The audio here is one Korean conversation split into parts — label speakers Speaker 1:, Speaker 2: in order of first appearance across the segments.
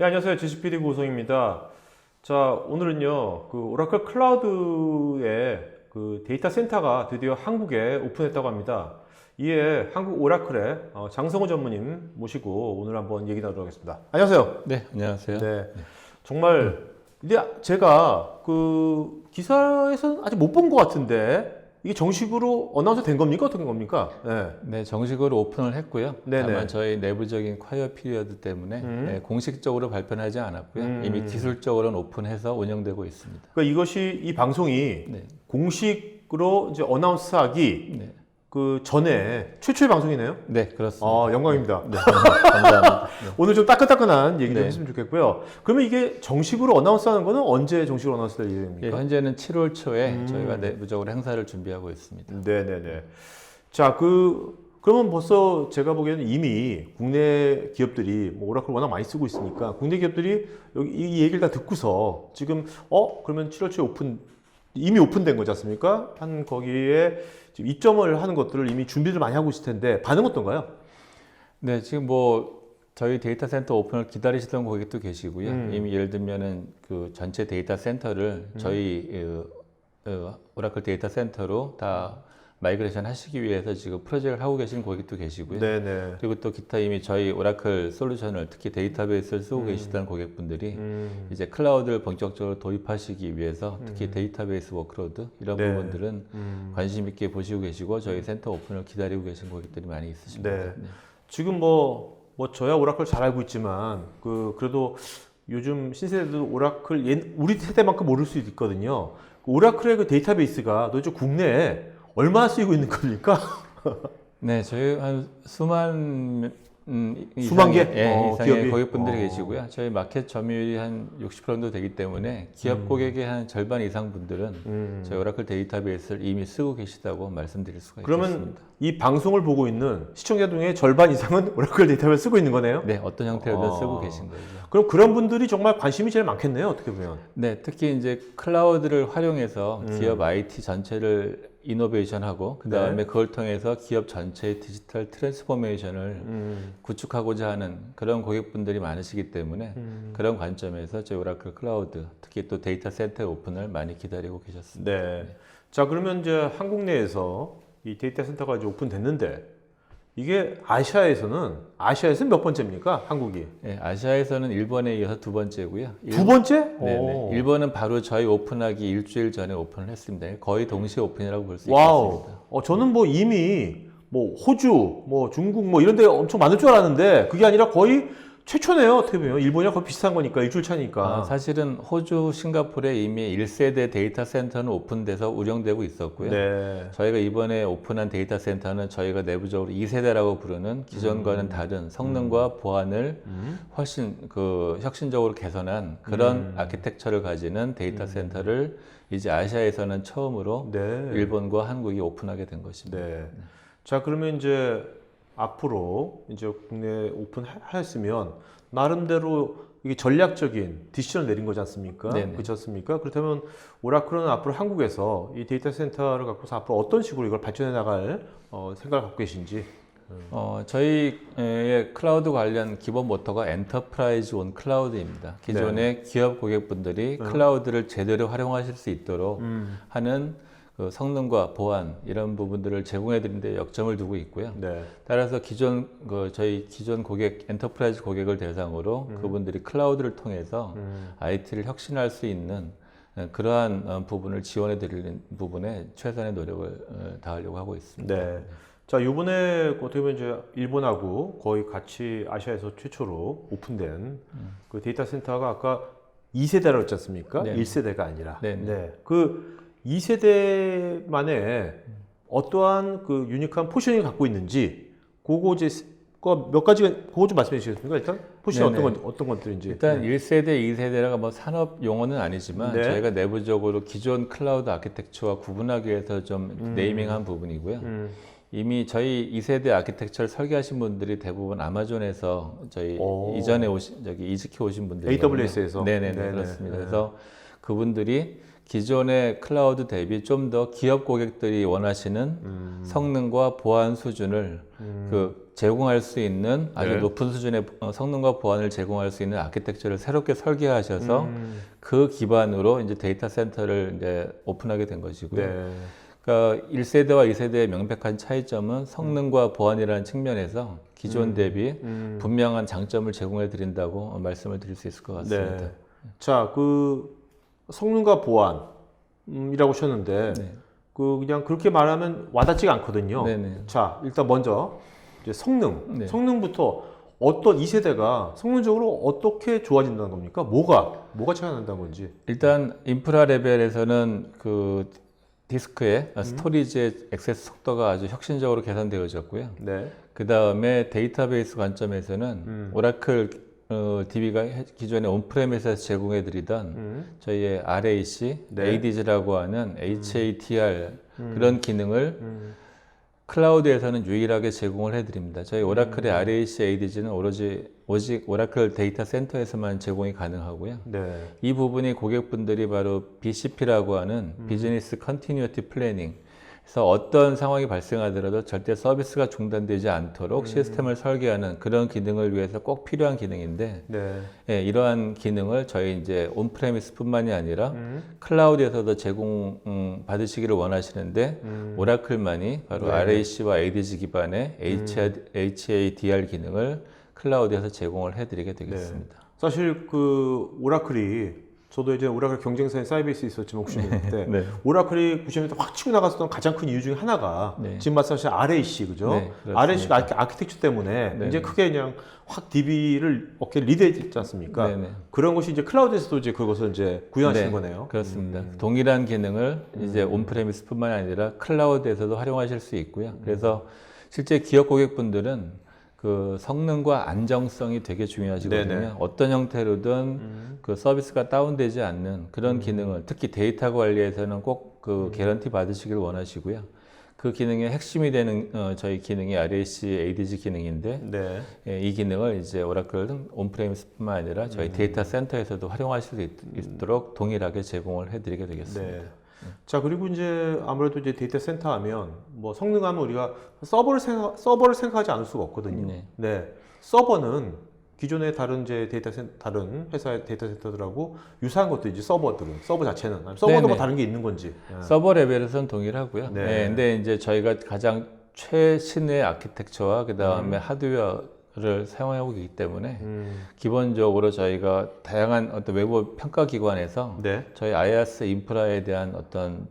Speaker 1: 네, 안녕하세요. GCPD 고성입니다. 자, 오늘은요, 그 오라클 클라우드의 그 데이터 센터가 드디어 한국에 오픈했다고 합니다. 이에 한국 오라클의 장성호 전무님 모시고 오늘 한번 얘기 나누도록 하겠습니다. 안녕하세요.
Speaker 2: 네, 안녕하세요.
Speaker 1: 네, 정말 이제 제가 그 기사에서는 아직 못 본 것 같은데 이게 정식으로 어나운서 된 겁니까? 어떤 겁니까? 네.
Speaker 2: 네, 정식으로 오픈을 했고요.
Speaker 1: 네네.
Speaker 2: 다만 저희 내부적인 콰이어 피리어드 때문에 공식적으로 발표는 하지 않았고요. 이미 기술적으로는 오픈해서 운영되고 있습니다.
Speaker 1: 그러니까 이것이 이 방송이
Speaker 2: 네.
Speaker 1: 공식으로 이제 어나운스하기
Speaker 2: 네,
Speaker 1: 그 전에 최초의 방송이네요.
Speaker 2: 네, 그렇습니다.
Speaker 1: 영광입니다.
Speaker 2: 네, 감사합니다. 네.
Speaker 1: 오늘 좀 따끈따끈한 얘기 좀
Speaker 2: 네.
Speaker 1: 했으면 좋겠고요. 그러면 이게 정식으로 어나운스하는 거는 언제 정식으로 어나운스 될
Speaker 2: 예,
Speaker 1: 예정입니까?
Speaker 2: 현재는 7월 초에 저희가 내부적으로 행사를 준비하고 있습니다.
Speaker 1: 네네네. 자, 그러면 벌써 제가 보기에는 이미 국내 기업들이 뭐 오라클 워낙 많이 쓰고 있으니까 국내 기업들이 여기 이 얘기를 다 듣고서 지금 그러면 7월 초에 이미 오픈된 거지 않습니까? 한 거기에 지금 입점을 하는 것들을 이미 준비를 많이 하고 있을 텐데 반응 어떤가요?
Speaker 2: 네, 지금 뭐 저희 데이터 센터 오픈을 기다리시던 고객도 계시고요. 이미 예를 들면은 그 전체 데이터 센터를 저희 오라클 데이터 센터로 다 마이그레이션 하시기 위해서 지금 프로젝트를 하고 계신 고객도 계시고요.
Speaker 1: 네네.
Speaker 2: 그리고 또 기타 이미 저희 오라클 솔루션을 특히 데이터베이스를 쓰고 계시던 고객분들이 이제 클라우드를 본격적으로 도입하시기 위해서 특히 데이터베이스 워크로드 이런
Speaker 1: 네.
Speaker 2: 부분들은 관심 있게 보시고 계시고 저희 센터 오픈을 기다리고 계신 고객들이 많이 있으십니다.
Speaker 1: 네. 지금 뭐 저야 오라클 잘 알고 있지만 그래도 요즘 신세대도 오라클 우리 세대만큼 모를 수도 있거든요. 오라클의 그 데이터베이스가 도대체 국내에 얼마나 쓰이고 있는 겁니까?
Speaker 2: 네, 저희 한 수만
Speaker 1: 수만 개?
Speaker 2: 이상의
Speaker 1: 기업이?
Speaker 2: 고객분들이 계시고요. 저희 마켓 점유율이 한 60% 정도 되기 때문에 기업 고객의 한 절반 이상 분들은 저희 오라클 데이터베이스를 이미 쓰고 계시다고 말씀드릴 수가
Speaker 1: 그러면
Speaker 2: 있겠습니다.
Speaker 1: 이 방송을 보고 있는 시청자 중에 절반 이상은 오라클 데이터베이스 쓰고 있는 거네요?
Speaker 2: 네, 어떤 형태로든 쓰고 계신 거죠.
Speaker 1: 그럼 그런 분들이 정말 관심이 제일 많겠네요, 어떻게 보면.
Speaker 2: 네, 특히 이제 클라우드를 활용해서 기업 IT 전체를 이노베이션하고 그 다음에 그걸 통해서 기업 전체의 디지털 트랜스포메이션을 구축하고자 하는 그런 고객분들이 많으시기 때문에 그런 관점에서 저희 오라클 클라우드 특히 또 데이터 센터 오픈을 많이 기다리고 계셨습니다.
Speaker 1: 네. 자, 그러면 이제 한국 내에서 이 데이터 센터가 이제 오픈됐는데 이게 아시아에서는 몇 번째입니까? 한국이?
Speaker 2: 네, 아시아에서는 일본에 이어서 두 번째고요.
Speaker 1: 두 번째?
Speaker 2: 네네. 일본은 바로 저희 오픈하기 일주일 전에 오픈을 했습니다. 거의 동시에 오픈이라고 볼 수
Speaker 1: 와우.
Speaker 2: 있겠습니다.
Speaker 1: 저는 뭐 이미 뭐 호주, 뭐 중국 뭐 이런 데 엄청 많을 줄 알았는데 그게 아니라 거의 최초네요. 어떻게 보면 일본이랑 거의 비슷한 거니까 일주일 차니까.
Speaker 2: 사실은 호주, 싱가포르에 이미 1세대 데이터 센터는 오픈돼서 운영되고 있었고요.
Speaker 1: 네.
Speaker 2: 저희가 이번에 오픈한 데이터 센터는 저희가 내부적으로 2세대라고 부르는 기존과는 다른 성능과 보안을 훨씬 혁신적으로 개선한 그런 아키텍처를 가지는 데이터 센터를 이제 아시아에서는 처음으로
Speaker 1: 네.
Speaker 2: 일본과 한국이 오픈하게 된 것입니다.
Speaker 1: 네. 자, 그러면 이제 앞으로 이제 국내 오픈하였으면 나름대로 이게 전략적인 디시전을 내린 거지 않습니까?
Speaker 2: 네네.
Speaker 1: 그렇지 않습니까? 그렇다면 오라클은 앞으로 한국에서 이 데이터 센터를 갖고서 앞으로 어떤 식으로 이걸 발전해 나갈 생각을 갖고 계신지.
Speaker 2: 저희의 클라우드 관련 기본 모토가 엔터프라이즈 온 클라우드입니다. 기존의 기업 고객분들이 클라우드를 제대로 활용하실 수 있도록 하는 그 성능과 보안 이런 부분들을 제공해 드리는 데 역점을 두고 있고요.
Speaker 1: 네.
Speaker 2: 따라서 저희 기존 고객 엔터프라이즈 고객을 대상으로 그분들이 클라우드를 통해서 IT를 혁신할 수 있는 그러한 부분을 지원해 드리는 부분에 최선의 노력을 다하려고 하고 있습니다.
Speaker 1: 네. 자, 이번에 어떻게 보면 이제 일본하고 거의 같이 아시아에서 최초로 오픈된 그 데이터 센터가 아까 2세대라고 했지 않습니까?
Speaker 2: 네.
Speaker 1: 1세대가 아니라.
Speaker 2: 네.
Speaker 1: 네. 그 2세대만의 어떠한 그 유니크한 포지션을 갖고 있는지 그거 이제 몇 가지가 그거 좀 말씀해 주시겠습니까? 일단 포지션
Speaker 2: 네네.
Speaker 1: 어떤 것들인지.
Speaker 2: 일단 1세대, 2세대라가 뭐 산업 용어는 아니지만
Speaker 1: 네.
Speaker 2: 저희가 내부적으로 기존 클라우드 아키텍처와 구분하기 위해서 좀 네이밍한 부분이고요. 이미 저희 2세대 아키텍처를 설계하신 분들이 대부분 아마존에서 저희 이전에 이직해 오신 분들이
Speaker 1: AWS에서.
Speaker 2: 네네 그렇습니다. 그래서 그분들이 기존의 클라우드 대비 좀 더 기업 고객들이 원하시는 성능과 보안 수준을 제공할 수 있는 아주
Speaker 1: 네.
Speaker 2: 높은 수준의 성능과 보안을 제공할 수 있는 아키텍처를 새롭게 설계하셔서 그 기반으로 이제 데이터 센터를 이제 오픈하게 된 것이고요.
Speaker 1: 네.
Speaker 2: 그러니까 1세대와 2세대의 명백한 차이점은 성능과 보안이라는 측면에서 기존 대비 분명한 장점을 제공해 드린다고 말씀을 드릴 수 있을 것 같습니다.
Speaker 1: 네. 자, 그 성능과 보안이라고 하셨는데
Speaker 2: 네.
Speaker 1: 그 그냥 그렇게 말하면 와닿지가 않거든요.
Speaker 2: 네네.
Speaker 1: 자, 일단 먼저 이제 성능,
Speaker 2: 네.
Speaker 1: 성능부터 어떤 2세대가 성능적으로 어떻게 좋아진다는 겁니까? 뭐가 차이가 난다는 건지.
Speaker 2: 일단 인프라 레벨에서는 그 디스크의 스토리지의 액세스 속도가 아주 혁신적으로 개선되어졌고요.
Speaker 1: 네.
Speaker 2: 그 다음에 데이터베이스 관점에서는 오라클 DB가 기존에 온프레미스에서 제공해드리던 저희의 RAC,
Speaker 1: 네.
Speaker 2: ADG라고 하는 HATR 그런 기능을 클라우드에서는 유일하게 제공을 해드립니다. 저희 오라클의 RAC, ADG는 오직 오라클 데이터 센터에서만 제공이 가능하고요.
Speaker 1: 네.
Speaker 2: 이 부분이 고객분들이 바로 BCP라고 하는 비즈니스 컨티뉴어티 플래닝. 그래서 어떤 상황이 발생하더라도 절대 서비스가 중단되지 않도록 시스템을 설계하는 그런 기능을 위해서 꼭 필요한 기능인데,
Speaker 1: 네.
Speaker 2: 예, 이러한 기능을 저희 이제 온프레미스뿐만이 아니라 클라우드에서도 제공 받으시기를 원하시는데 오라클만이 바로
Speaker 1: 네.
Speaker 2: RAC와 ADG 기반의 HADR 기능을 클라우드에서 제공을 해드리게 되겠습니다.
Speaker 1: 사실 그 오라클이 저도 이제 오라클 경쟁사인 사이베이스에 있었지만 90년대 때
Speaker 2: 네.
Speaker 1: 오라클이 90년대 확 치고 나갔었던 가장 큰 이유 중에 하나가
Speaker 2: 네.
Speaker 1: 지금 말씀하신 RAC 그죠?
Speaker 2: 네, 그렇습니다.
Speaker 1: RAC 아키텍처 때문에
Speaker 2: 네.
Speaker 1: 이제 크게 그냥 확 DB를 어깨 리드했지 않습니까?
Speaker 2: 네, 네.
Speaker 1: 그런 것이 이제 클라우드에서도 이제 그것을 이제 구현하시는
Speaker 2: 네,
Speaker 1: 거네요.
Speaker 2: 그렇습니다. 동일한 기능을 이제 온프레미스뿐만 아니라 클라우드에서도 활용하실 수 있고요. 그래서 실제 기업 고객분들은 그 성능과 안정성이 되게 중요하시거든요.
Speaker 1: 네네.
Speaker 2: 어떤 형태로든 그 서비스가 다운되지 않는 그런 기능을 특히 데이터 관리에서는 꼭 그 개런티 받으시길 원하시고요. 그 기능의 핵심이 되는 저희 기능이 RAC, ADG 기능인데
Speaker 1: 네.
Speaker 2: 예, 이 기능을 이제 오라클은 온프레미스뿐만 아니라 저희 데이터 센터에서도 활용하실 수 있도록 동일하게 제공을 해드리게 되겠습니다.
Speaker 1: 네. 자, 그리고 이제 아무래도 이제 데이터 센터 하면 뭐 성능하면 우리가 서버를 생각하지 않을 수가 없거든요.
Speaker 2: 네.
Speaker 1: 네. 서버는 기존의 다른 이제 다른 회사의 데이터 센터들하고 유사한 것도 이제 서버 자체는 아니면 서버도 뭐
Speaker 2: 네네.
Speaker 1: 다른 게 있는 건지.
Speaker 2: 서버 레벨에서는 동일하고요.
Speaker 1: 네.
Speaker 2: 네. 근데 이제 저희가 가장 최신의 아키텍처와 그 다음에 하드웨어를 사용하고 있기 때문에 기본적으로 저희가 다양한 어떤 외부 평가 기관에서
Speaker 1: 네.
Speaker 2: 저희 IaaS 인프라에 대한 어떤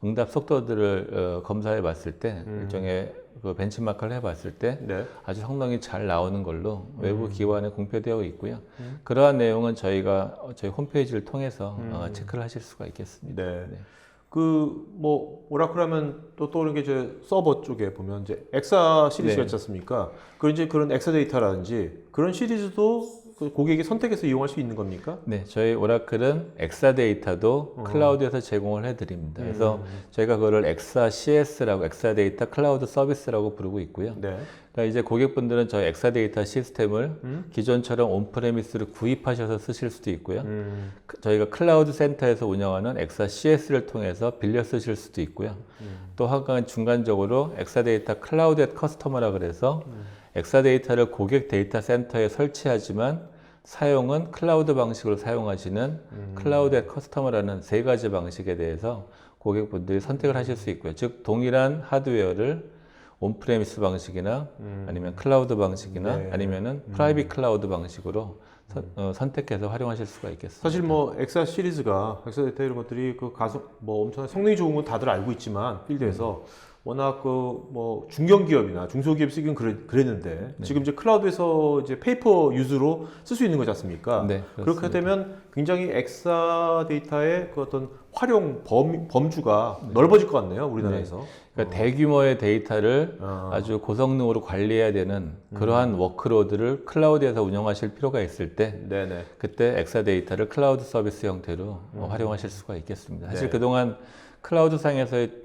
Speaker 2: 응답 속도들을 검사해 봤을 때 일종의 그 벤치마크를 해봤을 때
Speaker 1: 네.
Speaker 2: 아주 성능이 잘 나오는 걸로 외부 기관에 공표되어 있고요. 그러한 내용은 저희가 저희 홈페이지를 통해서 체크를 하실 수가 있겠습니다.
Speaker 1: 네.
Speaker 2: 네.
Speaker 1: 그 뭐 오라클 하면 또 떠오르는 게 이제 서버 쪽에 보면 이제 엑사 시리즈가
Speaker 2: 네.
Speaker 1: 있지 않습니까? 그 이제 그런 엑사 데이터라든지 그런 시리즈도 그 고객이 선택해서 이용할 수 있는 겁니까?
Speaker 2: 네, 저희 오라클은 엑사 데이터도 클라우드에서 제공을 해드립니다. 그래서 저희가 그거를 엑사 CS라고 엑사 데이터 클라우드 서비스라고 부르고 있고요.
Speaker 1: 네.
Speaker 2: 그러니까 이제 고객분들은 저희 엑사 데이터 시스템을 기존처럼 온프레미스를 구입하셔서 쓰실 수도 있고요. 저희가 클라우드 센터에서 운영하는 엑사 CS를 통해서 빌려 쓰실 수도 있고요. 또 한 가지 중간적으로 엑사 데이터 클라우드 앳 커스터머라 그래서 엑사 데이터를 고객 데이터 센터에 설치하지만 사용은 클라우드 방식으로 사용하시는 클라우드 앳 커스터머라는 세 가지 방식에 대해서 고객분들이 선택을 하실 수 있고요. 즉 동일한 하드웨어를 온프레미스 방식이나 아니면 클라우드 방식이나
Speaker 1: 네.
Speaker 2: 아니면은 프라이빗 클라우드 방식으로 선택해서 활용하실 수가 있겠습니다.
Speaker 1: 사실 뭐 엑사 시리즈가 엑사 데이터 이런 것들이 그 가속 뭐 엄청난 성능이 좋은 건 다들 알고 있지만 필드에서 워낙 그 뭐 중견기업이나 중소기업 쓰기는 그랬는데 지금 이제 클라우드에서 이제 페이퍼 유즈로 쓸 수 있는 거지 않습니까?
Speaker 2: 네,
Speaker 1: 그렇게
Speaker 2: 그렇습니다.
Speaker 1: 되면 굉장히 엑사 데이터의 그 어떤 활용 범주가 넓어질 것 같네요, 우리나라에서.
Speaker 2: 그러니까 대규모의 데이터를
Speaker 1: 어.
Speaker 2: 아주 고성능으로 관리해야 되는 그러한 워크로드를 클라우드에서 운영하실 필요가 있을 때
Speaker 1: 네네.
Speaker 2: 그때 엑사 데이터를 클라우드 서비스 형태로 활용하실 수가 있겠습니다. 사실
Speaker 1: 네.
Speaker 2: 그동안 클라우드 상에서의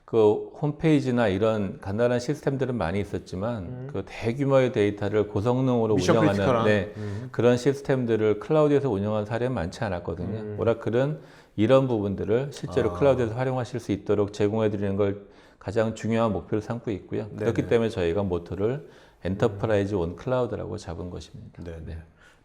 Speaker 2: 그 홈페이지나 이런 간단한 시스템들은 많이 있었지만 그 대규모의 데이터를 고성능으로
Speaker 1: 미션
Speaker 2: 운영하는
Speaker 1: 크리티컬한.
Speaker 2: 그런 시스템들을 클라우드에서 운영한 사례는 많지 않았거든요. 오라클은 이런 부분들을 실제로 클라우드에서 활용하실 수 있도록 제공해 드리는 걸 가장 중요한 목표로 삼고 있고요. 그렇기 때문에 저희가 모토를 엔터프라이즈 온 클라우드라고 잡은 것입니다.
Speaker 1: 네.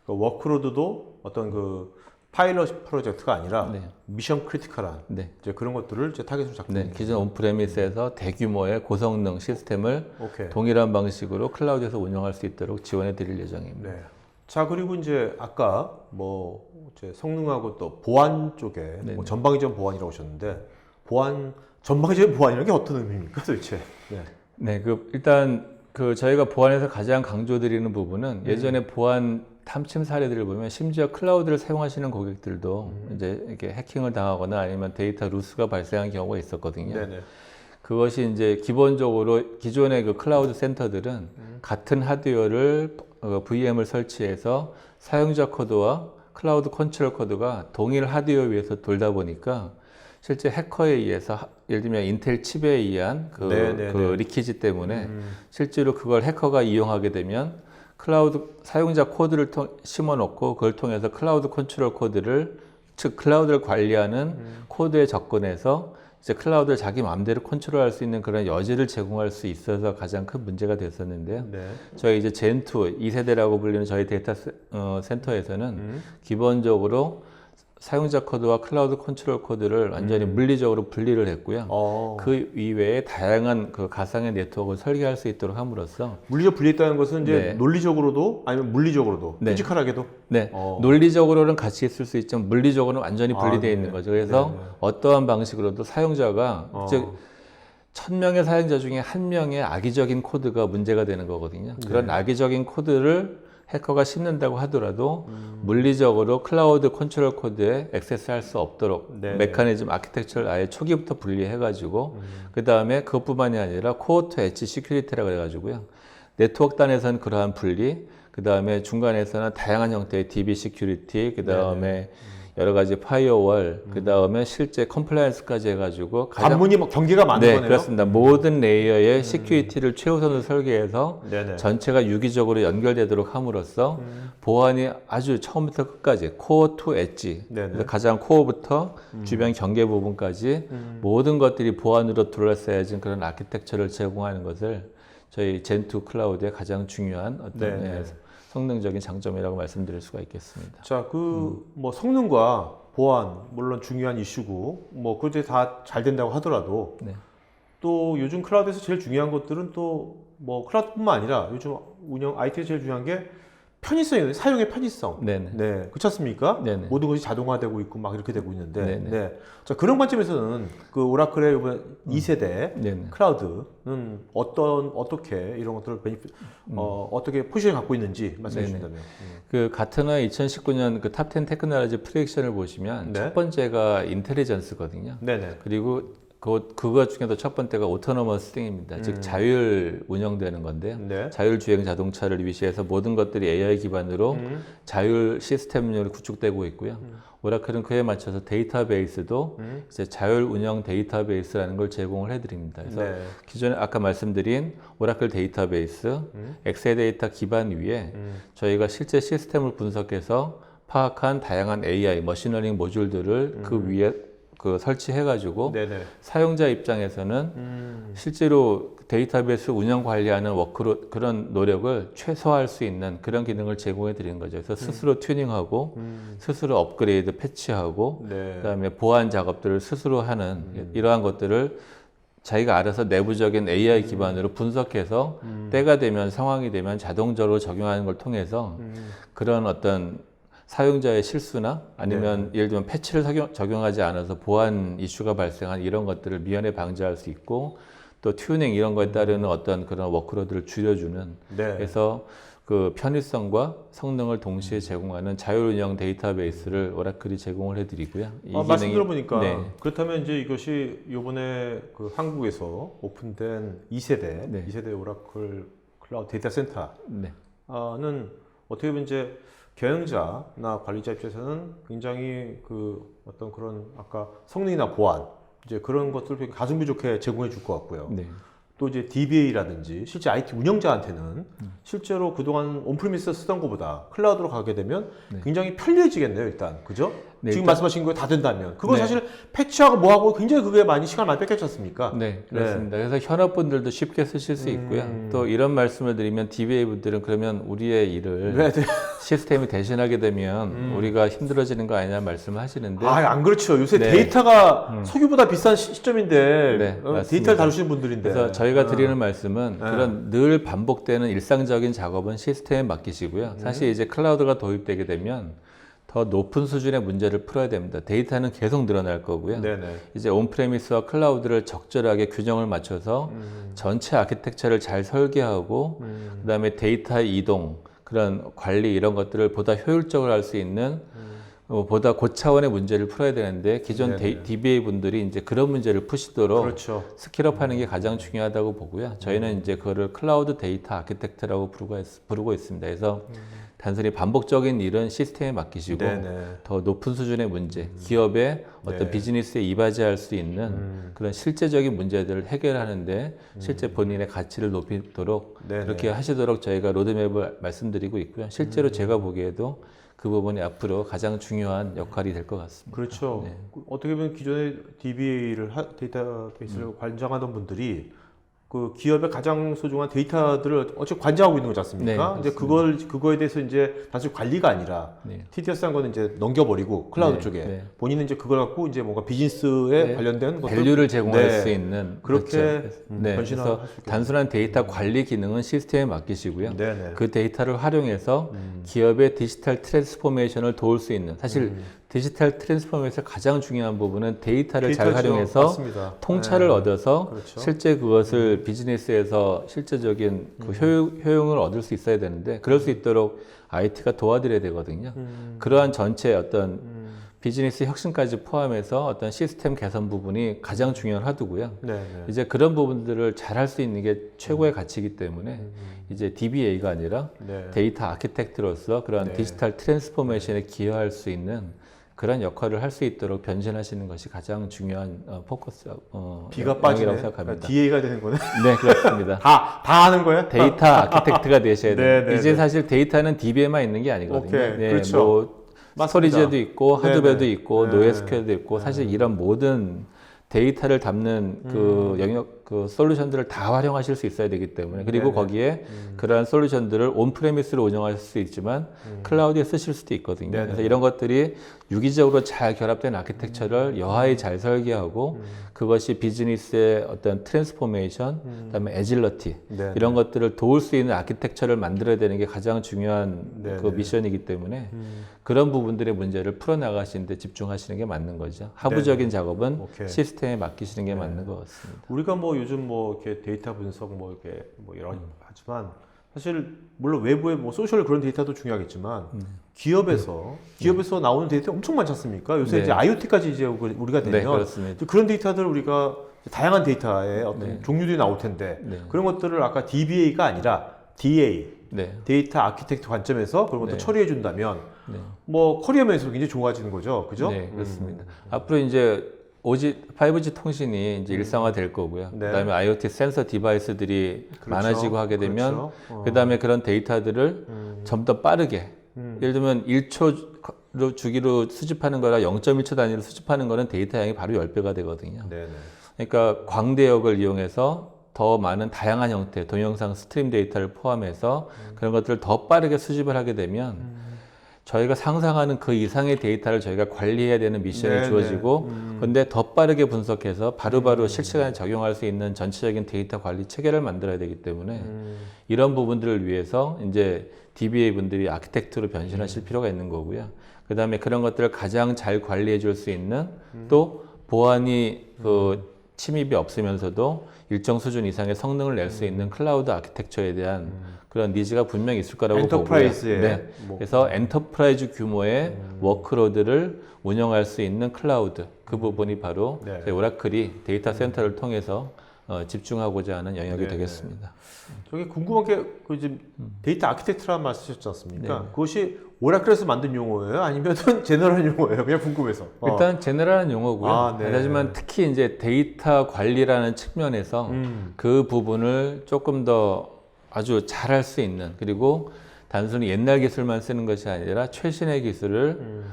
Speaker 1: 그 워크로드도 어떤 그 파일럿 프로젝트가 아니라 미션 크리티컬한 이제 그런 것들을 이제 타겟으로 잡고 있는
Speaker 2: 기존 온프레미스에서 대규모의 고성능 시스템을
Speaker 1: 오케이.
Speaker 2: 동일한 방식으로 클라우드에서 운영할 수 있도록 지원해 드릴 예정입니다.
Speaker 1: 네. 자, 그리고 이제 아까 뭐 이제 성능하고 또 보안 쪽에 뭐 전방위적 보안이라고 하셨는데 전방위적 보안이라는 게 어떤 의미입니까, 도대체?
Speaker 2: 일단 저희가 보안에서 가장 강조드리는 부분은 예전에 보안 탐침 사례들을 보면 심지어 클라우드를 사용하시는 고객들도 이제 이렇게 해킹을 당하거나 아니면 데이터 루스가 발생한 경우가 있었거든요. 그것이 이제 기본적으로 기존의 그 클라우드 센터들은 같은 하드웨어를 VM을 설치해서 사용자 코드와 클라우드 컨트롤 코드가 동일 하드웨어 위에서 돌다 보니까 실제 해커에 의해서 예를 들면 인텔 칩에 의한 그 리키지 때문에 실제로 그걸 해커가 이용하게 되면 클라우드 사용자 코드를 심어놓고 그걸 통해서 클라우드 컨트롤 코드를 즉 클라우드를 관리하는 코드에 접근해서 이제 클라우드를 자기 마음대로 컨트롤할 수 있는 그런 여지를 제공할 수 있어서 가장 큰 문제가 됐었는데요. 저희 이제 젠2 2세대라고 불리는 저희 데이터 센터에서는 기본적으로 사용자 코드와 클라우드 컨트롤 코드를 완전히 물리적으로 분리를 했고요. 그 이외에 다양한 그 가상의 네트워크를 설계할 수 있도록 함으로써
Speaker 1: 물리적 분리했다는 것은 이제 논리적으로도 아니면 물리적으로도 피지컬하게도
Speaker 2: 논리적으로는 같이 있을 수 있지만 물리적으로는 완전히 분리되어 있는 거죠. 그래서 어떠한 방식으로도 사용자가 즉 1000명의 사용자 중에 1명의 악의적인 코드가 문제가 되는 거거든요. 그런 악의적인 코드를 해커가 씹는다고 하더라도 물리적으로 클라우드 컨트롤 코드에 액세스할 수 없도록 메커니즘 아키텍처를 아예 초기부터 분리해가지고 그 다음에 그것뿐만이 아니라 코어 투 엣지 시큐리티라고 해가지고요. 네트워크 단에서는 그러한 분리, 그 다음에 중간에서는 다양한 형태의 DB 시큐리티, 그 다음에 여러 가지 파이어월, 그 다음에 실제 컴플라이언스까지 해가지고
Speaker 1: 관문이 뭐 경계가 많은 거네요.
Speaker 2: 그렇습니다. 모든 레이어의 시큐리티를 최우선으로 설계해서 전체가 유기적으로 연결되도록 함으로써 보안이 아주 처음부터 끝까지 코어 투 엣지, 그래서 가장 코어부터 주변 경계 부분까지 모든 것들이 보안으로 둘러싸여진 그런 아키텍처를 제공하는 것을 저희 젠2 클라우드의 가장 중요한 어떤 성능적인 장점이라고 말씀드릴 수가 있겠습니다.
Speaker 1: 자, 뭐 성능과 보안 물론 중요한 이슈고 뭐 그게 다 잘 된다고 하더라도 또 요즘 클라우드에서 제일 중요한 것들은 또 뭐 클라우드뿐만 아니라 요즘 IT에서 제일 중요한 게 편의성이에요. 사용의 편의성. 그렇지 않습니까? 모든 것이 자동화되고 있고 막 이렇게 되고 있는데 자, 그런 관점에서는 그 오라클의 이번 2세대 클라우드는 어떻게 이런 것들을 어떻게 포지션을 갖고 있는지 말씀해 주신다면.
Speaker 2: 그 가트너 2019년 그 탑10 테크놀로지 프로젝션을 보시면 첫 번째가 인텔리전스거든요. 그리고 그거 중에도 첫 번째가 오토노머스 띵입니다. 즉 자율 운영되는 건데요. 자율 주행 자동차를 위시해서 모든 것들이 AI 기반으로 자율 시스템으로 구축되고 있고요. 오라클은 그에 맞춰서 데이터베이스도 이제 자율 운영 데이터베이스라는 걸 제공을 해드립니다. 그래서 기존에 아까 말씀드린 오라클 데이터베이스, 엑세데이터 기반 위에 저희가 실제 시스템을 분석해서 파악한 다양한 AI, 머신러닝 모듈들을 그 위에 설치해가지고 사용자 입장에서는 실제로 데이터베이스 운영 관리하는 워크로 그런 노력을 최소화할 수 있는 그런 기능을 제공해 드리는 거죠. 그래서 스스로 튜닝하고 스스로 업그레이드 패치하고 그다음에 보안 작업들을 스스로 하는 이러한 것들을 자기가 알아서 내부적인 AI 기반으로 분석해서 때가 되면 상황이 되면 자동적으로 적용하는 걸 통해서 그런 어떤 사용자의 실수나 아니면 예를 들면 패치를 적용하지 않아서 보안 이슈가 발생한 이런 것들을 미연에 방지할 수 있고 또 튜닝 이런 거에 따르는 어떤 그런 워크로드를 줄여주는 그래서 그 편의성과 성능을 동시에 제공하는 자율 운영 데이터베이스를 오라클이 제공을 해드리고요.
Speaker 1: 말씀 들어보니까 그렇다면 이제 이것이 이번에 그 한국에서 오픈된 2세대 오라클 클라우드 데이터 센터는 어떻게 보면 이제 경영자나 관리자 입장에서는 굉장히 그 어떤 그런 아까 성능이나 보안 이제 그런 것들을 가성비 좋게 제공해 줄 것 같고요. 또 이제 DBA라든지 실제 IT 운영자한테는 실제로 그동안 온프리미스 쓰던 것보다 클라우드로 가게 되면
Speaker 2: 네.
Speaker 1: 굉장히 편리해지겠네요, 일단. 그죠?
Speaker 2: 네,
Speaker 1: 지금
Speaker 2: 일단-
Speaker 1: 말씀하신 거 다 된다면. 그건
Speaker 2: 네.
Speaker 1: 사실 패치하고 뭐하고 굉장히 그게 시간 많이 뺏겼지 않습니까?
Speaker 2: 네, 그렇습니다. 그래서 현업분들도 쉽게 쓰실 수 있고요. 또 이런 말씀을 드리면 DBA 분들은 그러면 우리의 일을
Speaker 1: 네, 네.
Speaker 2: 시스템이 대신하게 되면 우리가 힘들어지는 거 아니냐 말씀을 하시는데
Speaker 1: 안 그렇죠. 요새
Speaker 2: 네.
Speaker 1: 데이터가 석유보다 비싼 시점인데
Speaker 2: 네,
Speaker 1: 데이터를
Speaker 2: 맞습니다.
Speaker 1: 다루시는 분들인데.
Speaker 2: 그래서 저희가 드리는 말씀은
Speaker 1: 네.
Speaker 2: 그런 늘 반복되는 일상적인 작업은 시스템에 맡기시고요. 사실 이제 클라우드가 도입되게 되면 더 높은 수준의 문제를 풀어야 됩니다. 데이터는 계속 늘어날 거고요.
Speaker 1: 네네.
Speaker 2: 이제 온프레미스와 클라우드를 적절하게 균형을 맞춰서 전체 아키텍처를 잘 설계하고 그다음에 데이터 이동, 그런 관리 이런 것들을 보다 효율적으로 할 수 있는 보다 고차원의 문제를 풀어야 되는데 기존
Speaker 1: 네네.
Speaker 2: DBA 분들이 이제 그런 문제를 푸시도록
Speaker 1: 그렇죠.
Speaker 2: 스킬업하는 게 가장 중요하다고 보고요. 저희는 이제 그거를 클라우드 데이터 아키텍트라고 부르고 있습니다. 그래서 단순히 반복적인 일은 시스템에 맡기시고
Speaker 1: 네네.
Speaker 2: 더 높은 수준의 문제, 기업의 어떤
Speaker 1: 네.
Speaker 2: 비즈니스에 이바지할 수 있는 그런 실제적인 문제들을 해결하는데 실제 본인의 가치를 높이도록
Speaker 1: 네네.
Speaker 2: 그렇게 하시도록 저희가 로드맵을 말씀드리고 있고요. 실제로 제가 보기에도 그 부분이 앞으로 가장 중요한 역할이 될 것 같습니다.
Speaker 1: 그렇죠.
Speaker 2: 네.
Speaker 1: 어떻게 보면 기존의 DBA를 데이터베이스를 관장하던 분들이 그 기업의 가장 소중한 데이터들을 어차피 관장하고 있는 거지 않습니까?
Speaker 2: 네,
Speaker 1: 이제 그거에 대해서 이제 단순히 관리가 아니라
Speaker 2: 네.
Speaker 1: TDS한 거는 이제 넘겨버리고 클라우드
Speaker 2: 네,
Speaker 1: 쪽에
Speaker 2: 네.
Speaker 1: 본인은 이제 그걸 갖고 이제 뭔가 비즈니스에
Speaker 2: 네.
Speaker 1: 관련된 것들
Speaker 2: 밸류를 제공할
Speaker 1: 네.
Speaker 2: 수 있는
Speaker 1: 그렇게
Speaker 2: 그렇죠. 네.
Speaker 1: 변신할
Speaker 2: 그래서
Speaker 1: 수 있겠네요.
Speaker 2: 단순한 데이터 관리 기능은 시스템에 맡기시고요.
Speaker 1: 네네.
Speaker 2: 그 데이터를 활용해서 기업의 디지털 트랜스포메이션을 도울 수 있는 사실 디지털 트랜스포메이션에서 가장 중요한 부분은 데이터를 잘
Speaker 1: 데이터죠.
Speaker 2: 활용해서
Speaker 1: 맞습니다.
Speaker 2: 통찰을
Speaker 1: 네.
Speaker 2: 얻어서
Speaker 1: 그렇죠.
Speaker 2: 실제 그것을 비즈니스에서 실제적인 그 효용을 얻을 수 있어야 되는데 그럴 수 있도록 IT가 도와드려야 되거든요. 그러한 전체 어떤 비즈니스 혁신까지 포함해서 어떤 시스템 개선 부분이 가장 중요한 화두고요.
Speaker 1: 네네.
Speaker 2: 이제 그런 부분들을 잘 할 수 있는 게 최고의 가치이기 때문에 이제 DBA가 아니라
Speaker 1: 네.
Speaker 2: 데이터 아키텍트로서 그런
Speaker 1: 네.
Speaker 2: 디지털 트랜스포메이션에 기여할 수 있는 그런 역할을 할 수 있도록 변신하시는 것이 가장 중요한 포커스
Speaker 1: 비가 빠지네.
Speaker 2: 영역이라고 생각합니다.
Speaker 1: DA가 되는 거네.
Speaker 2: 네, 그렇습니다.
Speaker 1: 다 하는 거예요?
Speaker 2: 데이터 아키텍트가 되셔야 돼요.
Speaker 1: 네, 네,
Speaker 2: 이제
Speaker 1: 네.
Speaker 2: 사실 데이터는 DB에만 있는 게 아니거든요.
Speaker 1: 오케이,
Speaker 2: 네,
Speaker 1: 그렇죠.
Speaker 2: 뭐
Speaker 1: 맞습니다.
Speaker 2: 스토리지도 있고
Speaker 1: 네,
Speaker 2: 하드웨어도
Speaker 1: 네.
Speaker 2: 있고
Speaker 1: 네.
Speaker 2: 노에스큐엘도 있고 사실 이런 모든 데이터를 담는 그 영역 그 솔루션들을 다 활용하실 수 있어야 되기 때문에 그리고
Speaker 1: 네네.
Speaker 2: 거기에 그러한 솔루션들을 온프레미스로 운영하실 수 있지만 클라우드에 쓰실 수도 있거든요.
Speaker 1: 네네.
Speaker 2: 그래서 이런 것들이 유기적으로 잘 결합된 아키텍처를 여하에 잘 설계하고 그것이 비즈니스의 어떤 트랜스포메이션, 그다음에 애질러티
Speaker 1: 네네.
Speaker 2: 이런 것들을 도울 수 있는 아키텍처를 만들어야 되는 게 가장 중요한
Speaker 1: 네네.
Speaker 2: 그 미션이기 때문에 그런 부분들의 문제를 풀어나가시는 데 집중하시는 게 맞는 거죠. 하부적인 작업은
Speaker 1: 오케이.
Speaker 2: 시스템에 맡기시는 게 맞는 것 같습니다.
Speaker 1: 우리가 뭐 요즘 뭐 이렇게 데이터 분석 뭐 이렇게 뭐 여러 하지만 사실 물론 외부의 뭐 소셜 그런 데이터도 중요하겠지만 기업에서 나오는 데이터 엄청 많지 않습니까? 요새
Speaker 2: 네.
Speaker 1: 이제 IoT까지 이제 우리가 되면
Speaker 2: 네, 그렇습니다.
Speaker 1: 그런 데이터들 우리가 다양한 데이터의 어떤
Speaker 2: 네.
Speaker 1: 종류들이 나올 텐데
Speaker 2: 네.
Speaker 1: 그런 것들을 아까 DBA가 아니라 DA
Speaker 2: 네.
Speaker 1: 데이터 아키텍트 관점에서 그런 것들
Speaker 2: 네.
Speaker 1: 처리해 준다면
Speaker 2: 네.
Speaker 1: 뭐 커리어 면에서 굉장히 좋아지는 거죠, 그죠?
Speaker 2: 네, 그렇습니다. 앞으로 이제 5G 통신이 이제 일상화될 거고요.
Speaker 1: 네.
Speaker 2: 그다음에 IoT 센서 디바이스들이
Speaker 1: 그렇죠.
Speaker 2: 많아지고 하게 되면
Speaker 1: 그렇죠.
Speaker 2: 그다음에 그런 데이터들을 좀 더 빠르게 예를 들면 1초 주기로 수집하는 거라 0.1초 단위로 수집하는 거는 데이터 양이 바로 10배가 되거든요.
Speaker 1: 네네.
Speaker 2: 그러니까 광대역을 이용해서 더 많은 다양한 형태 동영상 스트림 데이터를 포함해서 그런 것들을 더 빠르게 수집을 하게 되면 저희가 상상하는 그 이상의 데이터를 저희가 관리해야 되는 미션이
Speaker 1: 네네.
Speaker 2: 주어지고 근데 더 빠르게 분석해서 바로바로 실시간에 적용할 수 있는 전체적인 데이터 관리 체계를 만들어야 되기 때문에 이런 부분들을 위해서 이제 DBA 분들이 아키텍트로 변신하실 필요가 있는 거고요. 그다음에 그런 것들을 가장 잘 관리해 줄 수 있는 또 보안이 그 침입이 없으면서도 일정 수준 이상의 성능을 낼 수 있는 클라우드 아키텍처에 대한 그런 니즈가 분명히 있을 거라고
Speaker 1: 엔터프라이즈에
Speaker 2: 보고요. 네.
Speaker 1: 뭐.
Speaker 2: 그래서 엔터프라이즈 규모의 워크로드를 운영할 수 있는 클라우드 그 부분이 바로
Speaker 1: 네.
Speaker 2: 저희 오라클이 데이터 센터를 통해서 집중하고자 하는 영역이
Speaker 1: 네,
Speaker 2: 되겠습니다.
Speaker 1: 저기 궁금한 게 지금 데이터 아키텍트라는 말 쓰셨지 않습니까?
Speaker 2: 네.
Speaker 1: 그것이 오라클에서 만든 용어예요? 아니면 제너럴 용어예요? 그냥 궁금해서.
Speaker 2: 일단 제너럴한 용어고요.
Speaker 1: 아, 네.
Speaker 2: 하지만 특히 이제 데이터 관리라는 측면에서 그 부분을 조금 더 아주 잘할 수 있는, 그리고 단순히 옛날 기술만 쓰는 것이 아니라 최신의 기술을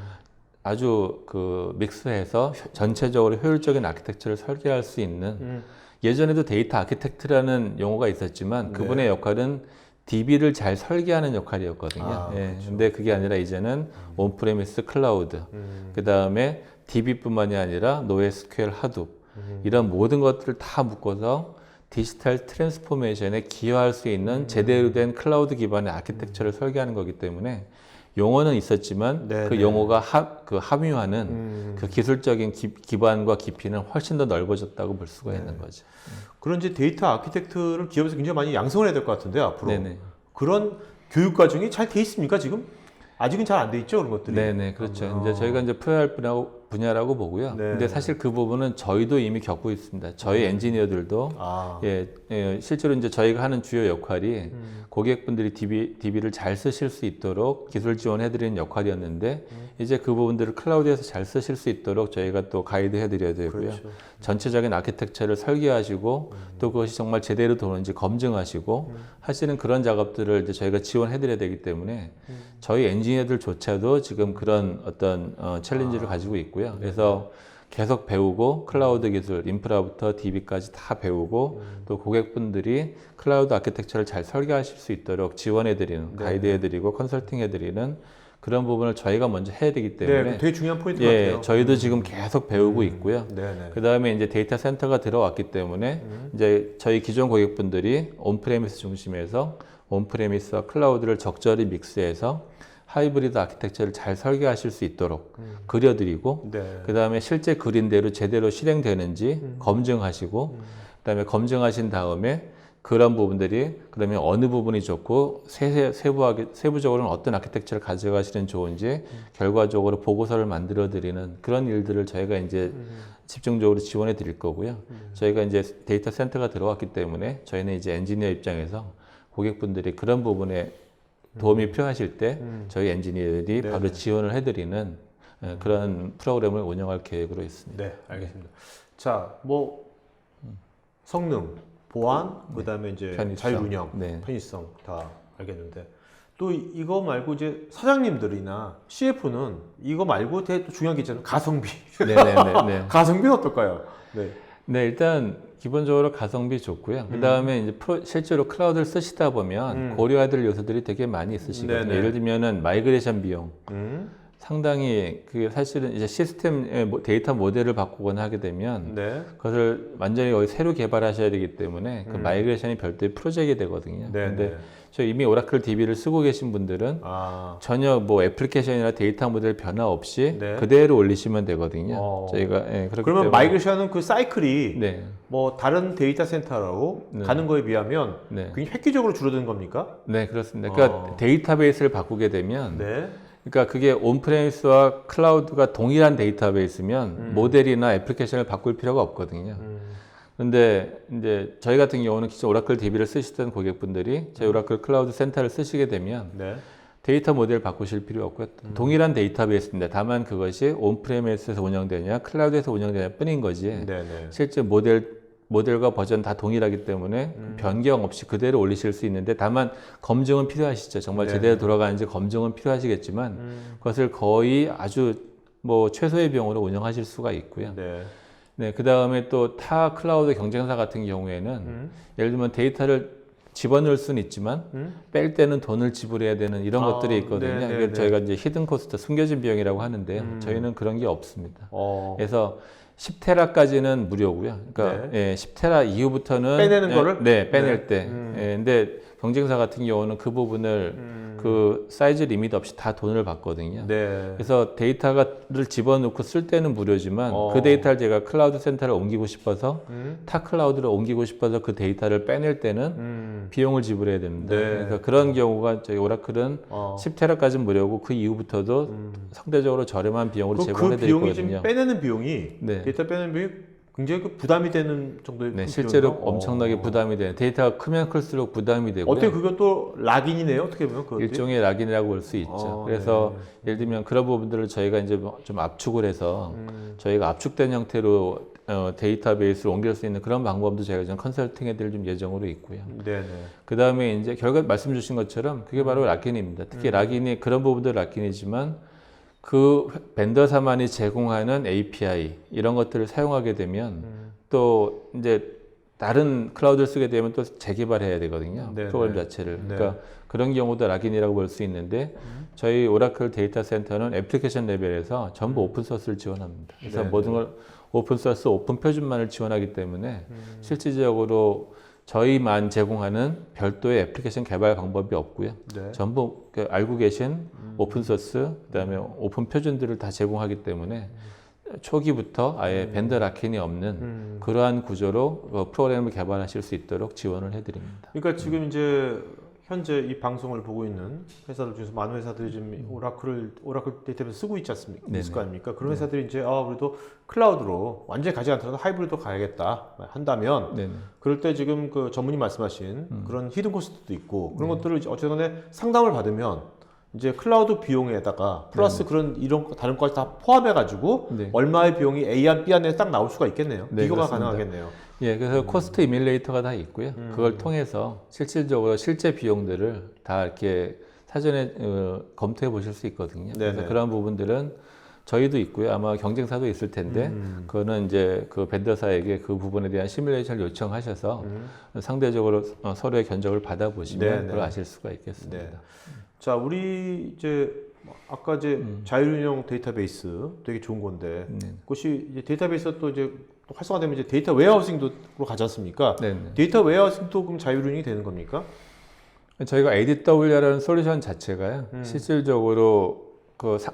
Speaker 2: 아주 그 믹스해서 전체적으로 효율적인 아키텍처를 설계할 수 있는, 예전에도 데이터 아키텍트라는 용어가 있었지만 그분의 역할은 DB를 잘 설계하는 역할이었거든요.
Speaker 1: 그렇죠.
Speaker 2: 근데 그게 아니라 이제는 온프레미스 클라우드, 그 다음에 DB뿐만이 아니라 NoSQL 하둡, 이런 모든 것들을 다 묶어서 디지털 트랜스포메이션에 기여할 수 있는 제대로 된 클라우드 기반의 아키텍처를 설계하는 거기 때문에 용어는 있었지만 그 용어가 함유하는 그 기술적인 기반과 깊이는 훨씬 더 넓어졌다고 볼 수가 있는 거죠.
Speaker 1: 그런 이제 데이터 아키텍트를 기업에서 굉장히 많이 양성을 해야 될 것 같은데 앞으로.
Speaker 2: 네네.
Speaker 1: 그런 교육 과정이 잘 돼 있습니까 지금? 아직은 잘 안 돼 있죠 그런 것들이.
Speaker 2: 네네, 그렇죠. 이제 저희가 이제 풀어야 할 분야라고 보고요.
Speaker 1: 네.
Speaker 2: 근데 사실 그 부분은 저희도 이미 겪고 있습니다. 저희 엔지니어들도 실제로 이제 저희가 하는 주요 역할이 고객분들이 DB를 잘 쓰실 수 있도록 기술 지원해드리는 역할이었는데 이제 그 부분들을 클라우드에서 잘 쓰실 수 있도록 저희가 또 가이드 해드려야 되고요.
Speaker 1: 그렇죠.
Speaker 2: 전체적인 아키텍처를 설계하시고 또 그것이 정말 제대로 도는지 검증하시고 하시는 그런 작업들을 이제 저희가 지원해드려야 되기 때문에 저희 엔지니어들조차도 지금 그런 어떤 챌린지를 가지고 있고요. 그래서 계속 배우고 클라우드 기술, 인프라부터 DB까지 다 배우고 또 고객분들이 클라우드 아키텍처를 잘 설계하실 수 있도록 지원해드리는, 가이드해드리고 컨설팅해드리는 그런 부분을 저희가 먼저 해야 되기 때문에
Speaker 1: 되게 중요한 포인트 같아요.
Speaker 2: 저희도 지금 계속 배우고 있고요. 그 다음에 이제 데이터 센터가 들어왔기 때문에 이제 저희 기존 고객분들이 온프레미스 중심에서 온프레미스와 클라우드를 적절히 믹스해서 하이브리드 아키텍처를 잘 설계하실 수 있도록 그려드리고 그 다음에 실제 그린 대로 제대로 실행되는지 검증하시고 그 다음에 검증하신 다음에 그런 부분들이 그러면 어느 부분이 좋고 세부적으로는 어떤 아키텍처를 가져가시는 좋은지 결과적으로 보고서를 만들어 드리는 그런 일들을 저희가 이제 집중적으로 지원해 드릴 거고요. 저희가 이제 데이터 센터가 들어왔기 때문에 저희는 이제 엔지니어 입장에서 고객분들이 그런 부분에 도움이 필요하실 때 저희 엔지니어들이 바로 지원을 해드리는 그런 프로그램을 운영할 계획으로 있습니다.
Speaker 1: 네, 알겠습니다. 자, 뭐 성능, 보안, 그다음에 이제
Speaker 2: 편의성.
Speaker 1: 자율 운영, 편의성 다 알겠는데 또 이거 말고 이제 사장님들이나 CF는 이거 말고 되게 또 중요한 게 있잖아요. 가성비.
Speaker 2: 네네네.
Speaker 1: 가성비는 어떨까요?
Speaker 2: 네, 일단 기본적으로 가성비 좋고요. 그 다음에 이제 실제로 클라우드를 쓰시다 보면 고려해야 될 요소들이 되게 많이 있으시거든요. 예를 들면은 마이그레이션 비용. 상당히 그게 사실은 이제 시스템의 데이터 모델을 바꾸거나 하게 되면 그것을 완전히 여기 새로 개발하셔야 되기 때문에 그 마이그레이션이 별도의 프로젝트가 되거든요. 근데 저 이미 오라클 DB를 쓰고 계신 분들은 전혀 뭐 애플리케이션이나 데이터 모델 변화 없이 그대로 올리시면 되거든요. 저희가 그렇기
Speaker 1: 그러면
Speaker 2: 때문에
Speaker 1: 마이그레이션은 그 사이클이 뭐 다른 데이터 센터로 가는 거에 비하면 굉장히 획기적으로 줄어드는 겁니까?
Speaker 2: 네, 그렇습니다. 그러니까 데이터베이스를 바꾸게 되면 그러니까 그게 온프레미스와 클라우드가 동일한 데이터베이스면 모델이나 애플리케이션을 바꿀 필요가 없거든요. 근데 이제 저희 같은 경우는 기존 오라클 DB를 쓰시던 고객분들이 저희 오라클 클라우드 센터를 쓰시게 되면 데이터 모델 바꾸실 필요 없고요. 동일한 데이터베이스입니다. 다만 그것이 온프레미스에서 운영되냐 클라우드에서 운영되냐 뿐인 거지. 실제 모델과 버전 다 동일하기 때문에 변경 없이 그대로 올리실 수 있는데 다만 검증은 필요하시죠. 정말 제대로 돌아가는지 검증은 필요하시겠지만 그것을 거의 아주 뭐 최소의 비용으로 운영하실 수가 있고요. 그 다음에 또 타 클라우드 경쟁사 같은 경우에는 예를 들면 데이터를 집어넣을 수는 있지만 뺄 때는 돈을 지불해야 되는 이런 것들이 있거든요. 저희가 이제 히든 코스트, 숨겨진 비용이라고 하는데요. 저희는 그런 게 없습니다. 그래서 10테라까지는 무료고요. 그러니까 10테라 이후부터는
Speaker 1: 빼내는 거를?
Speaker 2: 빼낼 때. 근데 경쟁사 같은 경우는 그 부분을 그 사이즈 리밋 없이 다 돈을 받거든요. 그래서 데이터를 집어넣고 쓸 때는 무료지만 그 데이터를 제가 클라우드 센터를 옮기고 싶어서 타 클라우드로 옮기고 싶어서 그 데이터를 빼낼 때는 비용을 지불해야 됩니다. 그래서 그런 경우가 저희 오라클은 10테라까지는 무료고 그 이후부터도 상대적으로 저렴한 비용으로 제공해 드리거든요.
Speaker 1: 그 비용이 지금 빼내는 비용이 데이터 빼내는 비용이 굉장히 그 부담이 되는 정도의
Speaker 2: 네,
Speaker 1: 그
Speaker 2: 실제로
Speaker 1: 비용이요?
Speaker 2: 엄청나게 부담이 되는 데이터가 크면 클수록 부담이 되고요.
Speaker 1: 어떻게 그것도 락인이네요? 어떻게 보면 그것도
Speaker 2: 일종의 락인이라고 볼 수 있죠. 그래서 예를 들면 그런 부분들을 저희가 이제 좀 압축을 해서 저희가 압축된 형태로 데이터베이스를 옮길 수 있는 그런 방법도 저희가 좀 컨설팅 해드릴 좀 예정으로 있고요.
Speaker 1: 네네.
Speaker 2: 그 다음에 이제 결과 말씀 주신 것처럼 그게 바로 락인입니다. 특히 락인이 그런 부분도 락인이지만 그 벤더사만이 제공하는 API 이런 것들을 사용하게 되면 또 이제 다른 클라우드를 쓰게 되면 또 재개발해야 되거든요.
Speaker 1: 네네.
Speaker 2: 프로그램 자체를.
Speaker 1: 네.
Speaker 2: 그러니까 그런 경우도 락인이라고 볼 수 있는데 저희 오라클 데이터 센터는 애플리케이션 레벨에서 전부 오픈 소스를 지원합니다. 그래서
Speaker 1: 네네.
Speaker 2: 모든 걸 오픈 소스, 오픈 표준만을 지원하기 때문에 실질적으로 저희만 제공하는 별도의 애플리케이션 개발 방법이 없고요.
Speaker 1: 네.
Speaker 2: 전부 알고 계신 오픈 소스, 그다음에 오픈 표준들을 다 제공하기 때문에 초기부터 아예 벤더 락인이 없는 그러한 구조로 프로그램을 개발하실 수 있도록 지원을 해드립니다.
Speaker 1: 그러니까 지금 이제 현재 이 방송을 보고 있는 회사들 중에서 많은 회사들이 지금 오라클 데이터베이스 쓰고 있지 않습니까?
Speaker 2: 네네.
Speaker 1: 있을 거 아닙니까? 그런 회사들이 이제 그래도 클라우드로 완전히 가지 않더라도 하이브리드로 가야겠다 한다면
Speaker 2: 네네.
Speaker 1: 그럴 때 지금 그 전문의 말씀하신 그런 히든 코스트도 있고 그런 것들을 어쨌든 간에 상담을 받으면 이제 클라우드 비용에다가 플러스 그런 이런 다른 것까지 다 포함해 가지고
Speaker 2: 네.
Speaker 1: 얼마의 비용이 A안 B안에 딱 나올 수가 있겠네요.
Speaker 2: 네,
Speaker 1: 비교가
Speaker 2: 그렇습니다.
Speaker 1: 가능하겠네요.
Speaker 2: 예, 그래서 코스트 이밀레이터가 다 있고요. 그걸 통해서 실질적으로 실제 비용들을 다 이렇게 사전에 검토해 보실 수 있거든요.
Speaker 1: 네네.
Speaker 2: 그래서 그런 부분들은 저희도 있고요. 아마 경쟁사도 있을 텐데 그거는 이제 그 벤더사에게 그 부분에 대한 시뮬레이션을 요청하셔서 상대적으로 서로의 견적을 받아보시면
Speaker 1: 네네.
Speaker 2: 그걸 아실 수가 있겠습니다.
Speaker 1: 네. 자, 우리 이제 아까 이제 자율운영 데이터베이스 되게 좋은 건데 그것이 이제 데이터베이스 또 이제 또 활성화되면 이제 데이터 웨어하우싱도 가지 않습니까?
Speaker 2: 네네.
Speaker 1: 데이터 웨어하우싱도 그럼 자율운영이 되는 겁니까?
Speaker 2: 저희가 ADW라는 솔루션 자체가요. 실질적으로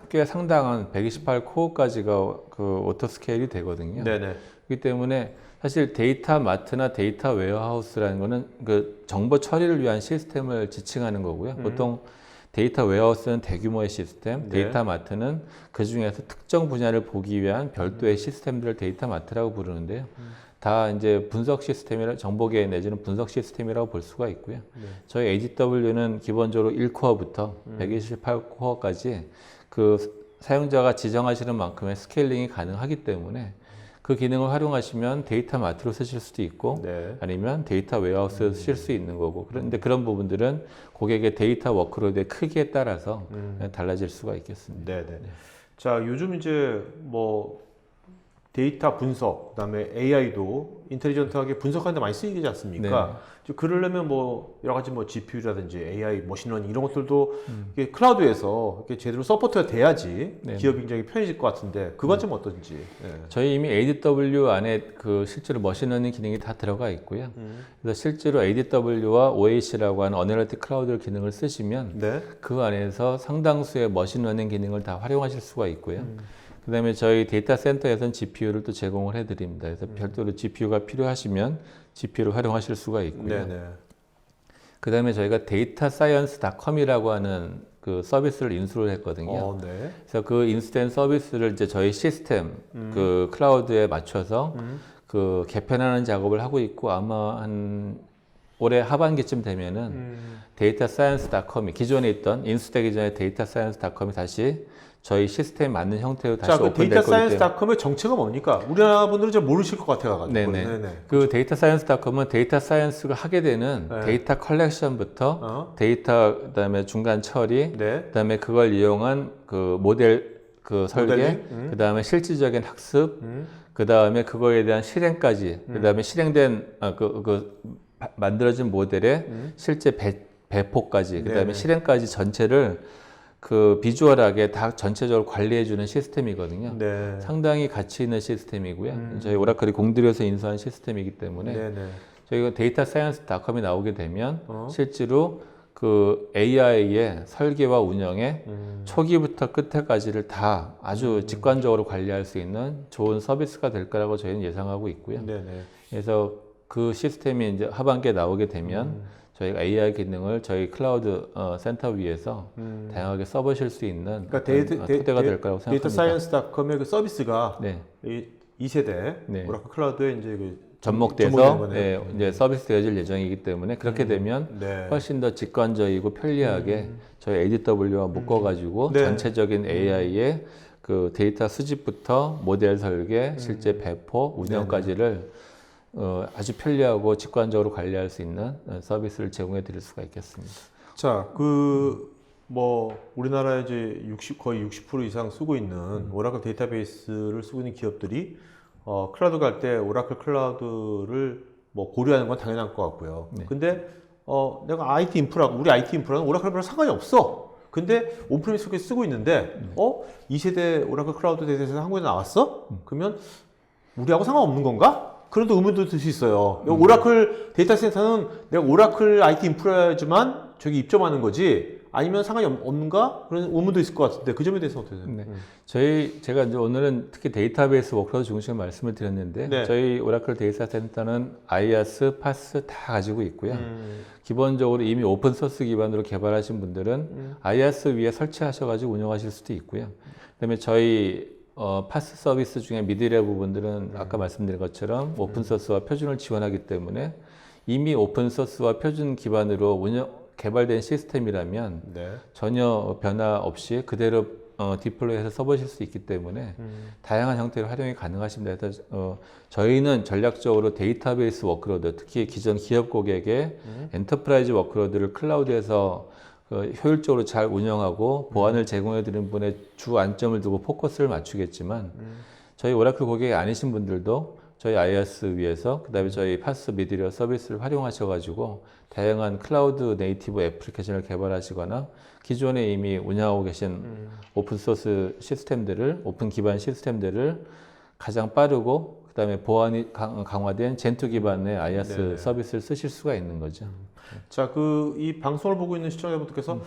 Speaker 2: 꽤 상당한 128 코어까지가 그 오토 스케일이 되거든요.
Speaker 1: 네네.
Speaker 2: 그렇기 때문에 사실 데이터 마트나 데이터 웨어하우스라는 거는 그 정보 처리를 위한 시스템을 지칭하는 거고요. 보통 데이터 웨어하우스는 대규모의 시스템,
Speaker 1: 네.
Speaker 2: 데이터 마트는 그 중에서 특정 분야를 보기 위한 별도의 시스템들을 데이터 마트라고 부르는데요. 다 이제 분석 시스템이라 정보계 내지는 분석 시스템이라고 볼 수가 있고요.
Speaker 1: 네.
Speaker 2: 저희 ADW는 기본적으로 1코어부터 128코어까지 그 사용자가 지정하시는 만큼의 스케일링이 가능하기 때문에 그 기능을 활용하시면 데이터 마트로 쓰실 수도 있고
Speaker 1: 네.
Speaker 2: 아니면 데이터 웨어하우스에서 쓰실 수 있는 거고 그런데 그런 부분들은 고객의 데이터 워크로드의 크기에 따라서 달라질 수가 있겠습니다.
Speaker 1: 네네. 자, 요즘 이제 뭐 데이터 분석, 그다음에 AI도 인텔리전트하게 분석하는 데 많이 쓰이지 않습니까? 네. 그러려면 뭐 여러 가지 뭐 GPU라든지 AI, 머신러닝 이런 것들도 이게 클라우드에서 이렇게 제대로 서포트가 돼야지
Speaker 2: 네.
Speaker 1: 기업이 굉장히 편해질 것 같은데 그건 좀 어떤지. 네.
Speaker 2: 저희 이미 ADW 안에 그 실제로 머신러닝 기능이 다 들어가 있고요. 그래서 실제로 ADW와 OAC라고 하는 어널리틱 클라우드 기능을 쓰시면
Speaker 1: 네.
Speaker 2: 그 안에서 상당수의 머신러닝 기능을 다 활용하실 수가 있고요. 그다음에 저희 데이터 센터에서는 GPU를 또 제공을 해드립니다. 그래서 별도로 GPU가 필요하시면 GPU를 활용하실 수가 있고요.
Speaker 1: 네네.
Speaker 2: 그다음에 저희가 데이터사이언스.com이라고 하는 그 서비스를 인수를 했거든요.
Speaker 1: 네.
Speaker 2: 그래서 그 인수된 서비스를 이제 저희 시스템 그 클라우드에 맞춰서 그 개편하는 작업을 하고 있고 아마 한 올해 하반기쯤 되면은 데이터사이언스.com이 기존에 있던 인수되기 전에 데이터사이언스.com이 다시 저희 시스템에 맞는 형태로 다시
Speaker 1: 자, 그
Speaker 2: 오픈될
Speaker 1: 데이터
Speaker 2: 거기 때문에
Speaker 1: 사이언스닷컴의 정체가 뭡니까? 우리나라 분들은 잘 모르실 것 같아가지고.
Speaker 2: 네네. 그 데이터 사이언스닷컴은 데이터 사이언스가 하게 되는
Speaker 1: 네.
Speaker 2: 데이터 컬렉션부터 데이터 그다음에 중간 처리,
Speaker 1: 네.
Speaker 2: 그다음에 그걸 이용한 그 모델 그 설계,
Speaker 1: 모델링?
Speaker 2: 그다음에 실질적인 학습, 그다음에 그거에 대한 실행까지, 그다음에 실행된 만들어진 모델의 실제 배포까지, 그다음에
Speaker 1: 네네.
Speaker 2: 실행까지 전체를 그 비주얼하게 다 전체적으로 관리해주는 시스템이거든요.
Speaker 1: 네.
Speaker 2: 상당히 가치 있는 시스템이고요. 저희 오라클이 공들여서 인수한 시스템이기 때문에
Speaker 1: 네네.
Speaker 2: 저희가 데이터 사이언스.com이 나오게 되면 실제로 그 AI의 설계와 운영에 초기부터 끝에까지를 다 아주 직관적으로 관리할 수 있는 좋은 서비스가 될 거라고 저희는 예상하고 있고요.
Speaker 1: 네네.
Speaker 2: 그래서 그 시스템이 이제 하반기에 나오게 되면 저희가 AI 기능을 저희 클라우드 센터 위에서 다양하게 써보실 수 있는
Speaker 1: 그러니까
Speaker 2: 토대가 될 거라고 생각합니다.
Speaker 1: 데이터 사이언스닷컴의 그 서비스가
Speaker 2: 네.
Speaker 1: 이 2세대
Speaker 2: 네.
Speaker 1: 오라클 클라우드에 이제
Speaker 2: 접목돼서 이제 서비스 되어질 예정이기 때문에 그렇게 되면
Speaker 1: 네.
Speaker 2: 훨씬 더 직관적이고 편리하게 저희 ADW와 묶어가지고
Speaker 1: 네.
Speaker 2: 전체적인 AI의 그 데이터 수집부터 모델 설계, 실제 배포, 운영까지를 아주 편리하고 직관적으로 관리할 수 있는 서비스를 제공해 드릴 수가 있겠습니다.
Speaker 1: 자, 우리나라에 이제 거의 60% 이상 쓰고 있는 오라클 데이터베이스를 쓰고 있는 기업들이 클라우드 갈 때 오라클 클라우드를 고려하는 건 당연할 것 같고요.
Speaker 2: 네.
Speaker 1: 근데 내가 우리 IT 인프라는 오라클이랑 상관이 없어. 근데 온프리미스 속에 쓰고 있는데 2세대 오라클 클라우드 데이터센터 한국에 나왔어? 그러면 우리하고 상관없는 건가? 그런 또 의문도 들 수 있어요. 오라클 데이터 센터는 내가 오라클 IT 인프라지만 저기 입점하는 거지 아니면 상관이 없는가? 그런 의문도 있을 것 같은데 그 점에 대해서 어떻게 생각하세요?
Speaker 2: 네. 제가 이제 오늘은 특히 데이터베이스 워크로드 중심으로 말씀을 드렸는데
Speaker 1: 네.
Speaker 2: 저희 오라클 데이터 센터는 IaaS, PaaS 다 가지고 있고요. 기본적으로 이미 오픈 소스 기반으로 개발하신 분들은 IaaS 위에 설치하셔가지고 운영하실 수도 있고요. 그다음에 저희 파스 서비스 중에 미드레어 부분들은 아까 말씀드린 것처럼 오픈소스와 표준을 지원하기 때문에 이미 오픈소스와 표준 기반으로 개발된 시스템이라면
Speaker 1: 네.
Speaker 2: 전혀 변화 없이 그대로 디플로이해서 써보실 수 있기 때문에 다양한 형태로 활용이 가능하십니다. 그래서 저희는 전략적으로 데이터베이스 워크로드, 특히 기존 기업 고객의 엔터프라이즈 워크로드를 클라우드에서 효율적으로 잘 운영하고 보안을 제공해 드리는 분의 주 안점을 두고 포커스를 맞추겠지만 저희 오라클 고객이 아니신 분들도 저희 IaaS 위에서 그다음에 저희 파스 미디어 서비스를 활용하셔가지고 다양한 클라우드 네이티브 애플리케이션을 개발하시거나 기존에 이미 운영하고 계신 오픈소스 시스템들을 오픈 기반 시스템들을 가장 빠르고 그다음에 보안이 강화된 젠2 기반의 IaaS
Speaker 1: 네네.
Speaker 2: 서비스를 쓰실 수가 있는 거죠.
Speaker 1: 자, 이 방송을 보고 있는 시청자분들께서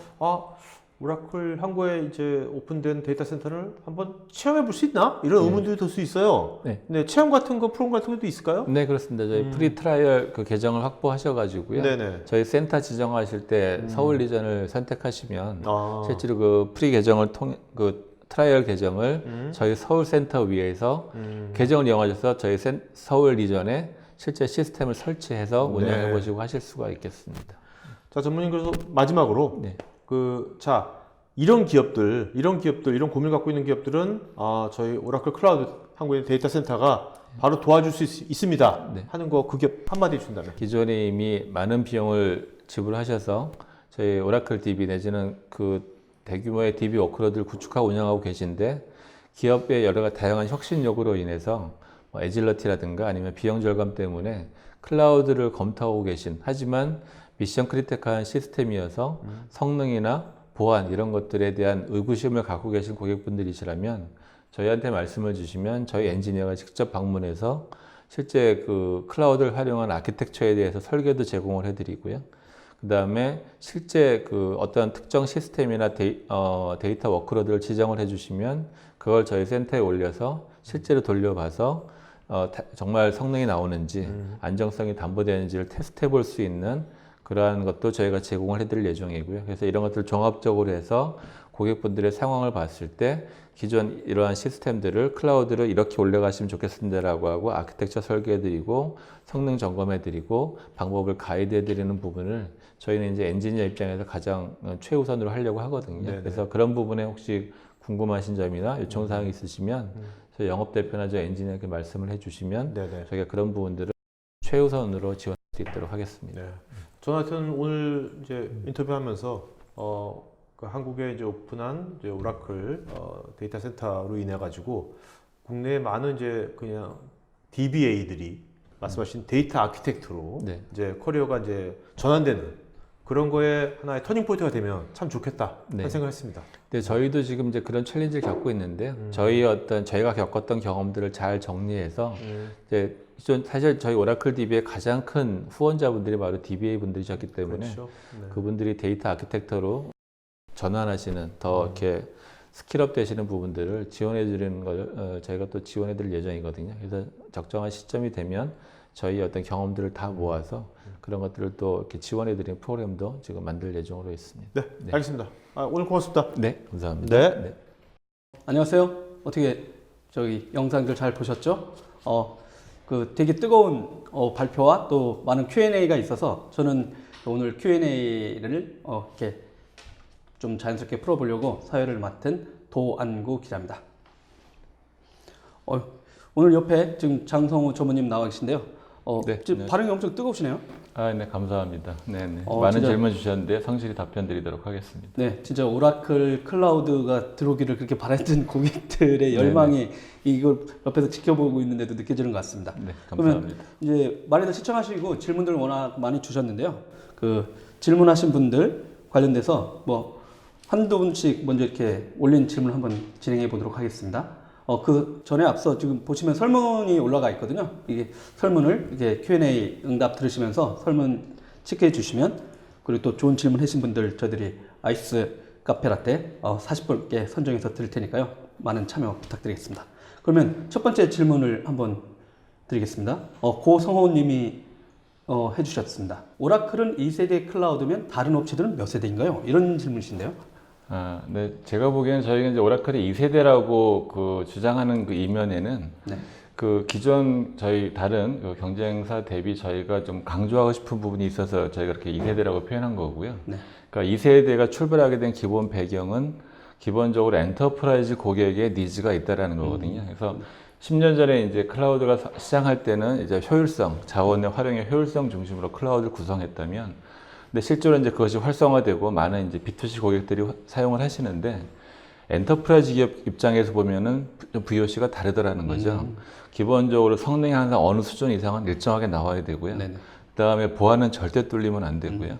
Speaker 1: 오라클 한국에 이제 오픈된 데이터 센터를 한번 체험해 볼 수 있나? 이런 의문들이 들 수 있어요.
Speaker 2: 네.
Speaker 1: 체험 같은 거, 프로그램 같은 것도 있을까요?
Speaker 2: 네, 그렇습니다. 저희 프리 트라이얼 그 계정을 확보하셔가지고요.
Speaker 1: 네네.
Speaker 2: 저희 센터 지정하실 때 서울 리전을 선택하시면
Speaker 1: 아.
Speaker 2: 실제로 그 프리 계정을 그 트라이얼 계정을 저희 서울 센터 위에서 계정을 이용하셔서 저희 서울 리전에 실제 시스템을 설치해서 운영해 보시고 하실 수가 있겠습니다.
Speaker 1: 자, 전문님 그래서 마지막으로
Speaker 2: 네.
Speaker 1: 이런 기업들, 이런 고민을 갖고 있는 기업들은 저희 오라클 클라우드 한국의 데이터 센터가 바로 도와줄 수 있습니다.
Speaker 2: 네.
Speaker 1: 하는 거 그 기업 한마디 해준다면.
Speaker 2: 기존에 이미 많은 비용을 지불하셔서 저희 오라클 DB 내지는 그 대규모의 DB 워크로드를 구축하고 운영하고 계신데 기업의 여러 가지 다양한 혁신 요구로 인해서 애질러티라든가 아니면 비용 절감 때문에 클라우드를 검토하고 계신 하지만 미션 크리티컬한 시스템이어서 성능이나 보안 이런 것들에 대한 의구심을 갖고 계신 고객분들이시라면 저희한테 말씀을 주시면 저희 엔지니어가 직접 방문해서 실제 그 클라우드를 활용한 아키텍처에 대해서 설계도 제공을 해드리고요. 그 다음에 실제 그 어떤 특정 시스템이나 데이터 워크로드를 지정을 해주시면 그걸 저희 센터에 올려서 실제로 돌려봐서 정말 성능이 나오는지 안정성이 담보되는지를 테스트해 볼 수 있는 그러한 것도 저희가 제공을 해드릴 예정이고요. 그래서 이런 것들을 종합적으로 해서 고객분들의 상황을 봤을 때 기존 이러한 시스템들을 클라우드로 이렇게 올려가시면 좋겠습니다라고 하고 아키텍처 설계해드리고 성능 점검해드리고 방법을 가이드해드리는 부분을 저희는 이제 엔지니어 입장에서 가장 최우선으로 하려고 하거든요.
Speaker 1: 네네.
Speaker 2: 그래서 그런 부분에 혹시 궁금하신 점이나 요청사항이 있으시면 저희 영업대표나 저희 엔지니어에게 말씀을 해주시면
Speaker 1: 네네.
Speaker 2: 저희가 그런 부분들을 최우선으로 지원할 수 있도록 하겠습니다.
Speaker 1: 네. 저는 하여튼 오늘 이제 인터뷰하면서 그 한국에 이제 오픈한 이제 오라클 데이터 센터로 인해 가지고 국내에 많은 이제 그냥 DBA들이 말씀하신 데이터 아키텍트로
Speaker 2: 네.
Speaker 1: 이제 커리어가 이제 전환되는 그런 거에 하나의 터닝 포인트가 되면 참 좋겠다
Speaker 2: 네.
Speaker 1: 하는 생각을 했습니다.
Speaker 2: 근데 저희도 지금 이제 그런 챌린지를 겪고 있는데 저희가 겪었던 경험들을 잘 정리해서 이제 사실 저희 오라클 DB의 가장 큰 후원자분들이 바로 DBA 분들이셨기 때문에
Speaker 1: 그렇죠. 네.
Speaker 2: 그분들이 데이터 아키텍터로 전환하시는 더 이렇게 스킬업 되시는 부분들을 지원해 드리는 걸 저희가 또 지원해 드릴 예정이거든요. 그래서 적정한 시점이 되면 저희 어떤 경험들을 다 모아서 그런 것들을 또 이렇게 지원해 드리는 프로그램도 지금 만들 예정으로 있습니다.
Speaker 1: 네, 알겠습니다. 오늘 고맙습니다.
Speaker 2: 네, 감사합니다.
Speaker 1: 네.
Speaker 3: 안녕하세요. 어떻게 저기 영상들 잘 보셨죠? 그 되게 뜨거운 발표와 또 많은 Q&A가 있어서 저는 오늘 Q&A를 이렇게 좀 자연스럽게 풀어보려고 사회를 맡은 도안구 기자입니다. 오늘 옆에 지금 장성우 전무님 나와 계신데요.
Speaker 2: 네,
Speaker 3: 지금 반응이 엄청 뜨거우시네요.
Speaker 2: 네, 감사합니다. 네, 네.
Speaker 3: 진짜,
Speaker 2: 많은 질문 주셨는데 성실히 답변 드리도록 하겠습니다.
Speaker 3: 네, 진짜 오라클 클라우드가 들어오기를 그렇게 바랬던 고객들의 열망이 이걸 옆에서 지켜보고 있는데도 느껴지는 것 같습니다.
Speaker 2: 네, 감사합니다.
Speaker 3: 그러면 이제 많이들 시청하시고 질문들 워낙 많이 주셨는데요. 그 질문하신 분들 관련돼서 뭐 한두 분씩 먼저 이렇게 올린 질문 한번 진행해 보도록 하겠습니다. 그 전에 앞서 지금 보시면 설문이 올라가 있거든요. 이게 설문을 이렇게 Q&A 응답 들으시면서 설문 체크해 주시면, 그리고 또 좋은 질문 해주신 분들 저희들이 아이스 카페라떼 40분께 선정해서 드릴 테니까요. 많은 참여 부탁드리겠습니다. 그러면 첫 번째 질문을 한번 드리겠습니다. 고성호 님이 해주셨습니다. 오라클은 2세대 클라우드면 다른 업체들은 몇 세대인가요? 이런 질문이신데요.
Speaker 2: 네, 제가 보기에는 저희가 이제 오라클이 2세대라고 그 주장하는 그 이면에는
Speaker 3: 네.
Speaker 2: 그 기존 저희 다른 그 경쟁사 대비 저희가 좀 강조하고 싶은 부분이 있어서 저희가 이렇게 2세대라고 표현한 거고요.
Speaker 3: 네.
Speaker 2: 그러니까 2세대가 출발하게 된 기본 배경은 기본적으로 엔터프라이즈 고객의 니즈가 있다라는 거거든요. 그래서 10년 전에 이제 클라우드가 시장할 때는 이제 효율성, 자원의 활용의 효율성 중심으로 클라우드를 구성했다면, 근데 실제로 이제 그것이 활성화되고 많은 이제 B2C 고객들이 사용을 하시는데, 엔터프라이즈 기업 입장에서 보면은 좀 VOC가 다르더라는 거죠. 기본적으로 성능이 항상 어느 수준 이상은 일정하게 나와야 되고요.
Speaker 3: 네네.
Speaker 2: 그다음에 보안은 절대 뚫리면 안 되고요.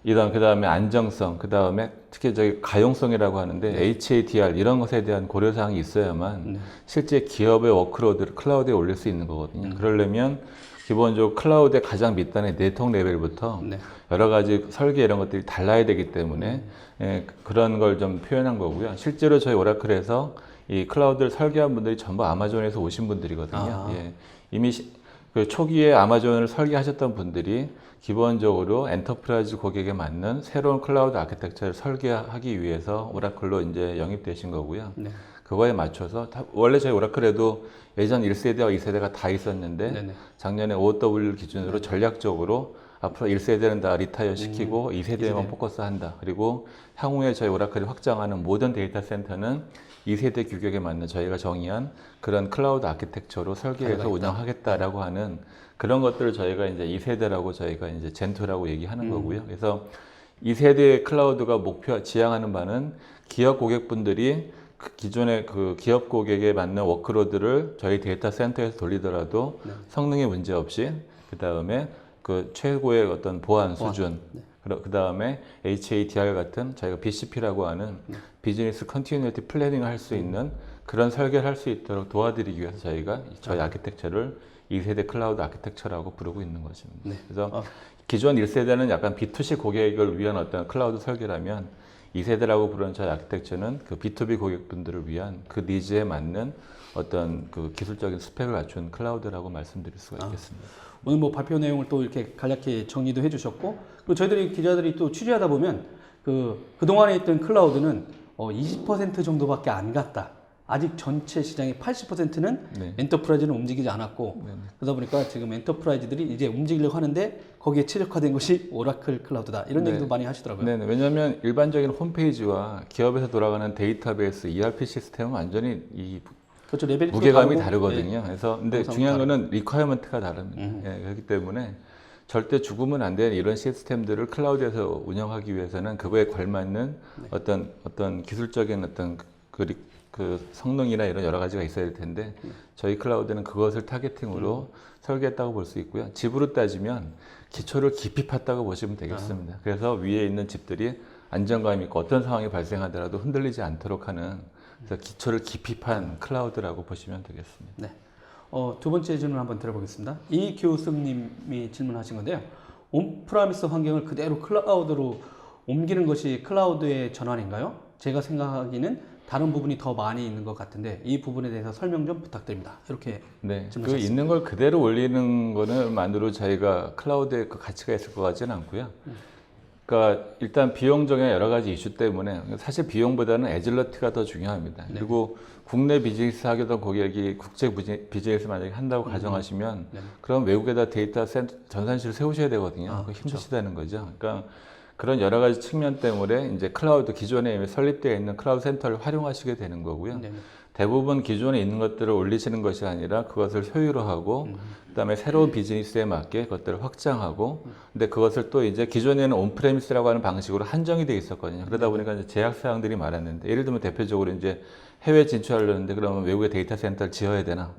Speaker 2: 그다음에 안정성, 그다음에 특히 저희 가용성이라고 하는데 HADR 이런 것에 대한 고려 사항이 있어야만 실제 기업의 워크로드를 클라우드에 올릴 수 있는 거거든요. 그러려면 기본적으로 클라우드의 가장 밑단의 네트워크 레벨부터 여러 가지 설계 이런 것들이 달라야 되기 때문에 그런 걸 좀 표현한 거고요. 실제로 저희 오라클에서 이 클라우드를 설계한 분들이 전부 아마존에서 오신 분들이거든요. 이미 그 초기에 아마존을 설계하셨던 분들이 기본적으로 엔터프라이즈 고객에 맞는 새로운 클라우드 아키텍처를 설계하기 위해서 오라클로 이제 영입되신 거고요. 그거에 맞춰서 원래 저희 오라클에도 예전 1세대와 2세대가 다 있었는데 작년에 OW 기준으로 전략적으로 앞으로 1세대는 다 리타이어 시키고 2세대에만 포커스한다. 그리고 향후에 저희 오라클이 확장하는 모든 데이터 센터는 2세대 규격에 맞는 저희가 정의한 그런 클라우드 아키텍처로 설계해서 운영하겠다라고 하는 그런 것들을 저희가 이제 2세대라고 저희가 이제 젠2라고 얘기하는 거고요. 그래서 2세대 클라우드가 지향하는 바는 기업 고객분들이 기존의 그 기업 고객에 맞는 워크로드를 저희 데이터 센터에서 돌리더라도 성능에 문제 없이, 그 다음에 그 최고의 어떤 보안 수준, 그 다음에 HADR 같은 저희가 BCP라고 하는 비즈니스 컨티뉴티 플래닝을 할 수 있는 그런 설계를 할 수 있도록 도와드리기 위해서 저희가 저희 아키텍처를 2세대 클라우드 아키텍처라고 부르고 있는 것입니다. 그래서 기존 1세대는 약간 B2C 고객을 위한 어떤 클라우드 설계라면 2세대라고 부르는 저희 아키텍처는 그 B2B 고객분들을 위한 그 니즈에 맞는 어떤 그 기술적인 스펙을 갖춘 클라우드라고 말씀드릴 수가 있겠습니다.
Speaker 3: 오늘 뭐 발표 내용을 또 이렇게 간략히 정리도 해주셨고, 그리고 저희들이 기자들이 또 취재하다 보면 그동안에 있던 클라우드는 20% 정도밖에 안 갔다. 아직 전체 시장의 80%는 엔터프라이즈는 움직이지 않았고, 그러다 보니까 지금 엔터프라이즈들이 이제 움직이려고 하는데 거기에 최적화된 것이 오라클 클라우드다. 이런 얘기도 많이 하시더라고요.
Speaker 2: 왜냐하면 일반적인 홈페이지와 기업에서 돌아가는 데이터베이스, ERP 시스템은 완전히
Speaker 3: 그렇죠. 레벨이
Speaker 2: 무게감이 다르거든요. 그래서 근데 중요한 거는 리퀘어먼트가 다릅니다. 그렇기 때문에 절대 죽으면 안 되는 이런 시스템들을 클라우드에서 운영하기 위해서는 그거에 걸맞는 어떤 기술적인 어떤 그 성능이나 이런 여러 가지가 있어야 될 텐데 저희 클라우드는 그것을 타겟팅으로 설계했다고 볼 수 있고요. 집으로 따지면 기초를 깊이 팠다고 보시면 되겠습니다. 그래서 위에 있는 집들이 안정감 있고 어떤 상황이 발생하더라도 흔들리지 않도록 하는, 그래서 기초를 깊이 판 클라우드라고 보시면 되겠습니다.
Speaker 3: 네. 두 번째 질문 한번 들어보겠습니다. 이교승님이 질문하신 건데요. 온프라미스 환경을 그대로 클라우드로 옮기는 것이 클라우드의 전환인가요? 제가 생각하기는 다른 부분이 더 많이 있는 것 같은데 이 부분에 대해서 설명 좀 부탁드립니다. 이렇게
Speaker 2: 그 있는 걸 그대로 올리는 거는 만으로 저희가 클라우드에 그 가치가 있을 것 같지는 않고요. 그러니까 일단 비용적인 여러 가지 이슈 때문에 사실 비용보다는 애질러티가 더 중요합니다.
Speaker 3: 네.
Speaker 2: 그리고 국내 비즈니스 하겠던 고객이 국제 비즈니스 만약에 한다고 가정하시면
Speaker 3: 네.
Speaker 2: 그럼 외국에다 데이터 전산실을 세우셔야 되거든요. 그거 힘드시다는 거죠. 그러니까 그런 여러 가지 측면 때문에 이제 클라우드 기존에 이미 설립되어 있는 클라우드 센터를 활용하시게 되는 거고요.
Speaker 3: 네.
Speaker 2: 대부분 기존에 있는 것들을 올리시는 것이 아니라 그것을 효율화하고 그다음에 새로운 비즈니스에 맞게 그것들을 확장하고 근데 그것을 또 이제 기존에는 온프레미스라고 하는 방식으로 한정이 돼 있었거든요. 그러다 보니까 이제 제약 사항들이 많았는데 예를 들면 대표적으로 이제 해외 진출하려는데 그러면 외국에 데이터 센터를 지어야 되나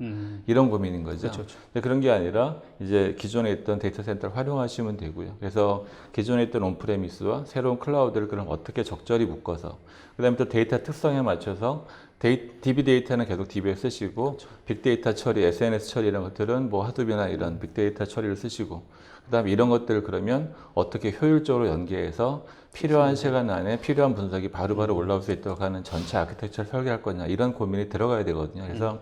Speaker 2: 이런 고민인 거죠.
Speaker 3: 그렇죠, 그렇죠.
Speaker 2: 근데 그런 게 아니라 이제 기존에 있던 데이터 센터를 활용하시면 되고요. 그래서 기존에 있던 온프레미스와 새로운 클라우드를 그럼 어떻게 적절히 묶어서 그다음에 또 데이터 특성에 맞춰서 DB 데이터는 계속 DB에 쓰시고 빅데이터 처리, SNS 처리 이런 것들은 뭐 하드비나 이런 빅데이터 처리를 쓰시고 그다음에 이런 것들을 그러면 어떻게 효율적으로 연계해서 필요한 시간 안에 필요한 분석이 바로바로 올라올 수 있도록 하는 전체 아키텍처를 설계할 거냐 이런 고민이 들어가야 되거든요. 그래서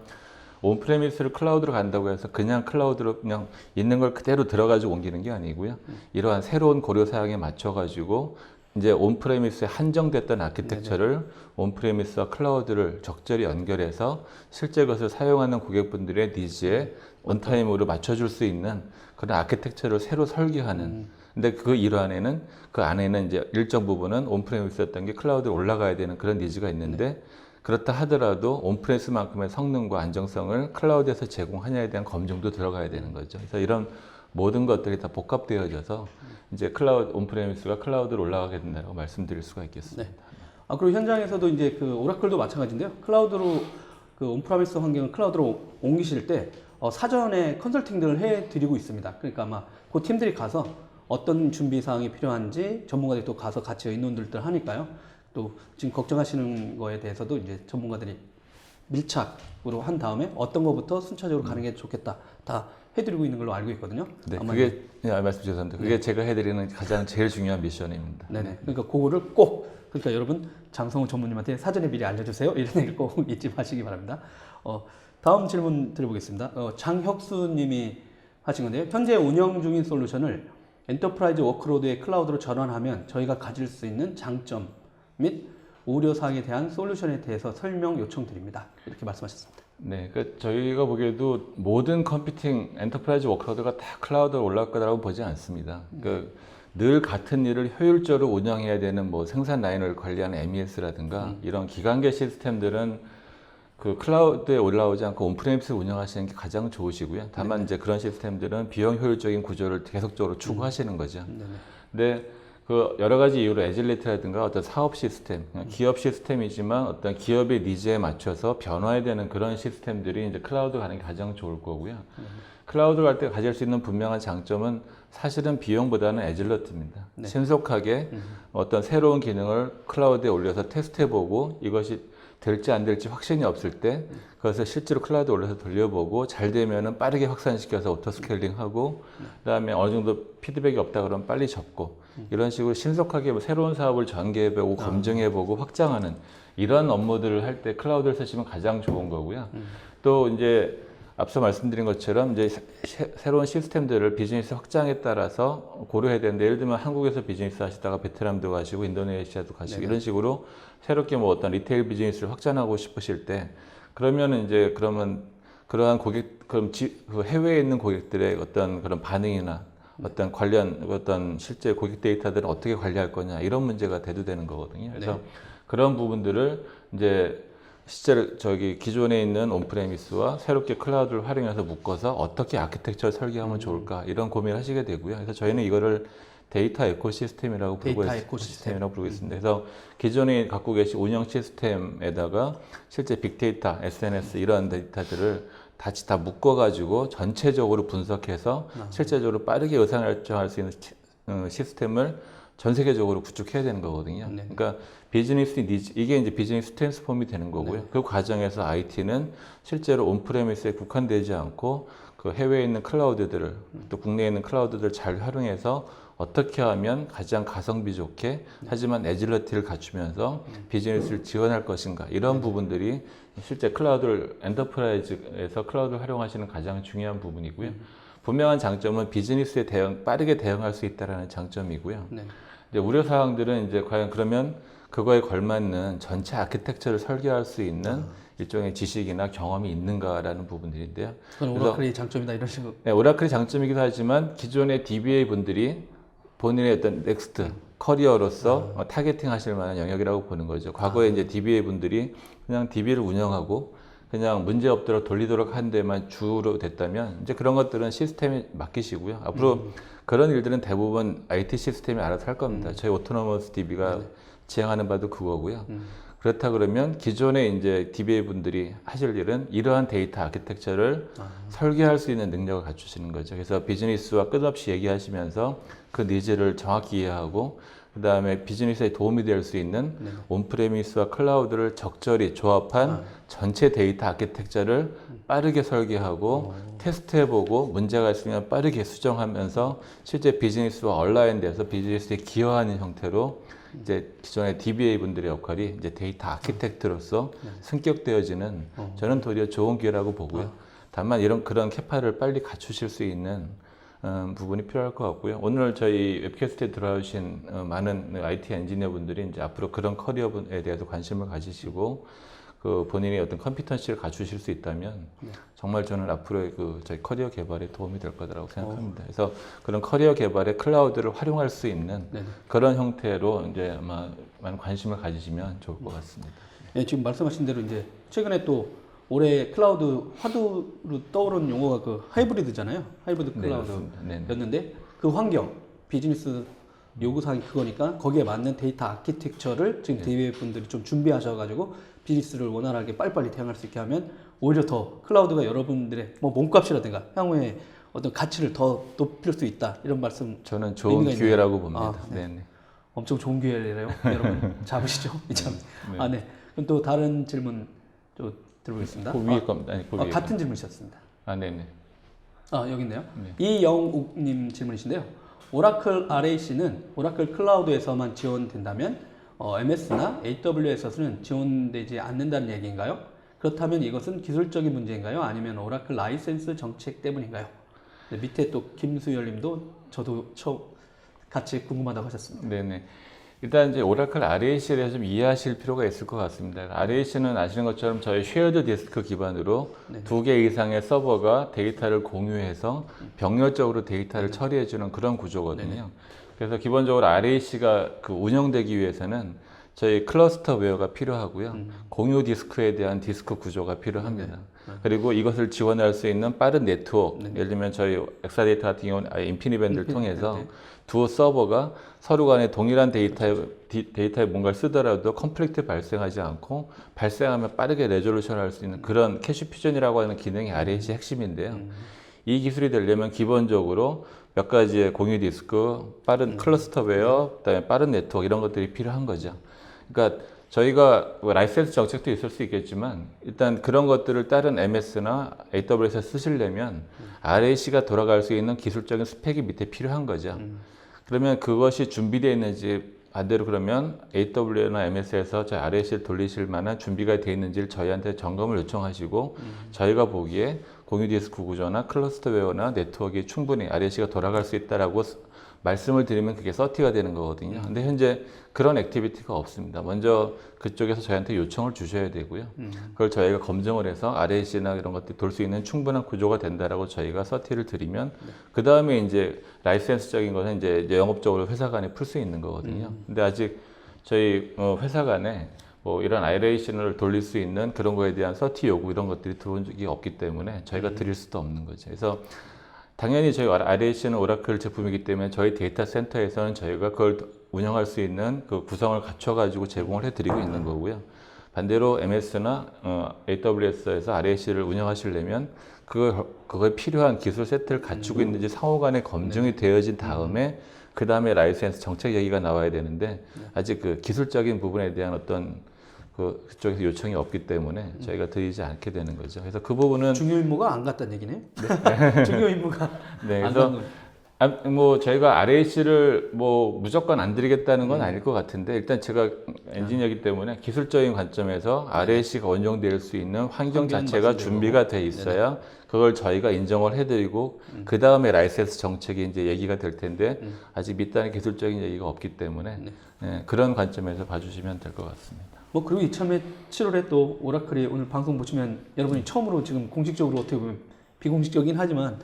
Speaker 2: 온프레미스를 클라우드로 간다고 해서 그냥 클라우드로 그냥 있는 걸 그대로 들어가지고 옮기는 게 아니고요. 이러한 새로운 고려 사양에 맞춰가지고 이제 온프레미스에 한정됐던 아키텍처를 온프레미스와 클라우드를 적절히 연결해서 실제 그것을 사용하는 고객분들의 니즈에 원타임으로 맞춰줄 수 있는 그런 아키텍처를 새로 설계하는 근데 그 일환에는 그 안에는 이제 일정 부분은 온프레미스였던 게 클라우드에 올라가야 되는 그런 니즈가 있는데 그렇다 하더라도 온프레미스만큼의 성능과 안정성을 클라우드에서 제공하냐에 대한 검증도 들어가야 되는 거죠. 그래서 이런 모든 것들이 다 복합되어져서 이제 클라우드 온프레미스가 클라우드로 올라가게 된다고 말씀드릴 수가 있겠습니다.
Speaker 3: 네. 아, 그리고 현장에서도 이제 그 오라클도 마찬가지인데요. 클라우드로 그 온프라미스 환경을 클라우드로 옮기실 때 사전에 컨설팅들을 해드리고 있습니다. 그러니까 아마 그 팀들이 가서 어떤 준비 사항이 필요한지 전문가들이 또 가서 같이 의논들을 하니까요. 또 지금 걱정하시는 거에 대해서도 이제 전문가들이 밀착으로 한 다음에 어떤 것부터 순차적으로 가는 게 좋겠다 다 해드리고 있는 걸로 알고 있거든요.
Speaker 2: 네,
Speaker 3: 아마
Speaker 2: 그게 말씀 주셨는데 그게 제가 해드리는 가장 제일 중요한 미션입니다.
Speaker 3: 네네. 그러니까 그거를 꼭 그러니까 여러분 장성우 전무님한테 사전에 미리 알려주세요. 이런 얘기 꼭 잊지 마시기 바랍니다. 다음 질문 드려보겠습니다. 장혁수님이 하신 건데요. 현재 운영 중인 솔루션을 엔터프라이즈 워크로드의 클라우드로 전환하면 저희가 가질 수 있는 장점 및 우려 사항에 대한 솔루션에 대해서 설명 요청드립니다. 이렇게 말씀하셨습니다.
Speaker 2: 네, 그 저희가 보기에도 모든 컴퓨팅 엔터프라이즈 워크로드가 다 클라우드로 올라갈 거라고 보지 않습니다. 늘 같은 일을 효율적으로 운영해야 되는 뭐 생산 라인을 관리하는 MES라든가 이런 기관계 시스템들은 그 클라우드에 올라오지 않고 온프레미스를 운영하시는 게 가장 좋으시고요. 다만 이제 그런 시스템들은 비용 효율적인 구조를 계속적으로 추구하시는 거죠. 근데 그 여러 가지 이유로 애질리티라든가 어떤 사업 시스템, 기업 시스템이지만 어떤 기업의 니즈에 맞춰서 변화해야 되는 그런 시스템들이 이제 클라우드 가는 게 가장 좋을 거고요. 클라우드 갈 때 가질 수 있는 분명한 장점은 사실은 비용보다는 애질러티입니다. 신속하게 어떤 새로운 기능을 클라우드에 올려서 테스트해보고 이것이 될지 안 될지 확신이 없을 때 그것을 실제로 클라우드에 올려서 돌려보고 잘 되면은 빠르게 확산시켜서 오토스케일링하고 그다음에 어느 정도 피드백이 없다 그러면 빨리 접고 이런 식으로 신속하게 뭐 새로운 사업을 전개해보고 검증해보고 확장하는 이런 업무들을 할 때 클라우드를 쓰시면 가장 좋은 거고요. 또 이제 앞서 말씀드린 것처럼 이제 새로운 시스템들을 비즈니스 확장에 따라서 고려해야 되는데 예를 들면 한국에서 비즈니스 하시다가 베트남도 가시고 인도네시아도 가시고 이런 식으로 새롭게 뭐 어떤 리테일 비즈니스를 확장하고 싶으실 때 그러면 이제 그러면 그러한 고객 그럼 그 해외에 있는 고객들의 어떤 그런 반응이나 어떤 관련 어떤 실제 고객 데이터들을 어떻게 관리할 거냐 이런 문제가 대두되는 거거든요. 그래서 그런 부분들을 이제 실제로 저기 기존에 있는 온프레미스와 새롭게 클라우드를 활용해서 묶어서 어떻게 아키텍처를 설계하면 좋을까 이런 고민을 하시게 되고요. 그래서 저희는 이거를 데이터 에코시스템이라고 부르고 있습니다. 그래서 기존에 갖고 계신 운영 시스템에다가 실제 빅데이터, SNS 이런 데이터들을 같이 다 묶어가지고 전체적으로 분석해서 실제적으로 빠르게 의사결정할 수 있는 시스템을 전 세계적으로 구축해야 되는 거거든요. 그러니까 비즈니스 니즈, 이게 이제 비즈니스 트랜스폼이 되는 거고요. 그 과정에서 IT는 실제로 온프레미스에 국한되지 않고 그 해외에 있는 클라우드들을 또 국내에 있는 클라우드들을 잘 활용해서 어떻게 하면 가장 가성비 좋게 하지만 애질러티를 갖추면서 비즈니스를 지원할 것인가 이런 부분들이 실제 클라우드를 엔터프라이즈에서 클라우드를 활용하시는 가장 중요한 부분이고요. 분명한 장점은 비즈니스에 빠르게 대응할 수 있다는 장점이고요. 이제 우려 사항들은 이제 과연 그러면 그거에 걸맞는 전체 아키텍처를 설계할 수 있는 일종의 지식이나 경험이 있는가라는 부분들인데요.
Speaker 3: 그건
Speaker 2: 그래서
Speaker 3: 오라클이 장점이다 이런 식으로.
Speaker 2: 네, 오라클이 장점이기도 하지만 기존의 DBA 분들이 본인의 어떤 넥스트 커리어로서 타겟팅 하실 만한 영역이라고 보는 거죠. 과거에 이제 DBA 분들이 그냥 DB를 운영하고 그냥 문제 없도록 돌리도록 한 데만 주로 됐다면 이제 그런 것들은 시스템에 맡기시고요. 앞으로 그런 일들은 대부분 IT 시스템이 알아서 할 겁니다. 저희 오토노머스 DB가 지향하는 바도 그거고요. 그렇다 그러면 기존의 이제 DBA 분들이 하실 일은 이러한 데이터 아키텍처를 설계할 수 있는 능력을 갖추시는 거죠. 그래서 비즈니스와 끝없이 얘기하시면서 그 니즈를 정확히 이해하고 그 다음에 비즈니스에 도움이 될 수 있는 온프레미스와 클라우드를 적절히 조합한 전체 데이터 아키텍처를 빠르게 설계하고 테스트해보고 문제가 있으면 빠르게 수정하면서 실제 비즈니스와 얼라인돼서 비즈니스에 기여하는 형태로 이제 기존의 DBA 분들의 역할이 이제 데이터 아키텍트로서 승격되어지는 저는 도리어 좋은 기회라고 보고요. 다만 그런 캐파를 빨리 갖추실 수 있는 부분이 필요할 것 같고요. 오늘 저희 웹캐스트에 들어오신 많은 IT 엔지니어 분들이 이제 앞으로 그런 커리어에 대해서 관심을 가지시고 그 본인의 어떤 컴피턴시를 갖추실 수 있다면 정말 저는 앞으로의 그 저희 커리어 개발에 도움이 될 거라고 생각합니다. 그래서 그런 커리어 개발에 클라우드를 활용할 수 있는 그런 형태로 이제 아마 많은 관심을 가지시면 좋을 것 같습니다.
Speaker 3: 네, 지금 말씀하신 대로 이제 최근에 또 올해 클라우드 화두로 떠오른 용어가 그 하이브리드잖아요. 하이브리드 클라우드였는데 그 환경, 비즈니스 요구사항이 그거니까 거기에 맞는 데이터 아키텍처를 지금 DBA 분들이 좀 준비하셔가지고 비즈니스를 원활하게 빨리빨리 대응할 수 있게 하면 오히려 더 클라우드가 여러분들의 뭐 몸값이라든가 향후에 어떤 가치를 더 높일 수 있다 이런 말씀.
Speaker 2: 저는 좋은 기회라고 봅니다.
Speaker 3: 네. 엄청 좋은 기회래요. 여러분 잡으시죠. 참. 네. 그럼 또 다른 질문 좀 들어보겠습니다.
Speaker 2: 그 위에 겁니다. 아니, 그 위에
Speaker 3: 같은 질문이셨습니다.
Speaker 2: 네네.
Speaker 3: 여기 있네요. 이영욱님 질문이신데요. 오라클 RAC는 오라클 클라우드에서만 지원된다면 MS나 AWS에서는 지원되지 않는다는 얘기인가요? 그렇다면 이것은 기술적인 문제인가요? 아니면 오라클 라이센스 정책 때문인가요? 네, 밑에 또 김수열님도 저도 같이 궁금하다고 하셨습니다.
Speaker 2: 네네. 일단 이제 오라클 RAC에 대해서 좀 이해하실 필요가 있을 것 같습니다. RAC는 아시는 것처럼 저희 쉐어드 디스크 기반으로 2개 이상의 서버가 데이터를 공유해서 병렬적으로 데이터를 처리해주는 그런 구조거든요. 그래서 기본적으로 RAC가 그 운영되기 위해서는 저희 클러스터웨어가 필요하고요. 공유 디스크에 대한 디스크 구조가 필요합니다. 그리고 이것을 지원할 수 있는 빠른 네트워크, 예를 들면 저희 엑사데이터 같은 경우는 인피니밴드를 통해서 두 서버가 서로 간에 동일한 데이터에 뭔가를 쓰더라도 컴플렉트 발생하지 않고 발생하면 빠르게 레졸루션을 할 수 있는 그런 캐시 퓨전이라고 하는 기능이 RAC 핵심인데요. 이 기술이 되려면 기본적으로 몇 가지의 공유 디스크, 빠른 클러스터웨어, 그다음에 빠른 네트워크 이런 것들이 필요한 거죠. 그러니까 저희가 라이센스 정책도 있을 수 있겠지만 일단 그런 것들을 다른 MS나 AWS에 쓰시려면 RAC가 돌아갈 수 있는 기술적인 스펙이 밑에 필요한 거죠. 그러면 그것이 준비되어 있는지 반대로 그러면 AWS나 MS에서 저희 RAC를 돌리실 만한 준비가 되어 있는지를 저희한테 점검을 요청하시고 저희가 보기에 공유 디스크 구조나 클러스터웨어나 네트워크에 충분히 RAC가 돌아갈 수 있다라고 말씀을 드리면 그게 서티가 되는 거거든요. 근데 현재 그런 액티비티가 없습니다. 먼저 그쪽에서 저희한테 요청을 주셔야 되고요. 그걸 저희가 검증을 해서 RAC나 이런 것들이 돌 수 있는 충분한 구조가 된다라고 저희가 서티를 드리면 그 다음에 이제 라이센스적인 것은 이제 영업적으로 회사 간에 풀 수 있는 거거든요. 근데 아직 저희 회사 간에 뭐 이런 RAC를 돌릴 수 있는 그런 거에 대한 서티 요구 이런 것들이 들어온 적이 없기 때문에 저희가 드릴 수도 없는 거죠. 그래서 당연히 저희 RAC는 오라클 제품이기 때문에 저희 데이터 센터에서는 저희가 그걸 운영할 수 있는 그 구성을 갖춰가지고 제공을 해드리고 있는 거고요. 반대로 MS나 AWS에서 RAC를 운영하시려면 그거에 필요한 기술 세트를 갖추고 있는지 상호간에 검증이 되어진 다음에 그 다음에 라이센스 정책 얘기가 나와야 되는데 아직 그 기술적인 부분에 대한 어떤 그쪽에서 요청이 없기 때문에 저희가 드리지 않게 되는 거죠. 그래서 그 부분은
Speaker 3: 중요 임무가 안 갔다는 얘기네요. 중요 임무가
Speaker 2: 네,
Speaker 3: 안
Speaker 2: 그래서
Speaker 3: 간 거예요.
Speaker 2: 뭐 저희가 RAC를 뭐 무조건 안 드리겠다는 건 아닐 것 같은데 일단 제가 엔지니어이기 때문에 기술적인 관점에서 RAC가 원용될 수 있는 환경 자체가 준비가 돼 있어야 그걸 저희가 인정을 해드리고 그 다음에 라이센스 정책이 이제 얘기가 될 텐데 아직 밑단의 기술적인 얘기가 없기 때문에 네, 그런 관점에서 봐주시면 될 것 같습니다.
Speaker 3: 뭐 그리고 이참에 7월에 또 오라클이 오늘 방송 보시면 여러분이 처음으로 지금 공식적으로 어떻게 보면 비공식적이긴 하지만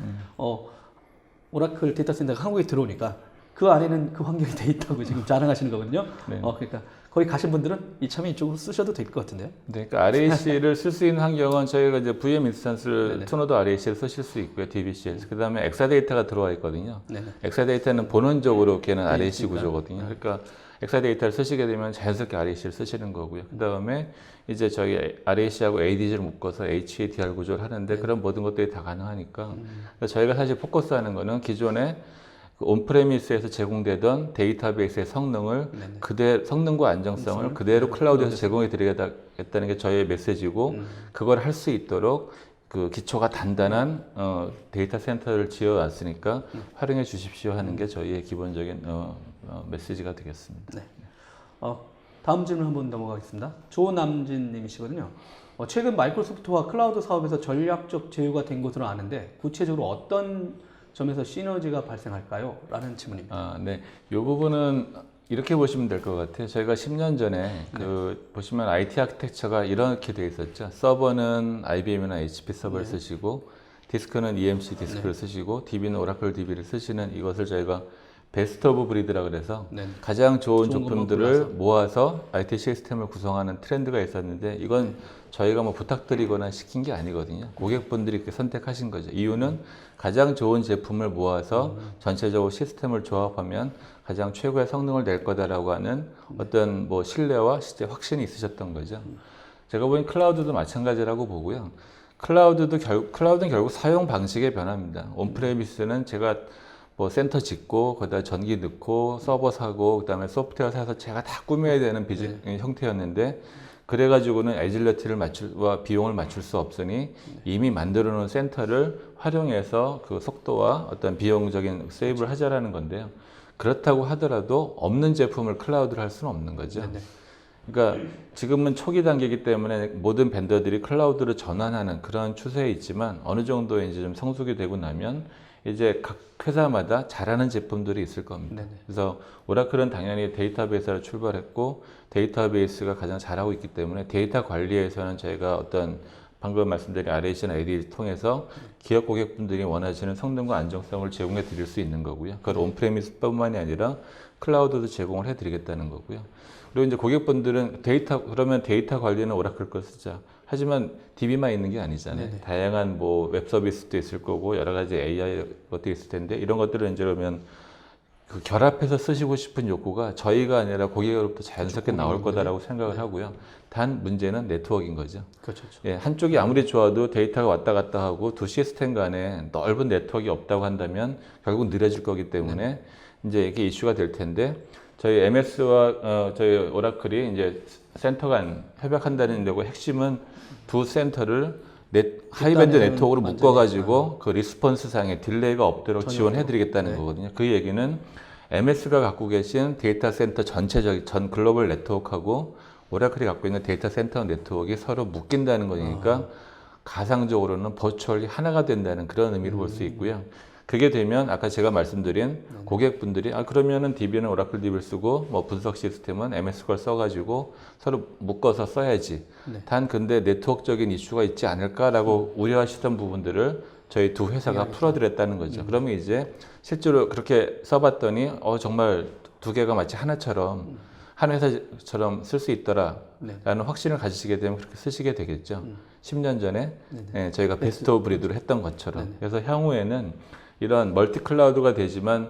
Speaker 3: 오라클 데이터 센터가 한국에 들어오니까 그 안에는 그 환경이 돼 있다고 지금 자랑하시는 거거든요.
Speaker 2: 네.
Speaker 3: 그러니까 거기 가신 분들은 이참에 이쪽으로 쓰셔도 될 것 같은데요.
Speaker 2: 네, 그러니까 RAC를 쓸 수 있는 환경은 저희가 이제 VM 인스턴스를 투노드 RAC를 쓰실 수 있고요, DBC에서. 그 다음에 엑사데이터가 들어와 있거든요.
Speaker 3: 네네.
Speaker 2: 엑사데이터는 본원적으로 걔는 RAC 구조거든요. 그러니까 엑사데이터를 쓰시게 되면 자연스럽게 RAC를 쓰시는 거고요. 그 다음에 이제 저희 RAC하고 ADG를 묶어서 HADR 구조를 하는데 그런 모든 것들이 다 가능하니까 그러니까 저희가 사실 포커스하는 거는 기존에 온프레미스에서 제공되던 데이터베이스의 성능을 성능과 안정성을 그대로 클라우드에서 제공해 드리겠다는 게 저희의 메시지고 그걸 할 수 있도록 그 기초가 단단한 데이터 센터를 지어놨으니까 활용해 주십시오 하는 게 저희의 기본적인 메시지가 되겠습니다.
Speaker 3: 네. 다음 질문 한번 넘어가겠습니다. 조남진 님이시거든요. 최근 마이크로소프트와 클라우드 사업에서 전략적 제휴가 된 것으로 아는데 구체적으로 어떤 점에서 시너지가 발생할까요? 라는 질문입니다.
Speaker 2: 네. 이 부분은 이렇게 보시면 될 것 같아요. 저희가 10년 전에 보시면 IT 아키텍처가 이렇게 되어 있었죠. 서버는 IBM이나 HP 서버를 쓰시고 디스크는 EMC 디스크를 쓰시고 DB는 오라클 DB를 쓰시는 이것을 저희가 베스트 오브 브리드라 그래서 가장 좋은 제품들을 모아서 IT 시스템을 구성하는 트렌드가 있었는데 이건 저희가 뭐 부탁드리거나 시킨 게 아니거든요. 고객분들이 그렇게 선택하신 거죠. 이유는 가장 좋은 제품을 모아서 전체적으로 시스템을 조합하면 가장 최고의 성능을 낼 거다라고 하는 어떤 뭐 신뢰와 실제 확신이 있으셨던 거죠. 제가 보기엔 클라우드도 마찬가지라고 보고요. 클라우드는 결국 사용 방식의 변화입니다. 온프레미스는 제가 뭐 센터 짓고 거기다 전기 넣고 서버 사고 그다음에 소프트웨어 사서 제가 다 꾸며야 되는 형태였는데 그래가지고는 애질러티와 비용을 맞출 수 없으니 이미 만들어 놓은 센터를 활용해서 그 속도와 어떤 비용적인 세이브를 하자라는 건데요. 그렇다고 하더라도 없는 제품을 클라우드를 할 수는 없는 거죠. 그러니까 지금은 초기 단계이기 때문에 모든 벤더들이 클라우드로 전환하는 그런 추세에 있지만 어느 정도 이제 좀 성숙이 되고 나면 이제 각 회사마다 잘하는 제품들이 있을 겁니다. 그래서 오라클은 당연히 데이터베이스로 출발했고 데이터베이스가 가장 잘하고 있기 때문에 데이터 관리에서는 저희가 어떤 방금 말씀드린 RAC나 AD를 통해서 기업 고객분들이 원하시는 성능과 안정성을 제공해 드릴 수 있는 거고요. 그걸 온프레미스뿐만이 아니라 클라우드도 제공을 해 드리겠다는 거고요. 그리고 이제 고객분들은 그러면 데이터 관리는 오라클 걸 쓰자. 하지만 DB만 있는 게 아니잖아요. 다양한 뭐 웹 서비스도 있을 거고 여러 가지 AI 것도 있을 텐데 이런 것들은 이제 그러면 그 결합해서 쓰시고 싶은 욕구가 저희가 아니라 고객으로부터 자연스럽게 나올 거다라고 생각을 하고요. 단 문제는 네트워크인 거죠.
Speaker 3: 그렇죠.
Speaker 2: 예, 한쪽이 아무리 좋아도 데이터가 왔다 갔다 하고 두 시스템 간에 넓은 네트워크가 없다고 한다면 결국 느려질 거기 때문에 이제 이게 이슈가 될 텐데 저희 MS와 저희 오라클이 이제 센터 간 협약한다는 데고 핵심은 두 센터를 하이밴드 네트워크로 묶어가지고 그 리스폰스 상에 딜레이가 없도록 지원해드리겠다는 거거든요. 그 얘기는 MS가 갖고 계신 데이터 센터 전체적인 전 글로벌 네트워크하고 오라클이 갖고 있는 데이터 센터 네트워크가 서로 묶인다는 거니까 가상적으로는 버추얼이 하나가 된다는 그런 의미로 볼 수 있고요. 그게 되면 아까 제가 말씀드린 고객분들이 그러면은 DB는 오라클 DB를 쓰고 뭐 분석 시스템은 MS 걸 써가지고 서로 묶어서 써야지. 단 근데 네트워크적인 이슈가 있지 않을까라고 우려하시던 부분들을 저희 두 회사가 풀어드렸다는 거죠. 그러면 이제 실제로 그렇게 써봤더니 정말 두 개가 마치 하나처럼 한 회사처럼 쓸 수 있더라라는 확신을 가지시게 되면 그렇게 쓰시게 되겠죠. 10년 전에 저희가 베스트 오브 브리드로 했던 것처럼. 그래서 향후에는 이런 멀티 클라우드가 되지만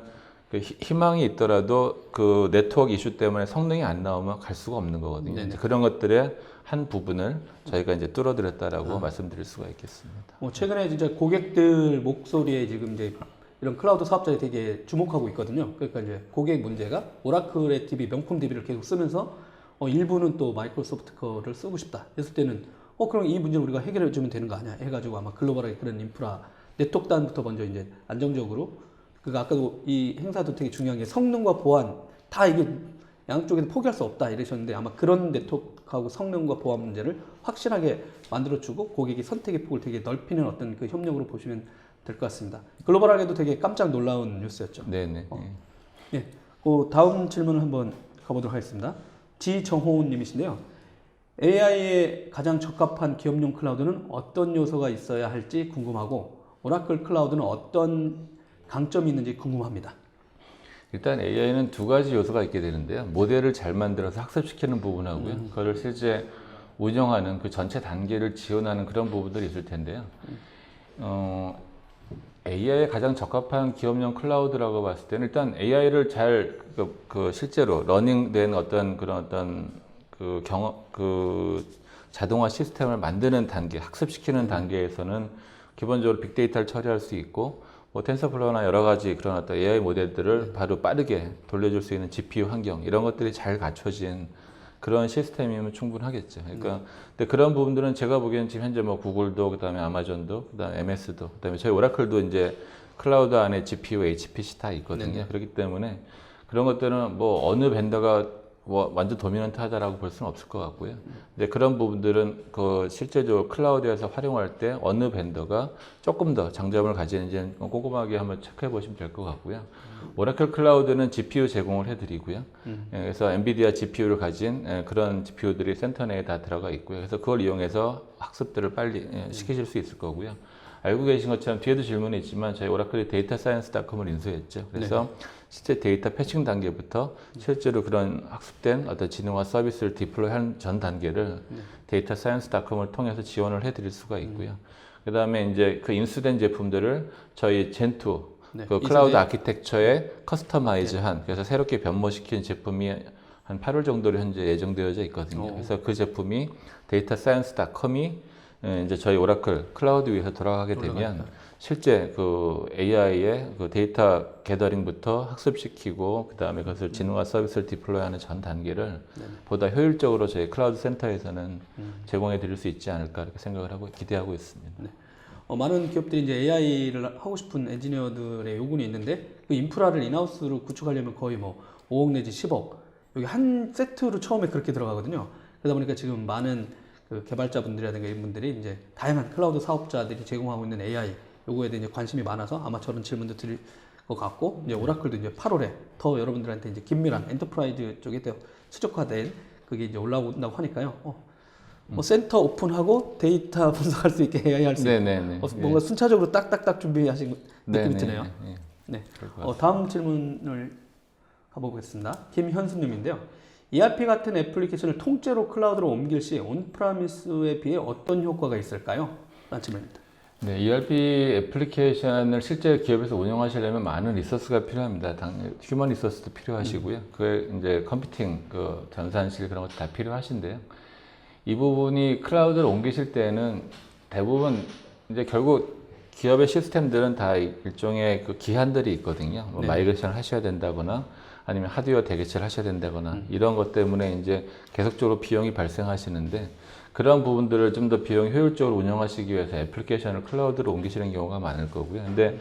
Speaker 2: 그 희망이 있더라도 그 네트워크 이슈 때문에 성능이 안 나오면 갈 수가 없는 거거든요. 그런 것들의 한 부분을 저희가 이제 뚫어드렸다라고 말씀드릴 수가 있겠습니다.
Speaker 3: 최근에 진짜 고객들 목소리에 지금 이제 이런 클라우드 사업자들이 되게 주목하고 있거든요. 그러니까 이제 고객 문제가 오라클의 DB, 명품 DB를 계속 쓰면서 일부는 또 마이크로소프트 거를 쓰고 싶다 했을 때는 그럼 이 문제를 우리가 해결해 주면 되는 거 아니야 해가지고 아마 글로벌하게 그런 인프라 네트워크 단부터 먼저 이제 안정적으로 그러니까 아까도 이 행사도 되게 중요한 게 성능과 보안 다 이게 양쪽에서 포기할 수 없다 이러셨는데 아마 그런 네트워크하고 성능과 보안 문제를 확실하게 만들어주고 고객의 선택의 폭을 되게 넓히는 어떤 그 협력으로 보시면 될 것 같습니다. 글로벌하게도 되게 깜짝 놀라운 뉴스였죠.
Speaker 2: 네네.
Speaker 3: 예. 그 다음 질문을 한번 가보도록 하겠습니다. 지정호운 님이신데요. AI에 가장 적합한 기업용 클라우드는 어떤 요소가 있어야 할지 궁금하고 오라클 클라우드는 어떤 강점이 있는지 궁금합니다.
Speaker 2: 일단 AI는 두 가지 요소가 있게 되는데요. 모델을 잘 만들어서 학습시키는 부분하고요. 그거를 실제 운영하는 그 전체 단계를 지원하는 그런 부분들이 있을 텐데요. AI에 가장 적합한 기업용 클라우드라고 봤을 때는 일단 AI를 잘 실제로 러닝된 그 자동화 시스템을 만드는 단계, 학습시키는 단계에서는 기본적으로 빅데이터를 처리할 수 있고 뭐 텐서플로우나 여러 가지 그런 어떤 AI 모델들을 바로 빠르게 돌려줄 수 있는 GPU 환경 이런 것들이 잘 갖춰진 그런 시스템이면 충분하겠죠. 그러니까 근데 그런 부분들은 제가 보기에는 지금 현재 뭐 구글도 그다음에 아마존도 그다음에 MS도 그다음에 저희 오라클도 이제 클라우드 안에 GPU, HPC 다 있거든요.
Speaker 3: 네네.
Speaker 2: 그렇기 때문에 그런 것들은 뭐 어느 벤더가 뭐 완전 도미넌트하다라고 볼 수는 없을 것 같고요. 근데 그런 부분들은 그 실제적으로 클라우드에서 활용할 때 어느 벤더가 조금 더 장점을 가지는지 꼼꼼하게 한번 체크해 보시면 될 것 같고요. 오라클 클라우드는 GPU 제공을 해드리고요. 그래서 엔비디아 GPU를 가진 그런 GPU들이 센터 내에 다 들어가 있고요. 그래서 그걸 이용해서 학습들을 빨리 시키실 수 있을 거고요. 알고 계신 것처럼 뒤에도 질문이 있지만 저희 오라클이 데이터 사이언스닷컴을 인수했죠. 그래서 실제 데이터 패칭 단계부터 실제로 그런 학습된 어떤 지능화 서비스를 디플로이한 전 단계를 데이터 사이언스닷컴을 통해서 지원을 해드릴 수가 있고요. 그 다음에 이제 그 인수된 제품들을 저희 젠2 그 클라우드 아키텍처에 커스터마이즈한 그래서 새롭게 변모시킨 제품이 한 8월 정도로 현재 예정되어져 있거든요. 그래서 그 제품이 데이터 사이언스닷컴이 이제 저희 오라클 클라우드 위에서 돌아가게 되면 실제 그 AI의 그 데이터 게더링부터 학습시키고 그 다음에 그것을 지능화 서비스를 디플로이하는 전 단계를 보다 효율적으로 저희 클라우드 센터에서는 제공해 드릴 수 있지 않을까 이렇게 생각을 하고 기대하고 있습니다.
Speaker 3: 네. 많은 기업들이 이제 AI를 하고 싶은 엔지니어들의 요구는 있는데 그 인프라를 인하우스로 구축하려면 거의 뭐 5억 내지 10억 여기 한 세트로 처음에 그렇게 들어가거든요. 그러다 보니까 지금 많은 그 개발자분들이라든가 이분들이 이제 다양한 클라우드 사업자들이 제공하고 있는 AI 요거에 대해 이제 관심이 많아서 아마 저런 질문도 드릴 것 같고 이제 오라클도 이제 8월에 더 여러분들한테 이제 긴밀한 엔터프라이즈 쪽에 더 최적화된 그게 이제 올라온다고 하니까요. 뭐 센터 오픈하고 데이터 분석할 수 있게 AI 할 수 있고 뭔가 순차적으로 딱딱딱 준비하신 느낌이 드네요. 네. 다음 질문을 가보겠습니다. 김현수님인데요. ERP 같은 애플리케이션을 통째로 클라우드로 옮길 시 온프라미스에 비해 어떤 효과가 있을까요? 라는 질문입니다.
Speaker 2: 네, ERP 애플리케이션을 실제 기업에서 운영하시려면 많은 리소스가 필요합니다. 휴먼 리소스도 필요하시고요. 그게 이제 컴퓨팅, 그 전산실 그런 것도 다 필요하신데요. 이 부분이 클라우드로 옮기실 때는 대부분 이제 결국 기업의 시스템들은 다 일종의 그 기한들이 있거든요. 뭐 마이그레이션을 하셔야 된다거나 아니면 하드웨어 대개체를 하셔야 된다거나 이런 것 때문에 이제 계속적으로 비용이 발생하시는데 그런 부분들을 좀 더 비용 효율적으로 운영하시기 위해서 애플리케이션을 클라우드로 옮기시는 경우가 많을 거고요. 근데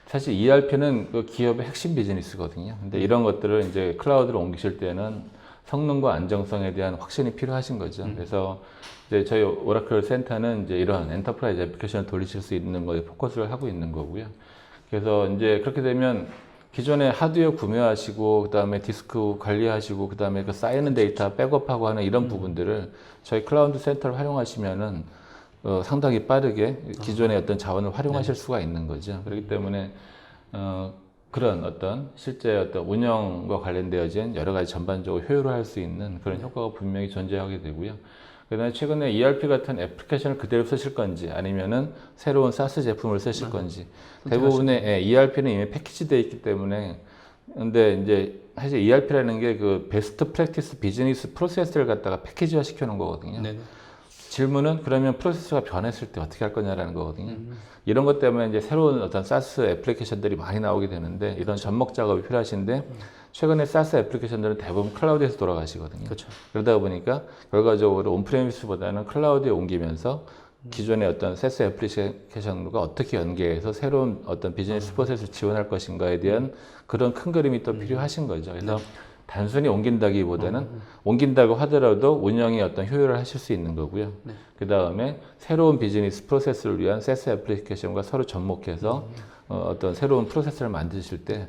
Speaker 2: 사실 ERP는 그 기업의 핵심 비즈니스거든요. 근데 이런 것들을 이제 클라우드로 옮기실 때는 성능과 안정성에 대한 확신이 필요하신 거죠. 그래서 이제 저희 오라클 센터는 이제 이런 엔터프라이즈 애플리케이션을 돌리실 수 있는 거에 포커스를 하고 있는 거고요. 그래서 이제 그렇게 되면 기존에 하드웨어 구매하시고 그다음에 디스크 관리하시고 그다음에 그 쌓이는 데이터 백업하고 하는 이런 부분들을 저희 클라우드 센터를 활용하시면은 상당히 빠르게 기존의 어떤 자원을 활용하실 수가 있는 거죠. 그렇기 때문에 그런 어떤 실제 어떤 운영과 관련되어진 여러 가지 전반적으로 효율화할 수 있는 그런 효과가 분명히 존재하게 되고요. 그다음에 최근에 ERP 같은 애플리케이션을 그대로 쓰실 건지 아니면은 새로운 SaaS 제품을 쓰실 건지 대부분의 ERP는 이미 패키지되어 있기 때문에 근데 이제 사실 ERP라는 게 그 베스트 프랙티스 비즈니스 프로세스를 갖다가 패키지화 시켜 놓은 거거든요. 네네. 질문은 그러면 프로세스가 변했을 때 어떻게 할 거냐라는 거거든요. 이런 것 때문에 이제 새로운 어떤 SaaS 애플리케이션들이 많이 나오게 되는데 이런 접목 작업이 필요하신데 최근에 SaaS 애플리케이션들은 대부분 클라우드에서 돌아가시거든요. 그러다 보니까 결과적으로 온프레미스보다는 클라우드에 옮기면서 기존의 어떤 세스 애플리케이션과 어떻게 연계해서 새로운 어떤 비즈니스 프로세스를 지원할 것인가에 대한 그런 큰 그림이 또 필요하신 거죠. 그래서 단순히 옮긴다기보다는 옮긴다고 하더라도 운영의 어떤 효율을 하실 수 있는 거고요. 그 다음에 새로운 비즈니스 프로세스를 위한 세스 애플리케이션과 서로 접목해서 어떤 새로운 프로세스를 만드실 때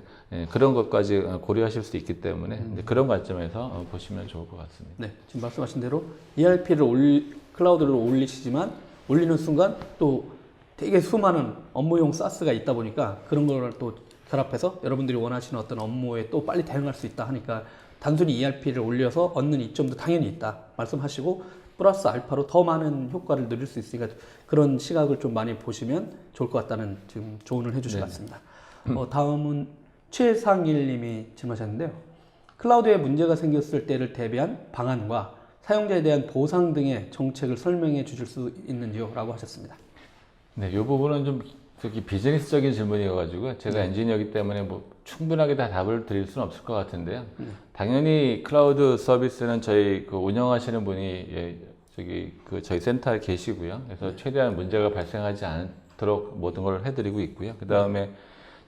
Speaker 2: 그런 것까지 고려하실 수 있기 때문에 이제 그런 관점에서 보시면 좋을 것 같습니다.
Speaker 3: 네, 지금 말씀하신 대로 ERP를 클라우드로 올리시지만 올리는 순간 또 되게 수많은 업무용 SaaS가 있다 보니까 그런 걸 또 결합해서 여러분들이 원하시는 어떤 업무에 또 빨리 대응할 수 있다 하니까 단순히 ERP를 올려서 얻는 이점도 당연히 있다 말씀하시고 플러스 알파로 더 많은 효과를 누릴 수 있으니까 그런 시각을 좀 많이 보시면 좋을 것 같다는 지금 조언을 해주신 것 같습니다. 다음은 최상일 님이 질문하셨는데요. 클라우드에 문제가 생겼을 때를 대비한 방안과 사용자에 대한 보상 등의 정책을 설명해 주실 수 있는지요? 라고 하셨습니다.
Speaker 2: 네, 이 부분은 좀 저기 비즈니스적인 질문이어가지고 제가 엔지니어이기 때문에 뭐 충분하게 다 답을 드릴 수는 없을 것 같은데요. 당연히 클라우드 서비스는 저희 그 운영하시는 분이 저희 센터에 계시고요. 그래서 최대한 문제가 발생하지 않도록 모든 걸 해드리고 있고요. 그 다음에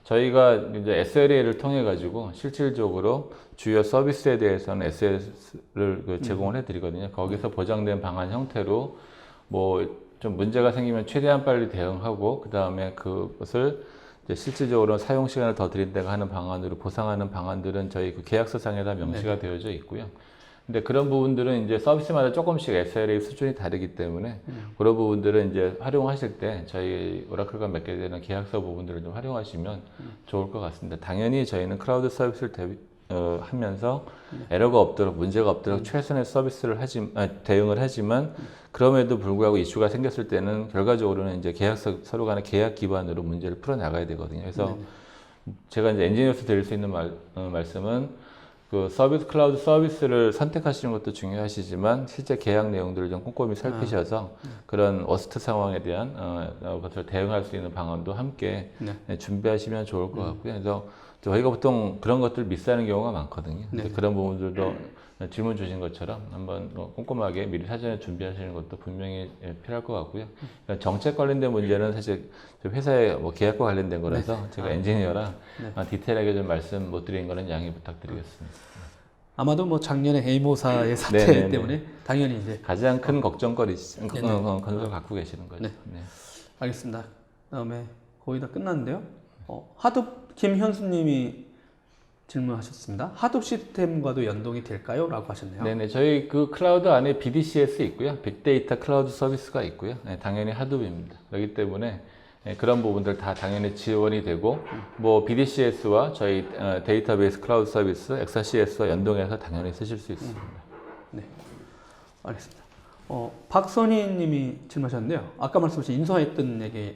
Speaker 2: 저희가 이제 SLA를 통해 가지고 실질적으로 주요 서비스에 대해서는 SLA를 제공을 해드리거든요. 거기서 보장된 방안 형태로 뭐 좀 문제가 생기면 최대한 빨리 대응하고 그 다음에 그것을 이제 실질적으로 사용 시간을 더 드린다고 하는 방안으로 보상하는 방안들은 저희 그 계약서상에 다 명시가 되어져 있고요. 근데 그런 부분들은 이제 서비스마다 조금씩 SLA 수준이 다르기 때문에 그런 부분들은 이제 활용하실 때 저희 오라클과 맺게 되는 계약서 부분들을 좀 활용하시면 좋을 것 같습니다. 당연히 저희는 클라우드 서비스를 하면서 에러가 없도록 문제가 없도록 최선의 서비스를 대응을 하지만 그럼에도 불구하고 이슈가 생겼을 때는 결과적으로는 이제 계약서 서로 간의 계약 기반으로 문제를 풀어 나가야 되거든요. 그래서 제가 이제 엔지니어로서 드릴 수 있는 말씀은 그 클라우드 서비스를 선택하시는 것도 중요하시지만 실제 계약 내용들을 좀 꼼꼼히 살피셔서 그런 워스트 상황에 대한 것을 대응할 수 있는 방안도 함께 준비하시면 좋을 것 같고요. 그래서 저희가 보통 그런 것들 미스하는 경우가 많거든요. 그런 부분들도 질문 주신 것처럼 한번 꼼꼼하게 미리 사전에 준비하시는 것도 분명히 필요할 것 같고요. 그러니까 정책 관련된 문제는 사실 회사의 뭐 계약과 관련된 거라서 제가 엔지니어라 디테일하게 좀 말씀 못 드린 거는 양해 부탁드리겠습니다.
Speaker 3: 아마도 뭐 작년에 에이모사의 사태 때문에 당연히 이제
Speaker 2: 가장 큰 걱정거리죠. 건설 갖고 계시는 거죠.
Speaker 3: 네. 알겠습니다. 그다음에 거의 다 끝났는데요. 하둡 김현수님이 질문하셨습니다. 하둡 시스템과도 연동이 될까요? 라고 하셨네요.
Speaker 2: 네네. 저희 그 클라우드 안에 BDCS 있고요. 빅데이터 클라우드 서비스가 있고요. 당연히 하둡입니다. 그렇기 때문에 그런 부분들 다 당연히 지원이 되고 뭐 BDCS와 저희 데이터베이스 클라우드 서비스 XRCS와 연동해서 당연히 쓰실 수 있습니다.
Speaker 3: 네. 알겠습니다. 박선희 님이 질문하셨는데요. 아까 말씀하신 인수했던 얘기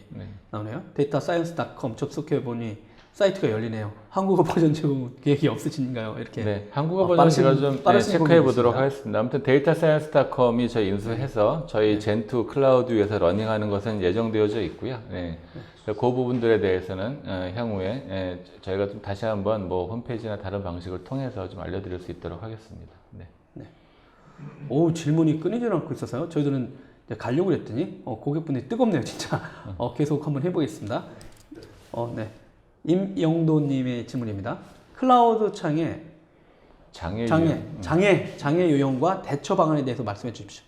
Speaker 3: 나오네요. dataScience.com 접속해보니 사이트가 열리네요. 한국어 버전 제공 계획이 없으신가요? 이렇게.
Speaker 2: 네, 한국어 버전 제가 좀 체크해 보도록 하겠습니다. 아무튼 데이터사이언스.com이 저희 인수해서 저희 젠2 클라우드 위에서 러닝하는 것은 예정되어져 있고요. 네. 그 부분들에 대해서는 향후에 저희가 좀 다시 한번 뭐 홈페이지나 다른 방식을 통해서 좀 알려드릴 수 있도록 하겠습니다. 네.
Speaker 3: 오, 질문이 끊이지 않고 있어서요. 저희들은 이제 가려고 했더니 고객분들이 뜨겁네요, 진짜. 계속 한번 해보겠습니다. 네. 임영도님의 질문입니다. 클라우드 창의 장애 요령과 대처 방안에 대해서 말씀해 주십시오.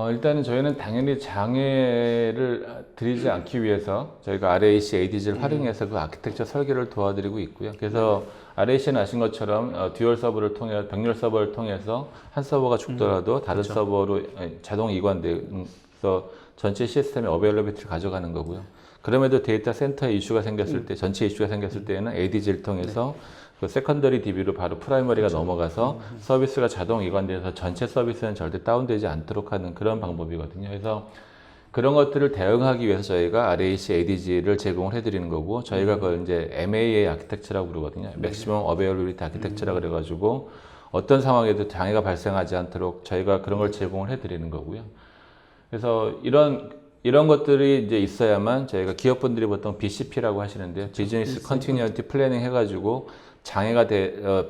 Speaker 2: 일단은 저희는 당연히 장애를 드리지 않기 위해서 저희가 RAC, ADG를 활용해서 그 아키텍처 설계를 도와드리고 있고요. 그래서 RAC는 아신 것처럼 듀얼 서버를 통해 병렬 서버를 통해서 한 서버가 죽더라도 다른 서버로 자동 이관돼서 전체 시스템의 어베일러비티를 가져가는 거고요. 그럼에도 데이터 센터에 이슈가 생겼을 때, 전체 이슈가 생겼을 때에는 ADG를 통해서 그 세컨더리 DB로 바로 프라이머리가 넘어가서 서비스가 자동 이관돼서 전체 서비스는 절대 다운되지 않도록 하는 그런 방법이거든요. 그래서 그런 것들을 대응하기 위해서 저희가 RAC, ADG를 제공을 해드리는 거고, 저희가 그걸 이제 MAA 아키텍처라고 부르거든요. 맥시멈 어베일러비티 아키텍처라고 그래가지고 어떤 상황에도 장애가 발생하지 않도록 저희가 그런 걸 제공을 해드리는 거고요. 그래서 이런 것들이 이제 있어야만 저희가 기업분들이 보통 BCP라고 하시는데요. 비즈니스 컨티뉴어티 플래닝 해가지고 장애가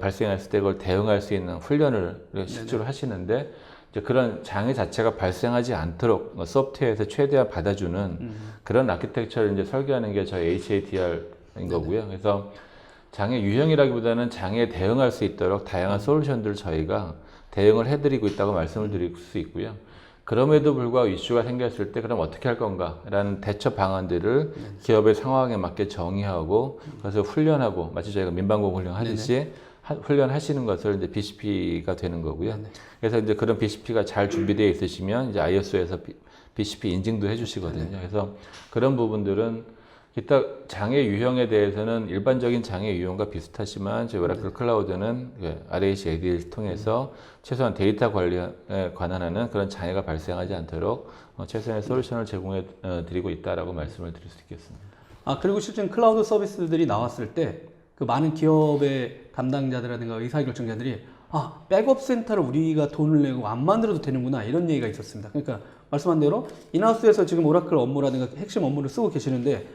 Speaker 2: 발생했을 때 그걸 대응할 수 있는 훈련을 실제로 하시는데 이제 그런 장애 자체가 발생하지 않도록 소프트웨어에서 최대한 받아주는 그런 아키텍처를 이제 설계하는 게 저희 HADR인 거고요. 그래서 장애 유형이라기보다는 장애에 대응할 수 있도록 다양한 솔루션들을 저희가 대응을 해드리고 있다고 말씀을 드릴 수 있고요. 그럼에도 불구하고 이슈가 생겼을 때 그럼 어떻게 할 건가라는 대처 방안들을 기업의 상황에 맞게 정의하고 그래서 훈련하고 마치 저희가 민방공 훈련하듯이 훈련하시는 것을 이제 BCP가 되는 거고요. 그래서 이제 그런 BCP가 잘 준비되어 있으시면 이제 ISO에서 BCP 인증도 해주시거든요. 그래서 그런 부분들은 기타 장애 유형에 대해서는 일반적인 장애 유형과 비슷하지만 저희 오라클 클라우드는 RAC-AD를 통해서 최소한 데이터 관리에 관한하는 그런 장애가 발생하지 않도록 최선의 솔루션을 제공해 드리고 있다라고 말씀을 드릴 수 있겠습니다.
Speaker 3: 아, 그리고 실제 클라우드 서비스들이 나왔을 때 그 많은 기업의 담당자들이라든가 의사결정자들이 아, 백업 센터를 우리가 돈을 내고 안 만들어도 되는구나 이런 얘기가 있었습니다. 그러니까 말씀한 대로 인하우스에서 지금 오라클 업무라든가 핵심 업무를 쓰고 계시는데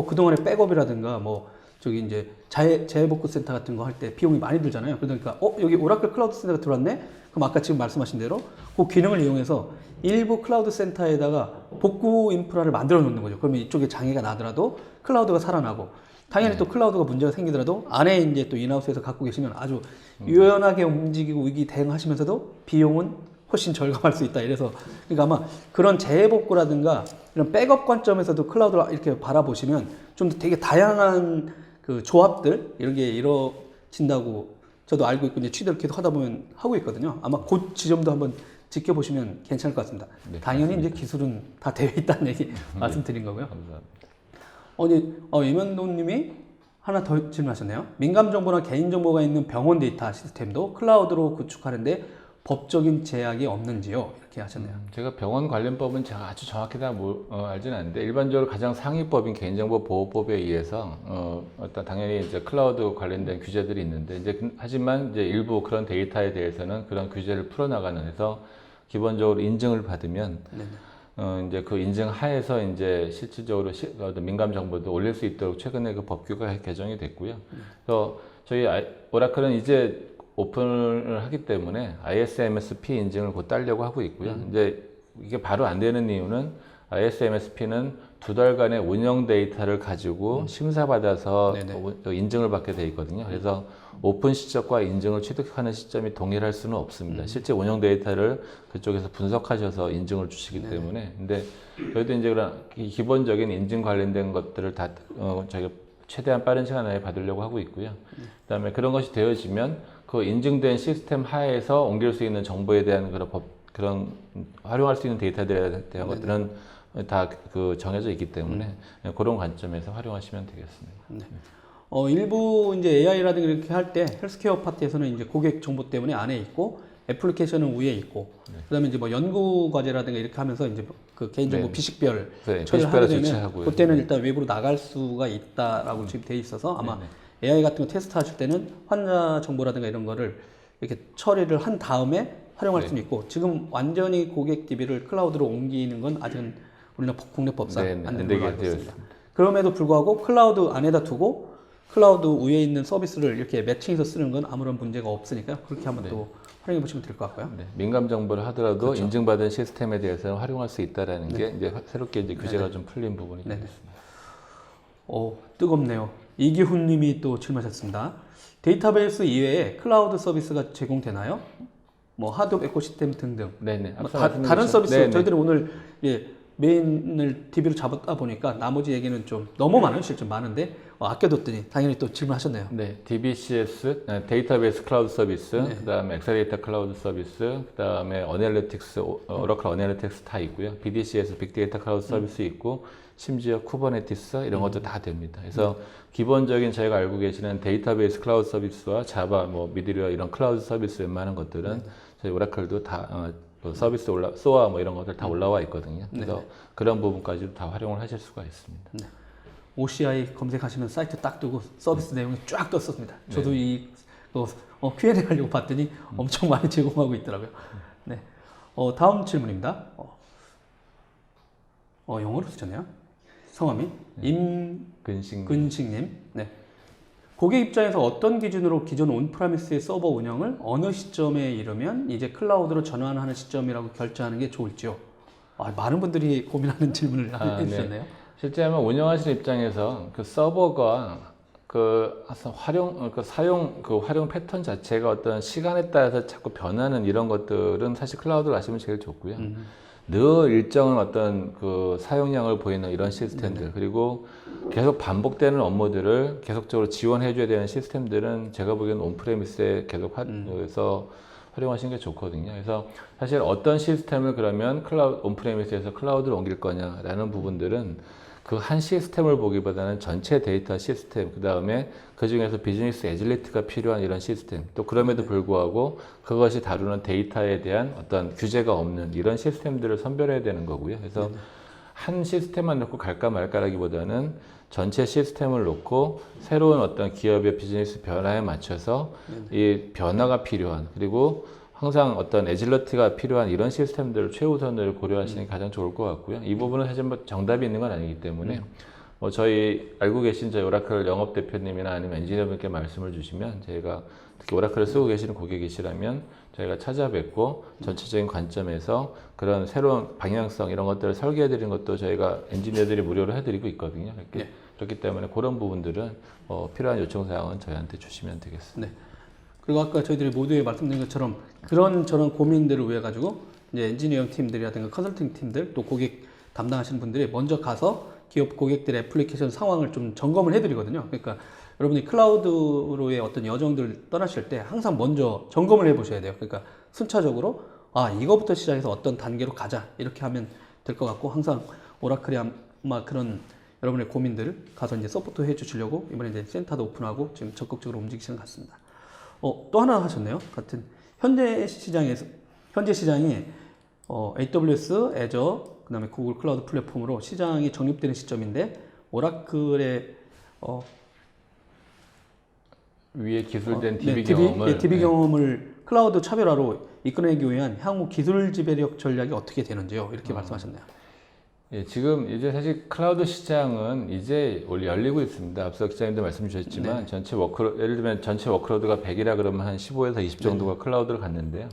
Speaker 3: 그동안에 백업이라든가 뭐 저기 이제 재해복구 센터 같은 거 할 때 비용이 많이 들잖아요. 그러니까 여기 오라클 클라우드 센터가 들어왔네? 그럼 아까 지금 말씀하신 대로 그 기능을 이용해서 일부 클라우드 센터에다가 복구 인프라를 만들어 놓는 거죠. 그러면 이쪽에 장애가 나더라도 클라우드가 살아나고 당연히 또 클라우드가 문제가 생기더라도 안에 이제 또 인하우스에서 갖고 계시면 아주 유연하게 움직이고 위기 대응하시면서도 비용은 훨씬 절감할 수 있다. 이래서 그러니까 아마 그런 재해복구라든가 이런 백업 관점에서도 클라우드를 이렇게 바라보시면 좀 되게 다양한 그 조합들 이런 게 이루어진다고 저도 알고 있고 이제 취재를 계속 하다 보면 하고 있거든요. 아마 그 지점도 한번 지켜보시면 괜찮을 것 같습니다.
Speaker 2: 네,
Speaker 3: 당연히 이제 기술은 다 되어 있다는 얘기 말씀드린 거고요.
Speaker 2: 감사합니다.
Speaker 3: 이면도님이 하나 더 질문하셨네요. 민감 정보나 개인 정보가 있는 병원 데이터 시스템도 클라우드로 구축하는데 법적인 제약이 없는지요? 이렇게 하셨네요.
Speaker 2: 제가 병원 관련법은 제가 아주 정확히 다 알지는 않는데 일반적으로 가장 상위법인 개인정보보호법에 의해서 어떤 당연히 이제 클라우드 관련된 규제들이 있는데 이제 하지만 이제 일부 그런 데이터에 대해서는 그런 규제를 풀어나가는 해서 기본적으로 인증을 받으면 이제 그 인증 하에서 이제 실질적으로 민감 정보도 올릴 수 있도록 최근에 그 법규가 개정이 됐고요. 그래서 저희 오라클은 이제 오픈을 하기 때문에 ISMSP 인증을 곧 따려고 하고 있고요. 이제 이게 바로 안 되는 이유는 ISMSP는 2달간의 운영 데이터를 가지고 심사받아서 인증을 받게 돼 있거든요. 그래서 오픈 시점과 인증을 취득하는 시점이 동일할 수는 없습니다. 실제 운영 데이터를 그쪽에서 분석하셔서 인증을 주시기 때문에. 근데 저희도 이제 그런 기본적인 인증 관련된 것들을 다 저희가 최대한 빠른 시간 내에 받으려고 하고 있고요. 그다음에 그런 것이 되어지면 그 인증된 시스템 하에서 옮길 수 있는 정보에 대한 그런 활용할 수 있는 데이터들에 대한 것들은 다 그 정해져 있기 때문에 그런 관점에서 활용하시면 되겠습니다.
Speaker 3: 일부 이제 AI라든가 이렇게 할 때 헬스케어 파트에서는 이제 고객 정보 때문에 안에 있고 애플리케이션은 위에 있고 그다음에 이제 뭐 연구 과제라든가 이렇게 하면서 이제 그 개인정보 비식별 처리를 하게 되면 그때는 일단 외부로 나갈 수가 있다라고 지금 돼 있어서 아마 AI 같은 거 테스트 하실 때는 환자 정보라든가 이런 거를 이렇게 처리를 한 다음에 활용할 수는 있고 지금 완전히 고객 DB를 클라우드로 옮기는 건 아직은 우리나라 국내 법상 안 되는 걸로 알고 있습니다. 그럼에도 불구하고 클라우드 안에다 두고 클라우드 위에 있는 서비스를 이렇게 매칭해서 쓰는 건 아무런 문제가 없으니까 그렇게 한번 또 활용해 보시면 될 것 같고요.
Speaker 2: 민감 정보를 하더라도 인증받은 시스템에 대해서는 활용할 수 있다라는 게 이제 새롭게 이제 규제가 좀 풀린 부분이 되겠습니다.
Speaker 3: 뜨겁네요. 이기훈 님이 또 질문하셨습니다. 데이터베이스 이외에 클라우드 서비스가 제공되나요? 뭐 하드웨어 에코시스템 등등. 다른 서비스 저희들이 오늘 메인을 DB로 잡았다 보니까 나머지 얘기는 좀 너무 많아요. 실제 많은데 아껴뒀더니 당연히 또 질문하셨네요.
Speaker 2: DBCS, 데이터베이스 클라우드 서비스, 그다음에 엑셀레이터 클라우드 서비스, 그다음에 어널리틱스, 오라클 어널리틱스 다 있고요. BDCS, 빅데이터 클라우드 서비스 있고 심지어 쿠버네티스 이런 것도 다 됩니다. 그래서 기본적인 저희가 알고 계시는 데이터베이스 클라우드 서비스와 자바, 뭐 미드리어 이런 클라우드 서비스 웬만한 것들은 저희 오라클도 다 서비스 소아 뭐 이런 것들 다 올라와 있거든요. 그래서 그런 부분까지도 다 활용을 하실 수가 있습니다.
Speaker 3: OCI 검색하시면 사이트 딱 뜨고 서비스 내용이 쫙 떴습니다. 저도 이 Q&A 하려고 봤더니 엄청 많이 제공하고 있더라고요. 다음 질문입니다. 영어로 쓰셨네요. 성함이 임근식님. 고객 입장에서 어떤 기준으로 기존 온프라미스의 서버 운영을 어느 시점에 이르면 이제 클라우드로 전환하는 시점이라고 결정하는 게 좋을지요? 많은 분들이 고민하는 질문을 해주셨네요.
Speaker 2: 실제 하면 운영하시는 입장에서 그 서버가 그 활용 패턴 자체가 어떤 시간에 따라서 자꾸 변하는 이런 것들은 사실 클라우드로 하시면 제일 좋고요. 늘 일정한 어떤 그 사용량을 보이는 이런 시스템들, 그리고 계속 반복되는 업무들을 계속적으로 지원해줘야 되는 시스템들은 제가 보기에는 온프레미스에 계속 활용하시는 게 좋거든요. 그래서 사실 어떤 시스템을 그러면 온프레미스에서 클라우드로 옮길 거냐라는 부분들은 그 한 시스템을 보기보다는 전체 데이터 시스템, 그 다음에 그 중에서 비즈니스 애질리티가 필요한 이런 시스템, 또 그럼에도 불구하고 그것이 다루는 데이터에 대한 어떤 규제가 없는 이런 시스템들을 선별해야 되는 거고요. 그래서 한 시스템만 놓고 갈까 말까라기보다는 전체 시스템을 놓고 새로운 어떤 기업의 비즈니스 변화에 맞춰서 이 변화가 필요한, 그리고 항상 어떤 애질러티가 필요한 이런 시스템들을 최우선을 고려하시는 게 가장 좋을 것 같고요. 이 부분은 사실 뭐 정답이 있는 건 아니기 때문에 저희 알고 계신 저희 오라클 영업 대표님이나 아니면 엔지니어분께 말씀을 주시면 저희가 특히 오라클을 쓰고 계시는 고객이시라면 저희가 찾아뵙고 전체적인 관점에서 그런 새로운 방향성 이런 것들을 설계해 드리는 것도 저희가 엔지니어들이 무료로 해드리고 있거든요. 그렇기 때문에 그런 부분들은 필요한 요청 사항은 저희한테 주시면 되겠습니다.
Speaker 3: 네. 그리고 아까 저희들이 모두에 말씀드린 것처럼 그런 저런 고민들을 위해 가지고 이제 엔지니어링 팀들이라든가 컨설팅 팀들 또 고객 담당하시는 분들이 먼저 가서 기업 고객들의 애플리케이션 상황을 좀 점검을 해드리거든요. 그러니까 여러분이 클라우드로의 어떤 여정들을 떠나실 때 항상 먼저 점검을 해보셔야 돼요. 그러니까 순차적으로 이거부터 시작해서 어떤 단계로 가자 이렇게 하면 될 것 같고, 항상 오라클이 아마 그런 여러분의 고민들을 가서 이제 서포트 해주시려고 이번에 이제 센터도 오픈하고 지금 적극적으로 움직이시는 것 같습니다. 또 하나 하셨네요. 같은 현재 시장이 AWS, 애저, 그다음에 구글 클라우드 플랫폼으로 시장이 정립되는 시점인데 오라클의
Speaker 2: 위에 기술된 DB 경험을
Speaker 3: DB 경험을 클라우드 차별화로 이끌어내기 위한 향후 기술 지배력 전략이 어떻게 되는지요? 이렇게 말씀하셨네요.
Speaker 2: 예, 지금 이제 사실 클라우드 시장은 이제 원래 열리고 있습니다. 앞서 기자님도 말씀 주셨지만 예를 들면 전체 워크로드가 100이라 그러면 한 15에서 20 정도가 클라우드를 갔는데요.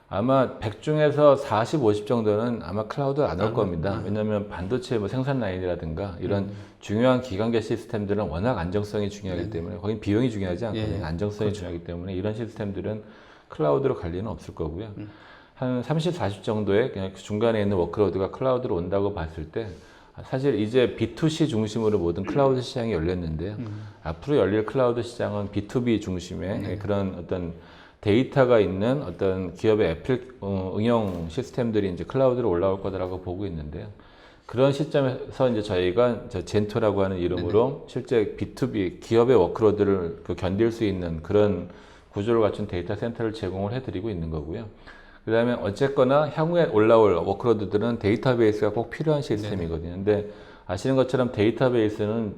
Speaker 2: 아마 100 중에서 40, 50 정도는 아마 클라우드 안 올 겁니다. 왜냐하면 반도체 생산 라인이라든가 이런 중요한 기관계 시스템들은 워낙 안정성이 중요하기 때문에, 거긴 비용이 중요하지 않거든요. 안정성이 중요하기 때문에 이런 시스템들은 클라우드로 갈 리는 없을 거고요. 한 30, 40 정도의 그냥 중간에 있는 워크로드가 클라우드로 온다고 봤을 때 사실 이제 B2C 중심으로 모든 클라우드 시장이 열렸는데요. 앞으로 열릴 클라우드 시장은 B2B 중심의 그런 어떤 데이터가 있는 어떤 기업의 응용 시스템들이 이제 클라우드로 올라올 거다라고 보고 있는데요. 그런 시점에서 이제 저희가 젠토라고 하는 이름으로 실제 B2B 기업의 워크로드를 견딜 수 있는 그런 구조를 갖춘 데이터 센터를 제공을 해드리고 있는 거고요. 그 다음에 어쨌거나 향후에 올라올 워크로드들은 데이터베이스가 꼭 필요한 시스템이거든요. 근데 아시는 것처럼 데이터베이스는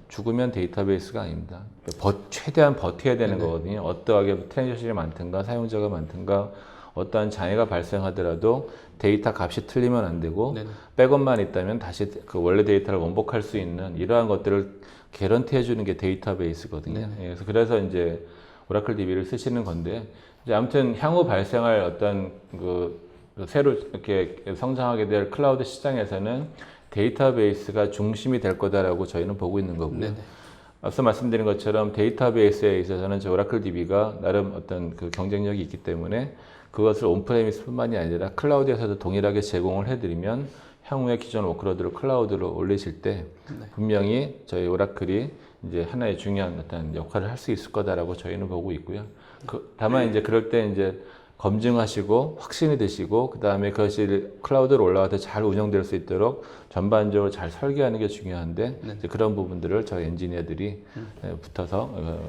Speaker 2: 죽으면 데이터베이스가 아닙니다. 최대한 버텨야 되는 거거든요. 어떠하게 트랜지션이 많든가 사용자가 많든가 어떠한 장애가 발생하더라도 데이터 값이 틀리면 안 되고 백업만 있다면 다시 그 원래 데이터를 원복할 수 있는 이러한 것들을 개런티 해주는 게 데이터베이스거든요. 그래서 이제 오라클 DB를 쓰시는 건데, 이제 아무튼 향후 발생할 어떤 새로 이렇게 성장하게 될 클라우드 시장에서는 데이터베이스가 중심이 될 거다라고 저희는 보고 있는 거고요. 앞서 말씀드린 것처럼 데이터베이스에 있어서는 저 오라클 DB가 나름 어떤 그 경쟁력이 있기 때문에 그것을 온프레미스뿐만이 아니라 클라우드에서도 동일하게 제공을 해드리면 향후에 기존 워크로드를 클라우드로 올리실 때 분명히 저희 오라클이 이제 하나의 중요한 어떤 역할을 할 수 있을 거다라고 저희는 보고 있고요. 다만 이제 그럴 때 이제 검증하시고 확신이 되시고 그 다음에 그것이 클라우드로 올라가서 잘 운영될 수 있도록 전반적으로 잘 설계하는 게 중요한데 이제 그런 부분들을 저희 엔지니어들이 붙어서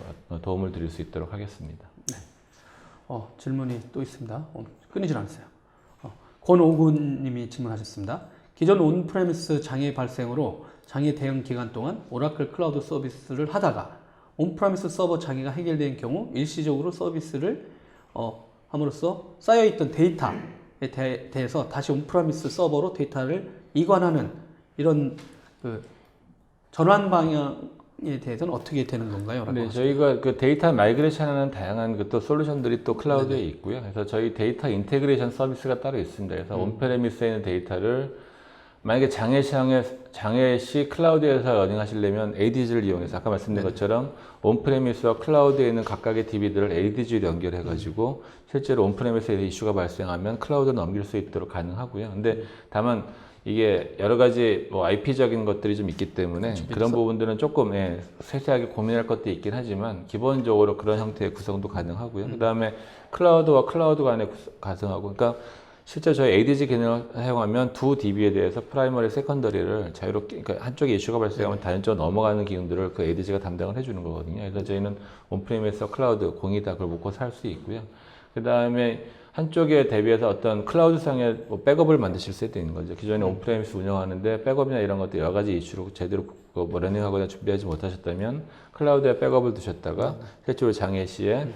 Speaker 2: 도움을 드릴 수 있도록 하겠습니다.
Speaker 3: 질문이 또 있습니다. 끊이질 않으세요. 권오군 님이 질문하셨습니다. 기존 온프레미스 장애 발생으로 장애 대응 기간 동안 오라클 클라우드 서비스를 하다가 온프레미스 서버 장애가 해결된 경우 일시적으로 서비스를 함으로써 쌓여있던 데이터에 대해서 다시 온프레미스 서버로 데이터를 이관하는 이런 전환 방향의 대해서는 어떻게 되는 건가요?
Speaker 2: 네, 저희가 그 데이터 마이그레이션하는 다양한 그 또 솔루션들이 또 클라우드에 있고요. 그래서 저희 데이터 인테그레이션 서비스가 따로 있습니다. 그래서 온프레미스에 있는 데이터를 만약에 장애 시 클라우드에서 러닝하시려면 ADG를 이용해서 아까 말씀드린 것처럼 온프레미스와 클라우드에 있는 각각의 DB들을 ADG로 연결해가지고 실제로 온프레미스에 이슈가 발생하면 클라우드로 넘길 수 있도록 가능하고요. 근데 다만 이게 여러 가지 뭐 IP적인 것들이 좀 있기 때문에 그런 부분들은 조금 세세하게 고민할 것도 있긴 하지만 기본적으로 그런 형태의 구성도 가능하고요. 그 다음에 클라우드와 클라우드 간의 가성하고, 그러니까 실제 저희 ADG 기능을 사용하면 두 DB에 대해서 프라이머리, 세컨더리를 자유롭게, 그러니까 한쪽에 이슈가 발생하면 다른 쪽으로 넘어가는 기능들을 그 ADG가 담당을 해주는 거거든요. 그래서 저희는 온프레미스 클라우드 공이다 그걸 묶고 살 수 있고요. 그 다음에 한쪽에 대비해서 어떤 클라우드상의 뭐 백업을 만드실 수도 있는 거죠. 기존에 온프레미스 운영하는데 백업이나 이런 것들 여러 가지 이슈로 제대로 뭐 러닝하거나 준비하지 못하셨다면 클라우드에 백업을 두셨다가 실제로 장애 시에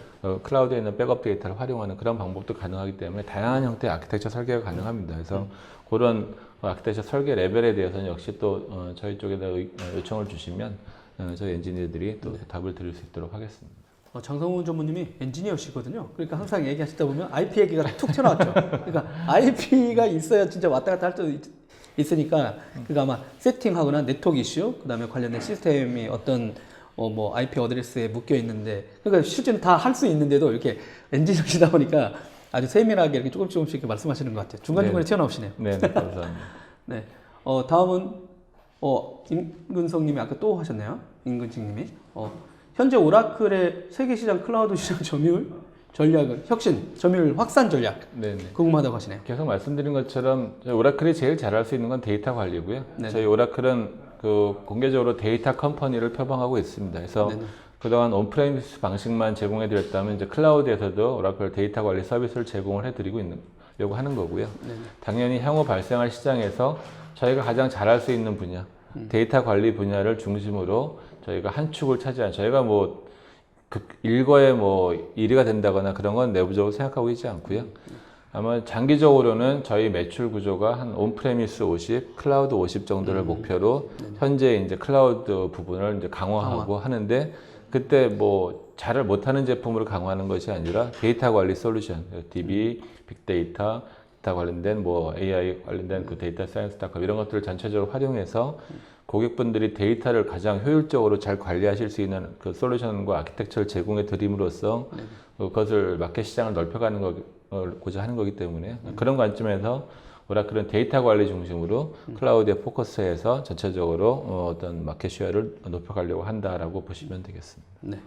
Speaker 2: 클라우드에 있는 백업 데이터를 활용하는 그런 방법도 가능하기 때문에 다양한 형태의 아키텍처 설계가 가능합니다. 그래서 그런 아키텍처 설계 레벨에 대해서는 역시 또 저희 쪽에다 요청을 주시면 저희 엔지니어들이 또 답을 드릴 수 있도록 하겠습니다.
Speaker 3: 장성훈 전무님이 엔지니어시거든요. 그러니까 항상 얘기하시다 보면 IP 얘기가 툭 튀어나왔죠. 그러니까 IP가 있어야 진짜 왔다 갔다 할 수 있으니까 그러니까 아마 세팅하거나 네트워크 이슈, 그다음에 관련된 시스템이 어떤 뭐 IP 어드레스에 묶여 있는데, 그러니까 실제는 다 할 수 있는데도 이렇게 엔지니어시다 보니까 아주 세밀하게 이렇게 조금씩 이렇게 말씀하시는 것 같아요. 중간중간에 튀어나오시네요.
Speaker 2: 네, 감사합니다.
Speaker 3: 네. 다음은 임근성님이 아까 또 하셨네요. 임근식님이 현재 오라클의 세계 시장 클라우드 시장 점유율 전략은 혁신, 점유율 확산 전략 궁금하다고 하시네요.
Speaker 2: 계속 말씀드린 것처럼 저희 오라클이 제일 잘할 수 있는 건 데이터 관리고요.
Speaker 3: 네네.
Speaker 2: 저희 오라클은 그 공개적으로 데이터 컴퍼니를 표방하고 있습니다. 그래서
Speaker 3: 네네.
Speaker 2: 그동안 온프레미스 방식만 제공해 드렸다면 이제 클라우드에서도 오라클 데이터 관리 서비스를 제공을 해 드리고 있려고 하는 거고요.
Speaker 3: 네네.
Speaker 2: 당연히 향후 발생할 시장에서 저희가 가장 잘할 수 있는 분야, 데이터 관리 분야를 중심으로 저희가 한 축을 차지한, 저희가 뭐 일거에 뭐 1위가 된다거나 그런 건 내부적으로 생각하고 있지 않고요. 아마 장기적으로는 저희 매출 구조가 한 온프레미스 50, 클라우드 50 정도를 목표로 현재 이제 클라우드 부분을 이제 강화하고 하는데, 그때 뭐 잘을 못하는 제품으로 강화하는 것이 아니라 데이터 관리 솔루션, DB, 빅데이터, 데이터 관련된 뭐 AI 관련된 그 데이터 사이언스 닷컴 이런 것들을 전체적으로 활용해서 고객분들이 데이터를 가장 효율적으로 잘 관리하실 수 있는 그 솔루션과 아키텍처를 제공해 드림으로써 그것을 마켓 시장을 넓혀가는 고자 하는 거기 때문에 그런 관점에서 오라클은 데이터 관리 중심으로 클라우드에 포커스해서 전체적으로 어떤 마켓 쉐어를 높여가려고 한다라고 보시면 되겠습니다.
Speaker 3: 네.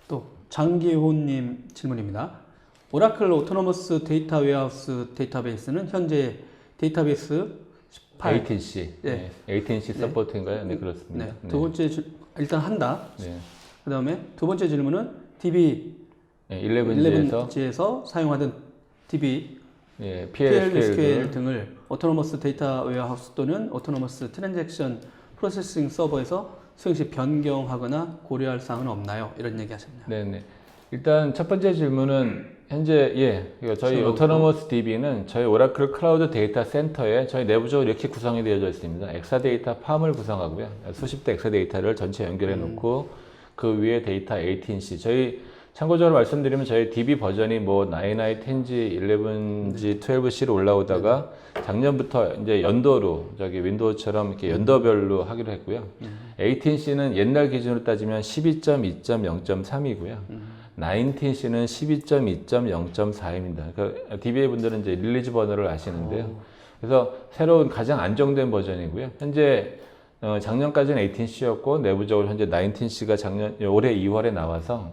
Speaker 3: 또 장기호님 질문입니다. 오라클 오토노머스 데이터 웨어하우스 데이터베이스는 현재 데이터베이스 18.
Speaker 2: AT&C,
Speaker 3: 네.
Speaker 2: AT&C 서포트인가요? 네, 그렇습니다.
Speaker 3: 네.
Speaker 2: 네.
Speaker 3: 두 번째 일단 한다.
Speaker 2: 네.
Speaker 3: 그 다음에 두 번째 질문은 DB
Speaker 2: 11G에서
Speaker 3: 사용하던 DB,
Speaker 2: PLSQL
Speaker 3: 등을 오토노머스 데이터 웨어하우스 또는 오토노머스 트랜잭션 프로세싱 서버에서 수행 시 변경하거나 고려할 사항은 없나요? 이런 얘기 하셨네요.
Speaker 2: 네네. 일단 첫 번째 질문은 현재 저희 오토노머스 DB는 저희 오라클 클라우드 데이터 센터에 저희 내부적으로 이렇게 구성이 되어져 있습니다. 엑사데이터 팜을 구성하고요. 수십 대 엑사데이터를 전체 연결해 놓고 그 위에 데이터 AT&C. 저희 참고적으로 말씀드리면 저희 DB 버전이 뭐 9i, 10g, 11g, 12c로 올라오다가 작년부터 이제 연도로 저기 윈도우처럼 이렇게 연도별로 하기로 했고요. AT&C는 옛날 기준으로 따지면 12.2.0.3이고요. 19C는 12.2.0.4입니다. 그러니까 DBA 분들은 이제 릴리즈 번호를 아시는데요. 그래서 새로운 가장 안정된 버전이고요. 현재 작년까지는 18C였고 내부적으로 현재 19C가 올해 2월에 나와서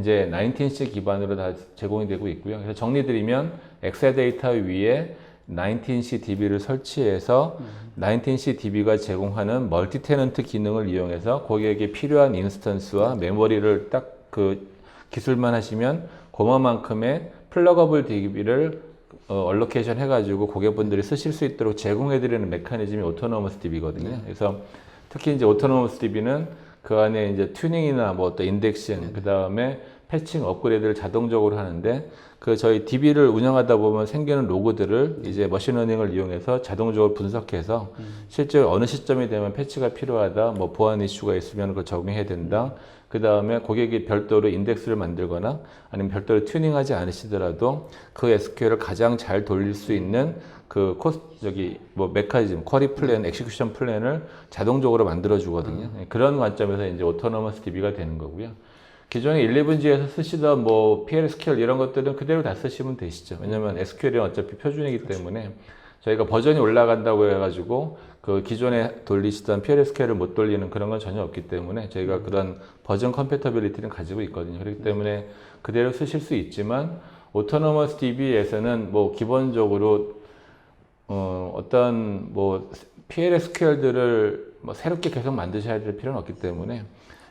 Speaker 2: 이제 19C 기반으로 다 제공이 되고 있고요. 그래서 정리드리면 엑사데이터 위에 19C DB를 설치해서 19C DB가 제공하는 멀티 테넌트 기능을 이용해서 고객에게 필요한 인스턴스와 메모리를 딱 그 기술만 하시면 그만큼의 플러거블 DB를 얼로케이션 해가지고 고객분들이 쓰실 수 있도록 제공해드리는 메커니즘이 오토노머스 DB거든요. 그래서 특히 이제 오토노머스 DB는 그 안에 이제 튜닝이나 뭐 또 인덱싱, 그 다음에 패칭 업그레이드를 자동적으로 하는데 그 저희 DB를 운영하다 보면 생기는 로그들을 이제 머신러닝을 이용해서 자동적으로 분석해서 실제 어느 시점이 되면 패치가 필요하다, 뭐 보안 이슈가 있으면 그걸 적용해야 된다. 그 다음에 고객이 별도로 인덱스를 만들거나 아니면 별도로 튜닝하지 않으시더라도 그 SQL을 가장 잘 돌릴 수 있는 그 메커니즘, 쿼리 플랜, 엑시큐션 플랜을 자동적으로 만들어 주거든요. 그런 관점에서 이제 오토노머스 DB가 되는 거고요. 기존에 11G에서 쓰시던 뭐 PLSQL 이런 것들은 그대로 다 쓰시면 되시죠. 왜냐면 SQL이 어차피 표준이기 때문에 저희가 버전이 올라간다고 해가지고 그 기존에 돌리시던 PLSQL을 못 돌리는 그런 건 전혀 없기 때문에 저희가 그런 버전 컴패터빌리티는 가지고 있거든요. 그렇기 때문에 그대로 쓰실 수 있지만 오토노머스 DB에서는 뭐 기본적으로 어떤 뭐 PLSQL들을 뭐 새롭게 계속 만드셔야 될 필요는 없기 때문에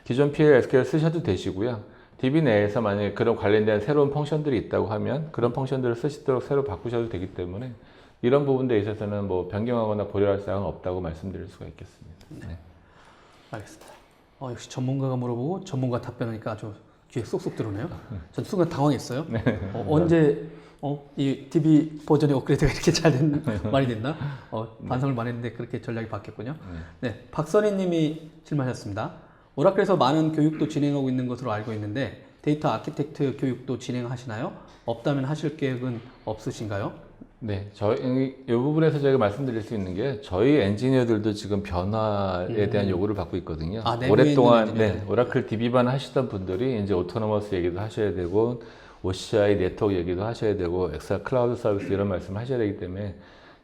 Speaker 2: 기존 PLSQL 쓰셔도 되시고요. DB 내에서 만약에 그런 관련된 새로운 펑션들이 있다고 하면 그런 펑션들을 쓰시도록 새로 바꾸셔도 되기 때문에 이런 부분들에 있어서는 뭐 변경하거나 고려할 사항은 없다고 말씀드릴 수가 있겠습니다. 네.
Speaker 3: 알겠습니다. 역시 전문가가 물어보고 전문가 답변하니까 아주 귀에 쏙쏙 들어오네요. 전 순간 당황했어요. 언제 이 DB 버전의 업그레이드가 이렇게 잘 된 말이 됐나? 반성을 많이 했는데 그렇게 전략이 바뀌었군요. 네, 박선희 님이 질문하셨습니다. 오라클에서 많은 교육도 진행하고 있는 것으로 알고 있는데 데이터 아키텍트 교육도 진행하시나요? 없다면 하실 계획은 없으신가요?
Speaker 2: 네, 이 부분에서 저희가 말씀드릴 수 있는 게 저희 엔지니어들도 지금 변화에 대한 요구를 받고 있거든요. 오랫동안 오라클 DB만 하시던 분들이 이제 오토노머스 얘기도 하셔야 되고 OCI 네트워크 얘기도 하셔야 되고 엑사 클라우드 서비스 이런 말씀 하셔야 되기 때문에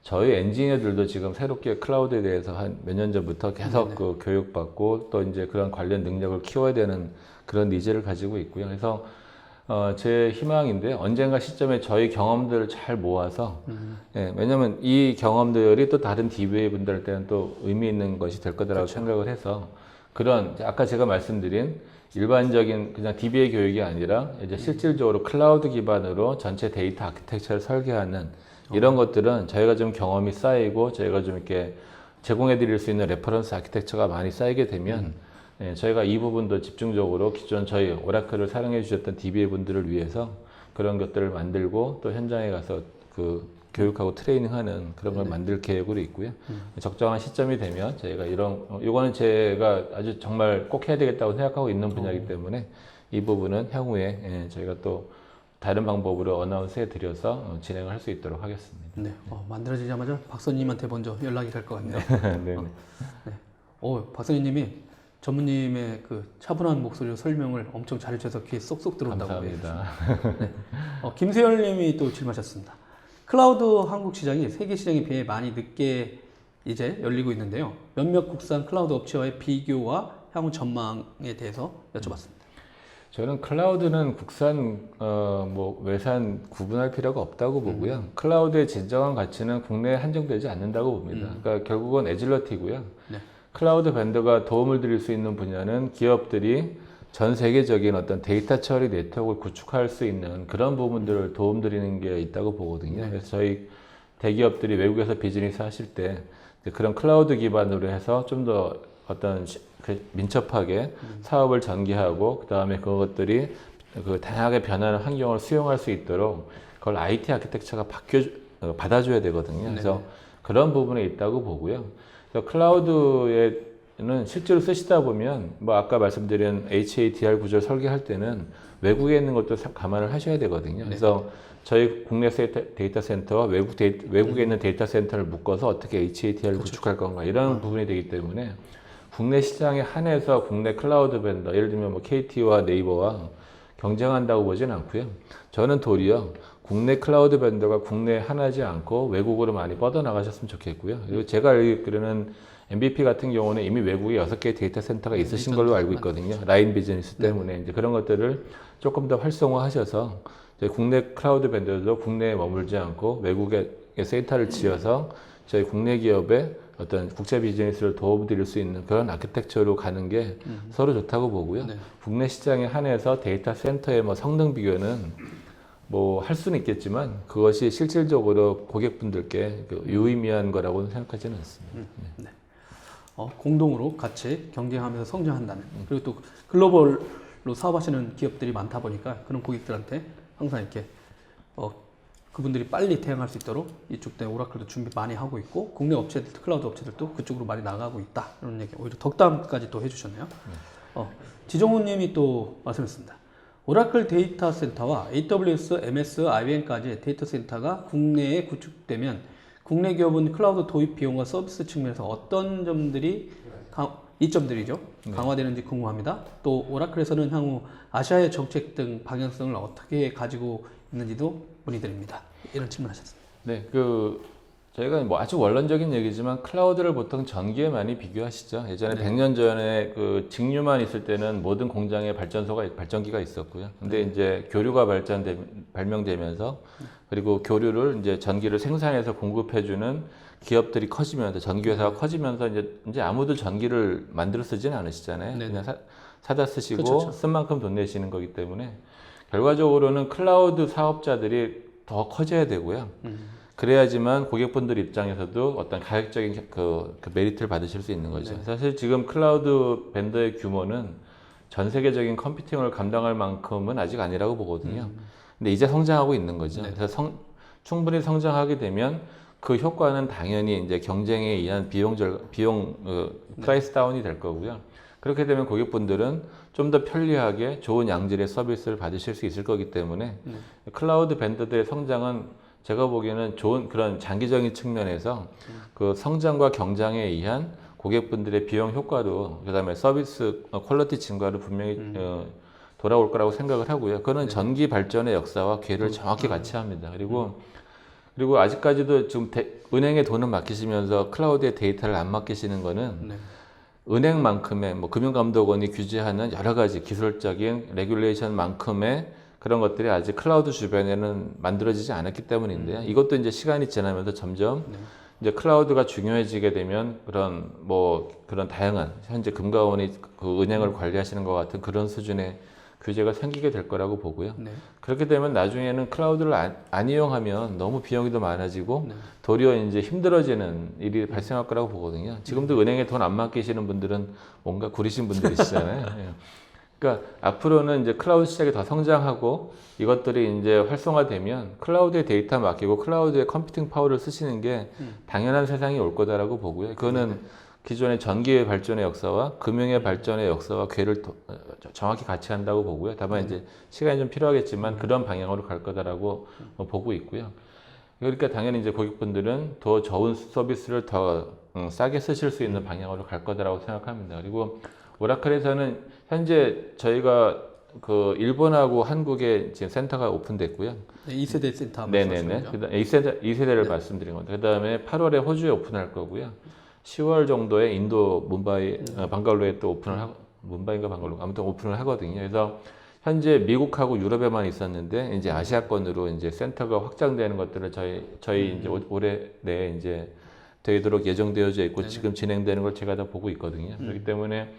Speaker 2: 저희 엔지니어들도 지금 새롭게 클라우드에 대해서 한 몇 년 전부터 계속 그 교육받고 또 이제 그런 관련 능력을 키워야 되는 그런 니즈를 가지고 있고요. 그래서 제 희망인데 언젠가 시점에 저희 경험들을 잘 모아서 왜냐면 이 경험들이 또 다른 DBA 분들한테는 또 의미 있는 것이 될 거다라고 생각을 해서 그런 아까 제가 말씀드린 일반적인 그냥 DBA 교육이 아니라 이제 실질적으로 클라우드 기반으로 전체 데이터 아키텍처를 설계하는 이런 것들은 저희가 좀 경험이 쌓이고 저희가 좀 이렇게 제공해 드릴 수 있는 레퍼런스 아키텍처가 많이 쌓이게 되면 저희가 이 부분도 집중적으로 기존 저희 오라클을 사랑해 주셨던 DBA 분들을 위해서 그런 것들을 만들고 또 현장에 가서 그 교육하고 트레이닝하는 그런 걸 만들 계획으로 있고요. 적정한 시점이 되면 저희가 이거는 제가 아주 정말 꼭 해야 되겠다고 생각하고 있는 분야이기 때문에 이 부분은 향후에 저희가 또 다른 방법으로 어나운스해 드려서 진행을 할 수 있도록 하겠습니다.
Speaker 3: 네, 만들어지자마자 박선님한테 먼저 연락이 갈 것 같네요.
Speaker 2: 네.
Speaker 3: 박선님이 전무님의 그 차분한 목소리로 설명을 엄청 잘해주셔서 귀에 쏙쏙 들어온다고.
Speaker 2: 감사합니다.
Speaker 3: 네. 김세열님이 또 질문하셨습니다. 클라우드 한국 시장이 세계 시장에 비해 많이 늦게 이제 열리고 있는데요. 몇몇 국산 클라우드 업체와의 비교와 향후 전망에 대해서 여쭤봤습니다.
Speaker 2: 저는 클라우드는 국산, 외산 구분할 필요가 없다고 보고요. 클라우드의 진정한 가치는 국내에 한정되지 않는다고 봅니다. 그러니까 결국은 에질러티고요.
Speaker 3: 네.
Speaker 2: 클라우드 벤더가 도움을 드릴 수 있는 분야는 기업들이 전 세계적인 어떤 데이터 처리 네트워크를 구축할 수 있는 그런 부분들을 도움드리는 게 있다고 보거든요. 그래서 저희 대기업들이 외국에서 비즈니스 하실 때 그런 클라우드 기반으로 해서 좀 더 어떤 민첩하게 사업을 전개하고 그 다음에 그것들이 그 다양하게 변하는 환경을 수용할 수 있도록 그걸 IT 아키텍처가 받아줘야 되거든요. 그래서 그런 부분에 있다고 보고요. 그래서 클라우드에는 실제로 쓰시다 보면 뭐 아까 말씀드린 HADR 구조를 설계할 때는 외국에 있는 것도 감안을 하셔야 되거든요. 그래서 저희 국내 데이터 센터와 외국에 있는 데이터 센터를 묶어서 어떻게 HADR을 구축할 건가 이런 부분이 되기 때문에 국내 시장에 한해서 국내 클라우드 벤더, 예를 들면 뭐 KT와 네이버와 경쟁한다고 보진 않고요. 저는 도리어 국내 클라우드 벤더가 국내에 하나지 않고 외국으로 많이 뻗어나가셨으면 좋겠고요. 그리고 제가 알기로는 MVP 같은 경우는 이미 외국에 6개의 데이터 센터가 있으신 걸로 알고 있거든요. 라인 비즈니스 때문에 이제 그런 것들을 조금 더 활성화하셔서 국내 클라우드 벤더도 국내에 머물지 않고 외국에 센터를 지어서 저희 국내 기업의 어떤 국제 비즈니스를 도움드릴 수 있는 그런 아키텍처로 가는 게 서로 좋다고 보고요. 국내 시장에 한해서 데이터 센터의 뭐 성능 비교는 뭐 할 수는 있겠지만 그것이 실질적으로 고객분들께 유의미한 거라고는 생각하지는 않습니다.
Speaker 3: 공동으로 같이 경쟁하면서 성장한다는 그리고 또 글로벌 사업하시는 기업들이 많다 보니까 그런 고객들한테 항상 이렇게 그분들이 빨리 대응할 수 있도록 이쪽 때 오라클도 준비 많이 하고 있고 국내 업체들, 클라우드 업체들도 그쪽으로 많이 나가고 있다 이런 얘기 오히려 덕담까지 또 해주셨네요. 지종훈님이 또 말씀했습니다. 오라클 데이터 센터와 AWS, MS, IBM까지 데이터 센터가 국내에 구축되면 국내 기업은 클라우드 도입 비용과 서비스 측면에서 어떤 점들이 이점들이죠. 강화되는지 궁금합니다. 또 오라클에서는 향후 아시아의 정책 등 방향성을 어떻게 가지고 있는지도 문의드립니다. 이런 질문하셨습니다.
Speaker 2: 네, 저희가 뭐 아주 원론적인 얘기지만 클라우드를 보통 전기에 많이 비교하시죠. 예전에 100년 전에 직류만 있을 때는 모든 공장에 발전기가 있었고요. 근데 이제 교류가 발명되면서 그리고 교류를 이제 전기를 생산해서 공급해주는 기업들이 커지면서 전기회사가 커지면서 이제 아무도 전기를 만들어 쓰지는 않으시잖아요. 그냥 사다 쓰시고
Speaker 3: 그렇죠.
Speaker 2: 쓴 만큼 돈 내시는 거기 때문에 결과적으로는 클라우드 사업자들이 더 커져야 되고요. 그래야지만 고객분들 입장에서도 어떤 가격적인 그 메리트를 받으실 수 있는 거죠. 사실 지금 클라우드 벤더의 규모는 전 세계적인 컴퓨팅을 감당할 만큼은 아직 아니라고 보거든요. 근데 이제 성장하고 있는 거죠. 그래서 충분히 성장하게 되면 그 효과는 당연히 이제 경쟁에 의한 비용 프라이스 다운이 될 거고요. 그렇게 되면 고객분들은 좀 더 편리하게 좋은 양질의 서비스를 받으실 수 있을 거기 때문에 클라우드 벤더들의 성장은 제가 보기에는 좋은 그런 장기적인 측면에서 그 성장과 경쟁에 의한 고객분들의 비용 효과도 그다음에 서비스 퀄리티 증가로 분명히 돌아올 거라고 생각을 하고요. 그거는 전기 발전의 역사와 궤를 정확히 같이 합니다. 그리고 아직까지도 지금 은행에 돈을 맡기시면서 클라우드에 데이터를 안 맡기시는 거는 은행만큼의 금융감독원이 규제하는 여러 가지 기술적인 레귤레이션만큼의 그런 것들이 아직 클라우드 주변에는 만들어지지 않았기 때문인데요. 이것도 이제 시간이 지나면서 점점 이제 클라우드가 중요해지게 되면 그런 다양한 현재 금감원이 그 은행을 관리하시는 것 같은 그런 수준의 규제가 생기게 될 거라고 보고요. 그렇게 되면 나중에는 클라우드를 안 이용하면 너무 비용이 더 많아지고 도리어 이제 힘들어지는 일이 발생할 거라고 보거든요. 지금도 은행에 돈 안 맡기시는 분들은 뭔가 구리신 분들이시잖아요. 그러니까 앞으로는 이제 클라우드 시장이 더 성장하고 이것들이 이제 활성화되면 클라우드에 데이터 맡기고 클라우드에 컴퓨팅 파워를 쓰시는 게 당연한 세상이 올 거다라고 보고요. 그거는 기존의 전기의 발전의 역사와 금융의 발전의 역사와 궤를 정확히 같이 한다고 보고요. 다만 이제 시간이 좀 필요하겠지만 그런 방향으로 갈 거다라고 보고 있고요. 그러니까 당연히 이제 고객분들은 더 좋은 서비스를 더 싸게 쓰실 수 있는 방향으로 갈 거다라고 생각합니다. 그리고 오라클에서는 현재 저희가 일본하고 한국에 지금 센터가 오픈됐고요.
Speaker 3: 2세대 센터
Speaker 2: 네네네. 2세대를 말씀드린 겁니다. 그 다음에 8월에 호주에 오픈할 거고요. 10월 정도에 인도 방갈로에 또 문바이인가 방갈로 아무튼 오픈을 하거든요. 그래서 현재 미국하고 유럽에만 있었는데 이제 아시아권으로 이제 센터가 확장되는 것들을 저희 이제 올해 내에 이제 되도록 예정되어져 있고 지금 진행되는 걸 제가 다 보고 있거든요. 그렇기 때문에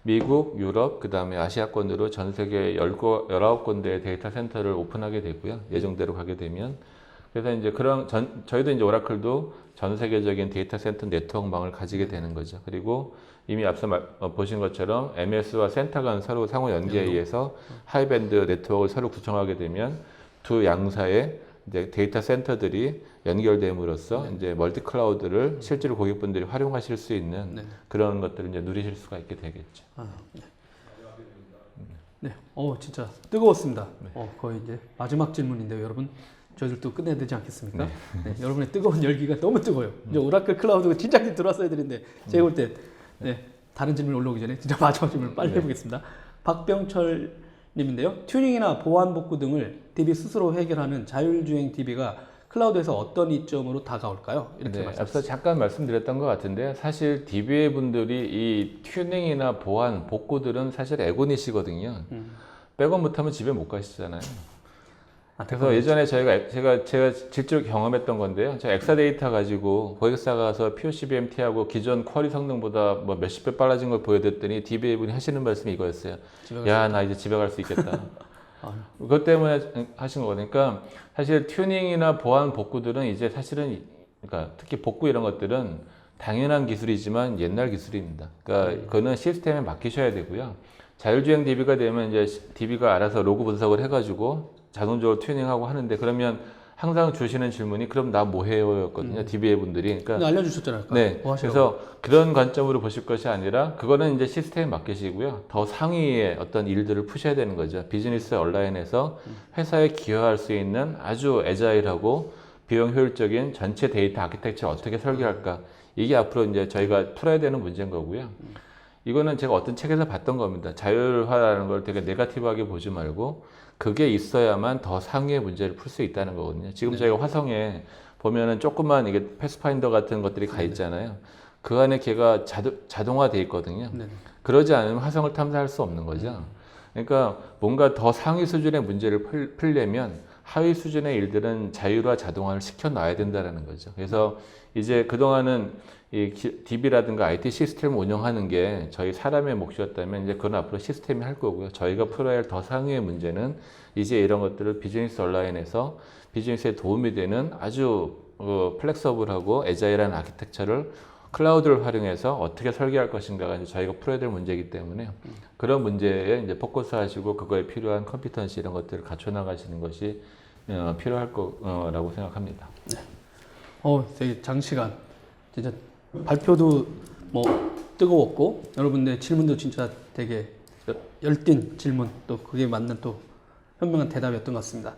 Speaker 2: 미국, 유럽, 그 다음에 아시아권으로 전 세계 19군데의 데이터 센터를 오픈하게 되고요. 예정대로 가게 되면. 그래서 이제 저희도 이제 오라클도 전 세계적인 데이터 센터 네트워크망을 가지게 되는 거죠. 그리고 이미 앞서 보신 것처럼 MS와 센터 간 서로 상호 연계에 의해서 하이밴드 네트워크를 서로 구성하게 되면 두 양사의 이제 데이터 센터들이 연결됨으로써 이제 멀티 클라우드를 실제로 고객분들이 활용하실 수 있는 그런 것들을 이제 누리실 수가 있게 되겠죠.
Speaker 3: 진짜 뜨거웠습니다. 거의 이제 마지막 질문인데요, 여러분. 저희들도 끝내야 되지 않겠습니까? 여러분의 뜨거운 열기가 너무 뜨거워요. 이제 오라클 클라우드가 진작에 들어왔어야 되는데 제가 볼 때 다른 질문 올라오기 전에 진짜 마지막 질문을 빨리 해보겠습니다. 박병철 님인데요. 튜닝이나 보안 복구 등을 DB 스스로 해결하는 자율주행 DB가 클라우드에서 어떤 이점으로 다가올까요? 이렇게
Speaker 2: 앞서 잠깐 말씀드렸던 것 같은데 사실 DBA 분들이 이 튜닝이나 보안 복구들은 사실 에고니시거든요. 백업 못하면 집에 못 가시잖아요. 그래서 예전에 제가 실제로 경험했던 건데요. 제가 엑사데이터 가지고 고객사 가서 POCBMT하고 기존 쿼리 성능보다 몇십 배 빨라진 걸 보여드렸더니 DBA 분이 하시는 말씀이 이거였어요. 야, 나 이제 집에 갈 수 있겠다. 그것 때문에 하신 거니까 사실 튜닝이나 보안 복구들은 이제 사실은 그러니까 특히 복구 이런 것들은 당연한 기술이지만 옛날 기술입니다. 그러니까 그거는 시스템에 맡기셔야 되고요. 자율주행 DB가 되면 이제 DB가 알아서 로그 분석을 해가지고 자동적으로 튜닝하고 하는데 그러면 항상 주시는 질문이 그럼 나 뭐 해요였거든요. DBA 분들이. 그러니까
Speaker 3: 근데 알려주셨잖아요. 아까.
Speaker 2: 네.
Speaker 3: 뭐 하시라고.
Speaker 2: 그래서 그런 관점으로 보실 것이 아니라 그거는 이제 시스템에 맡기시고요. 더 상위의 어떤 일들을 푸셔야 되는 거죠. 비즈니스 얼라인에서 회사에 기여할 수 있는 아주 애자일하고 비용 효율적인 전체 데이터 아키텍처를 어떻게 설계할까. 이게 앞으로 이제 저희가 풀어야 되는 문제인 거고요. 이거는 제가 어떤 책에서 봤던 겁니다. 자율화라는 걸 되게 네거티브하게 보지 말고 그게 있어야만 더 상위의 문제를 풀 수 있다는 거거든요. 지금 저희가 화성에 보면은 조그만 이게 패스파인더 같은 것들이 가 있잖아요. 그 안에 걔가 자동화돼 있거든요.
Speaker 3: 네.
Speaker 2: 그러지 않으면 화성을 탐사할 수 없는 거죠. 그러니까 뭔가 더 상위 수준의 문제를 풀려면 하위 수준의 일들은 자율화 자동화를 시켜놔야 된다는 거죠. 그래서 이제 그동안은 이 DB라든가 IT 시스템을 운영하는 게 저희 사람의 몫이었다면 이제 그건 앞으로 시스템이 할 거고요. 저희가 풀어야 할 더 상위의 문제는 이제 이런 것들을 비즈니스 온라인에서 비즈니스에 도움이 되는 아주 플렉서블하고 애자일한 아키텍처를 클라우드를 활용해서 어떻게 설계할 것인가가 이제 저희가 풀어야 될 문제이기 때문에 그런 문제에 이제 포커스 하시고 그거에 필요한 컴피턴시 이런 것들을 갖춰 나가시는 것이 필요할 거라고 생각합니다.
Speaker 3: 되게 장시간 진짜 발표도 뭐 뜨거웠고 여러분들 질문도 진짜 되게 열띤 질문 또 그게 맞는 또 현명한 대답이었던 것 같습니다.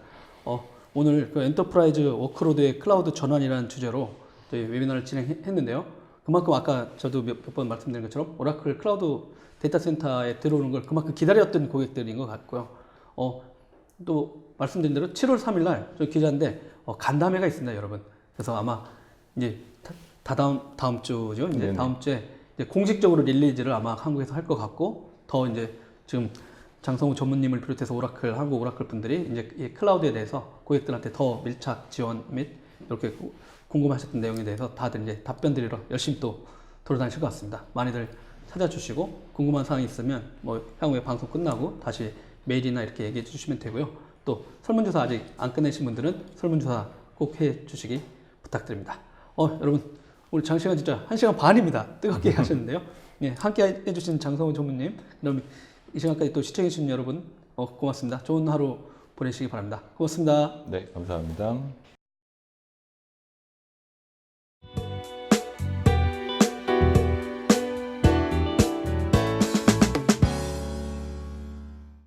Speaker 3: 오늘 그 엔터프라이즈 워크로드의 클라우드 전환이라는 주제로 저희 웨비나를 진행했는데요. 그만큼 아까 저도 몇 번 말씀드린 것처럼 오라클 클라우드 데이터 센터에 들어오는 걸 그만큼 기다렸던 고객들인 것 같고요. 또 말씀드린 대로 7월 3일 날 저 기자인데 간담회가 있습니다, 여러분. 그래서 아마 이제 다음 주죠. 이제
Speaker 2: 네네.
Speaker 3: 다음 주에 이제 공식적으로 릴리즈를 아마 한국에서 할 것 같고 더 이제 지금 장성우 전무님을 비롯해서 한국 오라클 분들이 이제 이 클라우드에 대해서 고객들한테 더 밀착 지원 및 이렇게 궁금하셨던 내용에 대해서 다들 이제 답변 드리러 열심히 또 돌아다니실 것 같습니다. 많이들 찾아주시고 궁금한 사항이 있으면 뭐 향후에 방송 끝나고 다시 메일이나 이렇게 얘기해 주시면 되고요. 또 설문조사 아직 안 끝내신 분들은 설문조사 꼭 해 주시기 부탁드립니다. 여러분 오늘 장시간 진짜 1시간 반입니다. 뜨겁게 하셨는데요. 네, 함께 해주신 장성우 전무님, 그다음에 이 시간까지 또 시청해주신 여러분 고맙습니다. 좋은 하루 보내시기 바랍니다. 고맙습니다.
Speaker 2: 네, 감사합니다.